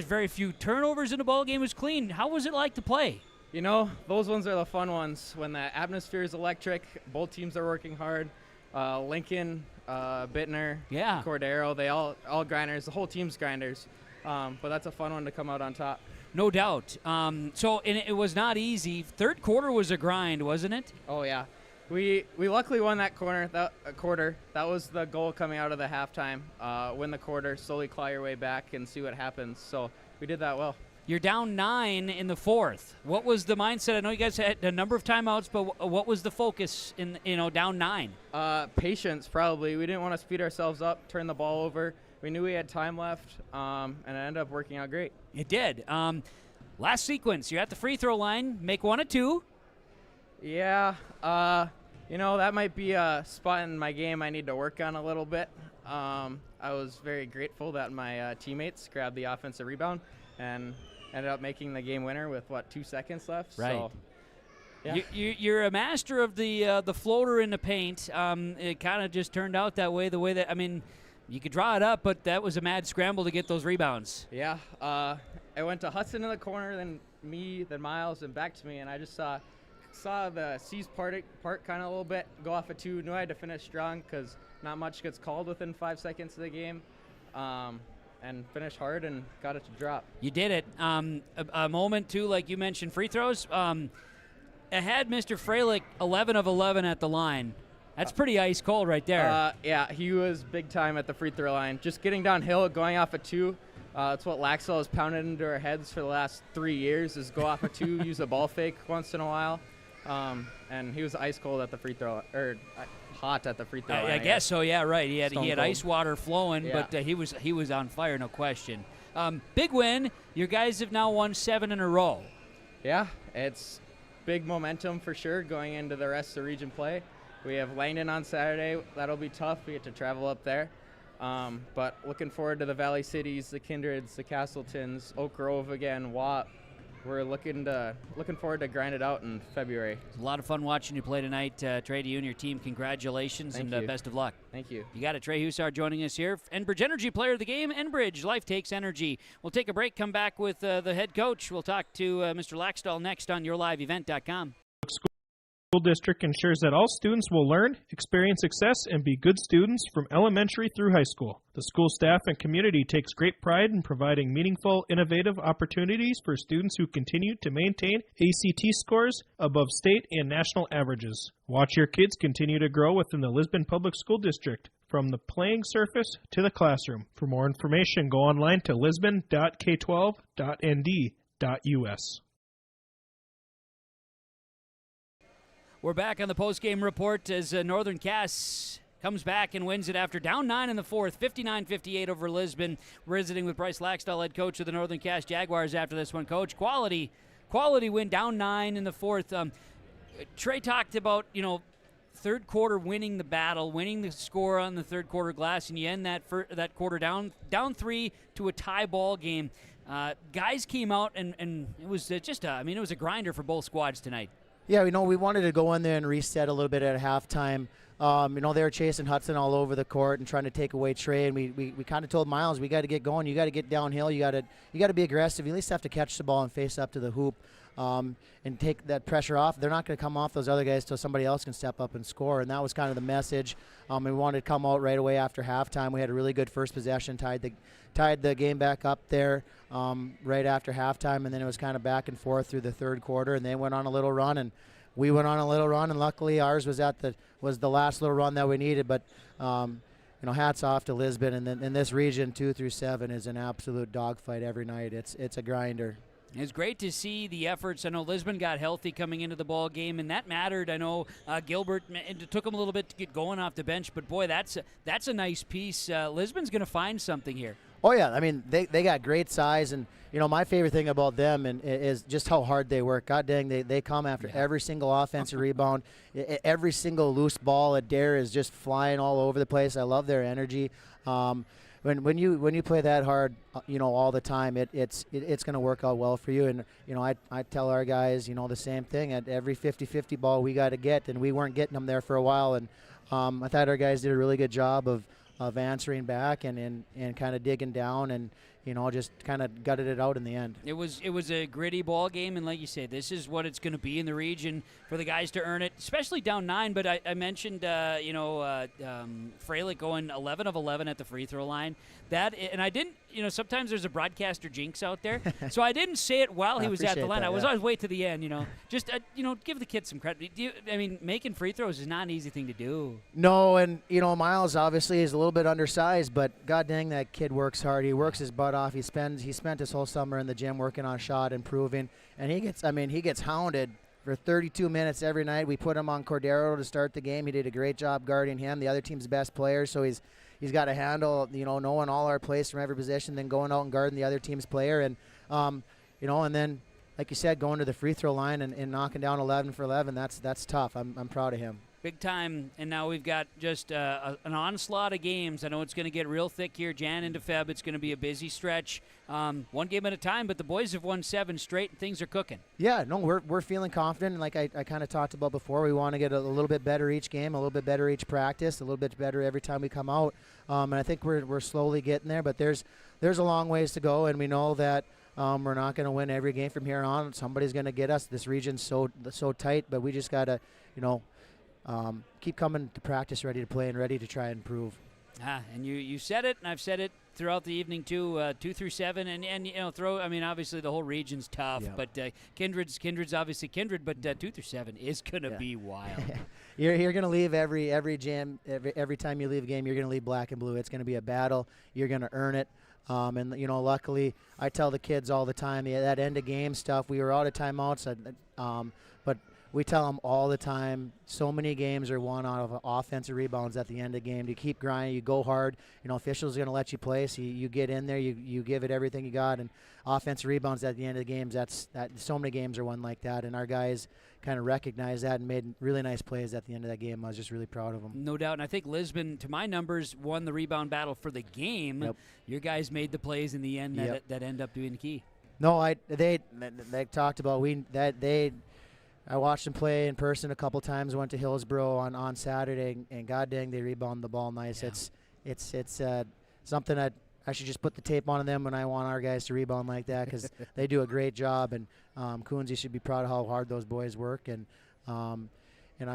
Speaker 6: very few turnovers in the ball game. It was clean. How was it like to play?
Speaker 10: You know, those ones are the fun ones when the atmosphere is electric. Both teams are working hard. Lincoln, Bittner, Cordero, they all grinders. The whole team's grinders. But that's a fun one to come out on top.
Speaker 6: No doubt. It was not easy. Third quarter was a grind, wasn't it?
Speaker 10: Oh, yeah. We luckily won that quarter. That was the goal coming out of the halftime. Win the quarter, slowly claw your way back and see what happens. So we did that well.
Speaker 6: You're down 9 in the fourth. What was the mindset? I know you guys had a number of timeouts, but what was the focus in down 9?
Speaker 10: Patience, probably. We didn't want to speed ourselves up, turn the ball over. We knew we had time left, and it ended up working out great.
Speaker 6: It did. Last sequence, you're at the free throw line. Make 1 of 2.
Speaker 10: Yeah. That might be a spot in my game I need to work on a little bit. I was very grateful that my teammates grabbed the offensive rebound and ended up making the game winner with 2 seconds left.
Speaker 6: Right.
Speaker 10: So Yeah.
Speaker 6: You're a master of the floater in the paint. It kind of just turned out that way. You could draw it up, but that was a mad scramble to get those rebounds.
Speaker 10: Yeah. I went to Hudson in the corner, then me, then Miles, and back to me, and I just saw the C's part kind of a little bit, go off a 2. Knew I had to finish strong because not much gets called within 5 seconds of the game. And finished hard and got it to drop.
Speaker 6: You did it. A moment, too, like you mentioned, free throws. I had Mr. Freilich 11 of 11 at the line. That's pretty ice cold right there.
Speaker 10: Yeah, he was big time at the free throw line. Just getting downhill, going off a 2. That's what Laxell has pounded into our heads for the last 3 years, is go off a 2, use a ball fake once in a while. And he was ice cold at the free throw, or hot at the free throw line.
Speaker 6: I guess so. Yeah, right. He had ice water flowing,
Speaker 10: Yeah.
Speaker 6: but he was on fire, no question. Big win. Your guys have now won 7 in a row.
Speaker 10: Yeah, it's big momentum for sure going into the rest of the region play. We have Langdon on Saturday. That'll be tough. We get to travel up there. But looking forward to the Valley Cities, the Kindreds, the Castletons, Oak Grove again, Watt. We're looking forward to grind it out in February.
Speaker 6: It's a lot of fun watching you play tonight. Trey, to you and your team, congratulations.
Speaker 10: Thank
Speaker 6: and
Speaker 10: you.
Speaker 6: Best of luck.
Speaker 10: Thank you.
Speaker 6: You got it. Trey Hussar joining us here. Enbridge Energy Player of the Game. Enbridge, life takes energy. We'll take a break, come back with the head coach. We'll talk to Mr. Laxdal next on yourliveevent.com.
Speaker 11: School district ensures that all students will learn, experience success, and be good students from elementary through high school. The school staff and community takes great pride in providing meaningful, innovative opportunities for students who continue to maintain ACT scores above state and national averages. Watch your kids continue to grow within the Lisbon Public School District, from the playing surface to the classroom. For more information, go online to lisbon.k12.nd.us.
Speaker 6: We're back on the post-game report as Northern Cass comes back and wins it after down 9 in the fourth, 59-58 over Lisbon. We're visiting with Bryce Laxdal, head coach of the Northern Cass Jaguars after this one. Coach, quality win, down 9 in the fourth. Trey talked about, third quarter winning the battle, winning the score on the third quarter glass, and you end that quarter down 3 to a tie ball game. Guys came out, and it was it was a grinder for both squads tonight.
Speaker 22: Yeah, we wanted to go in there and reset a little bit at halftime. They were chasing Hudson all over the court and trying to take away Trey, and we kind of told Miles, we got to get going. You got to get downhill. You got to be aggressive. You at least have to catch the ball and face up to the hoop and take that pressure off. They're not going to come off those other guys till somebody else can step up and score, and that was kind of the message. We wanted to come out right away after halftime. We had a really good first possession, tied the game back up there right after halftime, and then it was kind of back and forth through the third quarter, and they went on a little run, and we went on a little run, and luckily ours was the last little run that we needed. But hats off to Lisbon, and then in this region 2 through 7 is an absolute dogfight every night. It's a grinder.
Speaker 6: It's great to see the efforts. I know Lisbon got healthy coming into the ball game, and that mattered. I know Gilbert, it took him a little bit to get going off the bench, but boy, that's a nice piece. Lisbon's going to find something here.
Speaker 22: Oh yeah, I mean they got great size, and my favorite thing about them is just how hard they work. God dang, they come after every single offensive rebound, every single loose ball. A dare is just flying all over the place. I love their energy. When you play that hard, all the time, it's going to work out well for you. And I tell our guys, the same thing. At every 50-50 ball we got to get, and we weren't getting them there for a while. And I thought our guys did a really good job of answering back and kind of digging down and just kind of gutted it out in the end.
Speaker 6: It was a gritty ball game, and like you say, this is what it's going to be in the region for the guys to earn it, especially down 9. But I mentioned Freilich going 11 of 11 at the free throw line. And I didn't, sometimes there's a broadcaster jinx out there, so I didn't say it while he was at the line. I was always wait to the end, just give the kid some credit. Making free throws is not an easy thing to do.
Speaker 22: No, and Miles obviously is a little bit undersized, but god dang, that kid works hard. He works his butt off. He spent his whole summer in the gym working on a shot, improving, and he gets hounded for 32 minutes every night. We put him on Cordero to start the game. He did a great job guarding him, the other team's best player, so he's got to handle, knowing all our plays from every position, then going out and guarding the other team's player. And, and then, like you said, going to the free throw line and knocking down 11 for 11, that's tough. I'm proud of him.
Speaker 6: Big time, and now we've got just an onslaught of games. I know it's going to get real thick here, Jan into Feb. It's going to be a busy stretch, one game at a time, but the boys have won 7 straight, and things are cooking.
Speaker 22: Yeah, no, we're feeling confident, and like I kind of talked about before, we want to get a little bit better each game, a little bit better each practice, a little bit better every time we come out, and I think we're slowly getting there, but there's a long ways to go, and we know that we're not going to win every game from here on. Somebody's going to get us. This region's so tight, but we just got to, keep coming to practice ready to play and ready to try and improve.
Speaker 6: And you said it, and I've said it throughout the evening too. 2 through 7, and obviously the whole region's tough, but Kindred's obviously Kindred, but 2 through 7 is gonna be wild.
Speaker 22: You're gonna leave every gym, every time you leave a game, you're gonna leave black and blue. It's gonna be a battle. You're gonna earn it. And luckily, I tell the kids all the time that end of game stuff. We were out of timeouts, but we tell them all the time, so many games are won out of offensive rebounds at the end of the game. You keep grinding, you go hard. Officials are going to let you play, so you get in there, you give it everything you got. And offensive rebounds at the end of the games, so many games are won like that. And our guys kind of recognized that and made really nice plays at the end of that game. I was just really proud of them.
Speaker 6: No doubt. And I think Lisbon, to my numbers, won the rebound battle for the game.
Speaker 22: Yep.
Speaker 6: Your guys made the plays in the end that end up being the key.
Speaker 22: No, they talked about I watched them play in person a couple times. Went to Hillsborough on Saturday, and god dang, they rebound the ball nice. Yeah. It's something that I should just put the tape on them when I want our guys to rebound like that, because they do a great job. And Coonsy should be proud of how hard those boys work. And I'm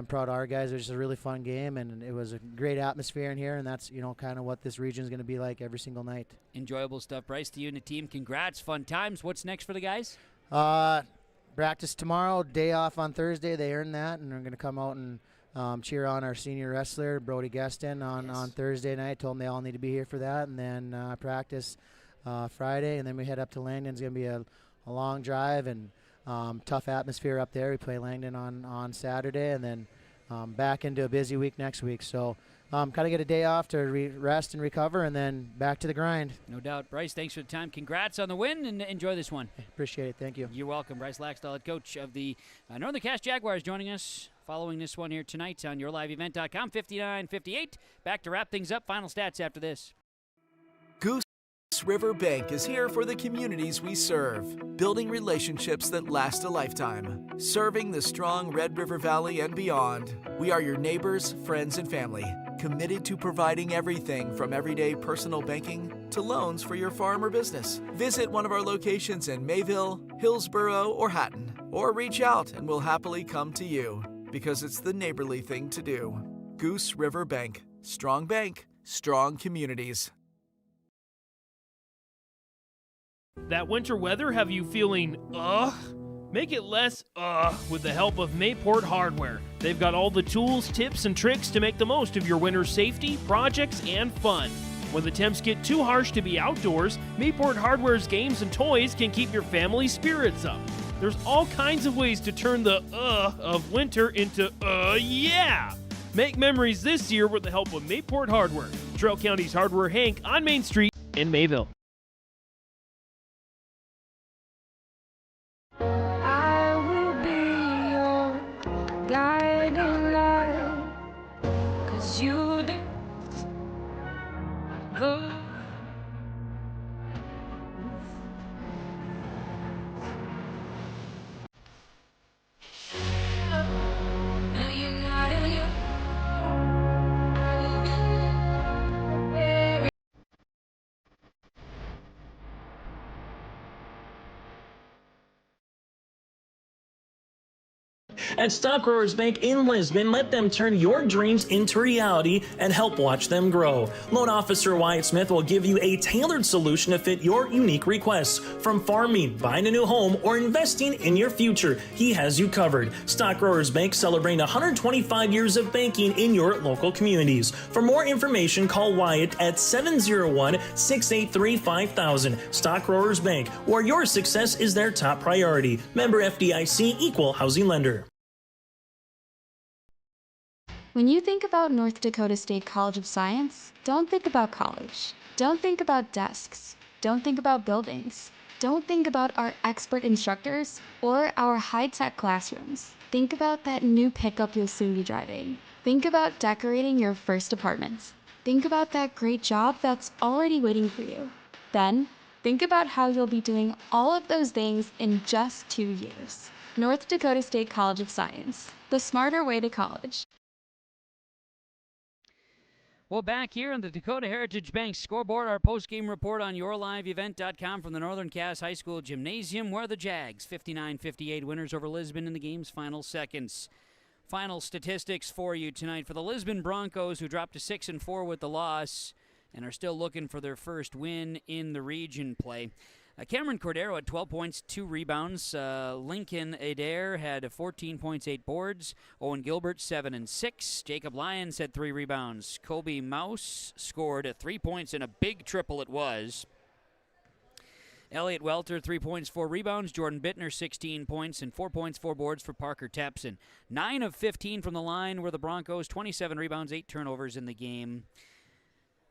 Speaker 22: proud of our guys. It was just a really fun game, and it was a great atmosphere in here. And that's kind of what this region is going to be like every single night.
Speaker 6: Enjoyable stuff, Bryce. To you and the team, congrats, fun times. What's next for the guys?
Speaker 22: Practice tomorrow, day off on Thursday. They earned that, and they're going to come out and cheer on our senior wrestler, Brody Gaston, on Thursday night. Told them they all need to be here for that, and then practice Friday, and then we head up to Langdon. It's going to be a long drive and tough atmosphere up there. We play Langdon on Saturday, and then back into a busy week next week. So kind of get a day off to rest and recover, and then back to the grind.
Speaker 6: No doubt. Bryce, thanks for the time. Congrats on the win, and enjoy this one.
Speaker 22: Appreciate it. Thank you.
Speaker 6: You're welcome. Bryce Laxdal, head coach of the Northern Cass Jaguars, joining us following this one here tonight on YourLiveEvent.com. 59-58. Back to wrap things up. Final stats after this.
Speaker 3: Goose River Bank is here for the communities we serve, building relationships that last a lifetime, serving the strong Red River Valley and beyond. We are your neighbors, friends, and family, committed to providing everything from everyday personal banking to loans for your farm or business. Visit one of our locations in Mayville, Hillsborough, or Hatton, or reach out and we'll happily come to you, because it's the neighborly thing to do. Goose River Bank, strong communities.
Speaker 4: That winter weather have you feeling Make it less with the help of Mayport Hardware. They've got all the tools, tips, and tricks to make the most of your winter safety, projects, and fun. When the temps get too harsh to be outdoors, Mayport Hardware's games and toys can keep your family's spirits up. There's all kinds of ways to turn the of winter into yeah! Make memories this year with the help of Mayport Hardware, Trail County's Hardware Hank on Main Street in Mayville.
Speaker 16: I will be your guiding light, 'cause you did good.
Speaker 17: At Stock Growers Bank in Lisbon, let them turn your dreams into reality and help watch them grow. Loan Officer Wyatt Smith will give you a tailored solution to fit your unique requests. From farming, buying a new home, or investing in your future, he has you covered. Stock Growers Bank celebrating 125 years of banking in your local communities. For more information, call Wyatt at 701-683-5000. Stock Growers Bank, where your success is their top priority. Member FDIC, Equal Housing Lender.
Speaker 23: When you think about North Dakota State College of Science, don't think about college. Don't think about desks. Don't think about buildings. Don't think about our expert instructors or our high-tech classrooms. Think about that new pickup you'll soon be driving. Think about decorating your first apartment. Think about that great job that's already waiting for you. Then, think about how you'll be doing all of those things in just 2 years. North Dakota State College of Science, the smarter way to college.
Speaker 6: Well, back here on the Dakota Heritage Bank scoreboard, our post-game report on yourliveevent.com from the Northern Cass High School Gymnasium, where the Jags 59-58 winners over Lisbon in the game's final seconds. Final statistics for you tonight for the Lisbon Broncos, who dropped to 6-4 with the loss and are still looking for their first win in the region play. Cameron Cordero had 12 points, 2 rebounds. Lincoln Adair had 14 points, 8 boards. Owen Gilbert, 7 and 6. Jacob Lyons had 3 rebounds. Kobe Mouse scored 3 points in a big triple it was. Elliot Welter, 3 points, 4 rebounds. Jordan Bittner, 16 points and 4 points, 4 boards for Parker Tepson. 9 of 15 from the line were the Broncos, 27 rebounds, 8 turnovers in the game.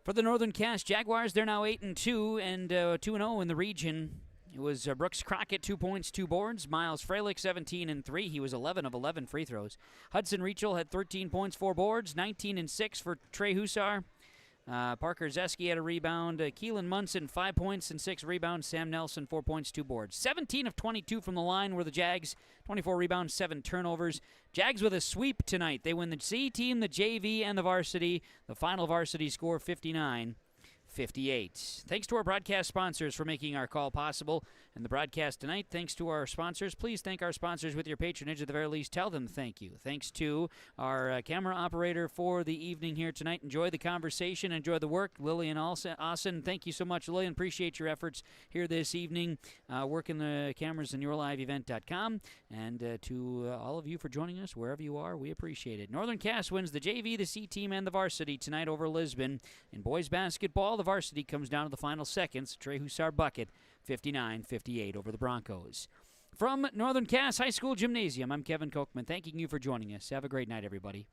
Speaker 6: For the Northern Cass Jaguars, they're now 8-2 and 2-0 in the region. It was Brooks Crockett, 2 points, 2 boards. Miles Freilich, 17 and 3. He was 11 of 11 free throws. Hudson Rachel had 13 points, 4 boards. 19 and 6 for Trey Hussar. Parker Zeski had a rebound. Keelan Munson, 5 points and 6 rebounds. Sam Nelson, 4 points, 2 boards. 17 of 22 from the line were the Jags. 24 rebounds, 7 turnovers. Jags with a sweep tonight. They win the C team, the JV, and the varsity. The final varsity score, 59-58. Thanks to our broadcast sponsors for making our call possible. And the broadcast tonight, thanks to our sponsors. Please thank our sponsors with your patronage. At the very least, tell them thank you. Thanks to our camera operator for the evening here tonight. Enjoy the conversation. Enjoy the work. Lillian Austin, thank you so much, Lillian. Appreciate your efforts here this evening, working the cameras in yourliveevent.com. And to all of you for joining us, wherever you are, we appreciate it. Northern Cass wins the JV, the C team, and the varsity tonight over Lisbon. In boys basketball, the varsity comes down to the final seconds. Trey Hussar bucket, 59-58 over the Broncos. From Northern Cass High School Gymnasium, I'm Kevin Kochman, thanking you for joining us. Have a great night, everybody.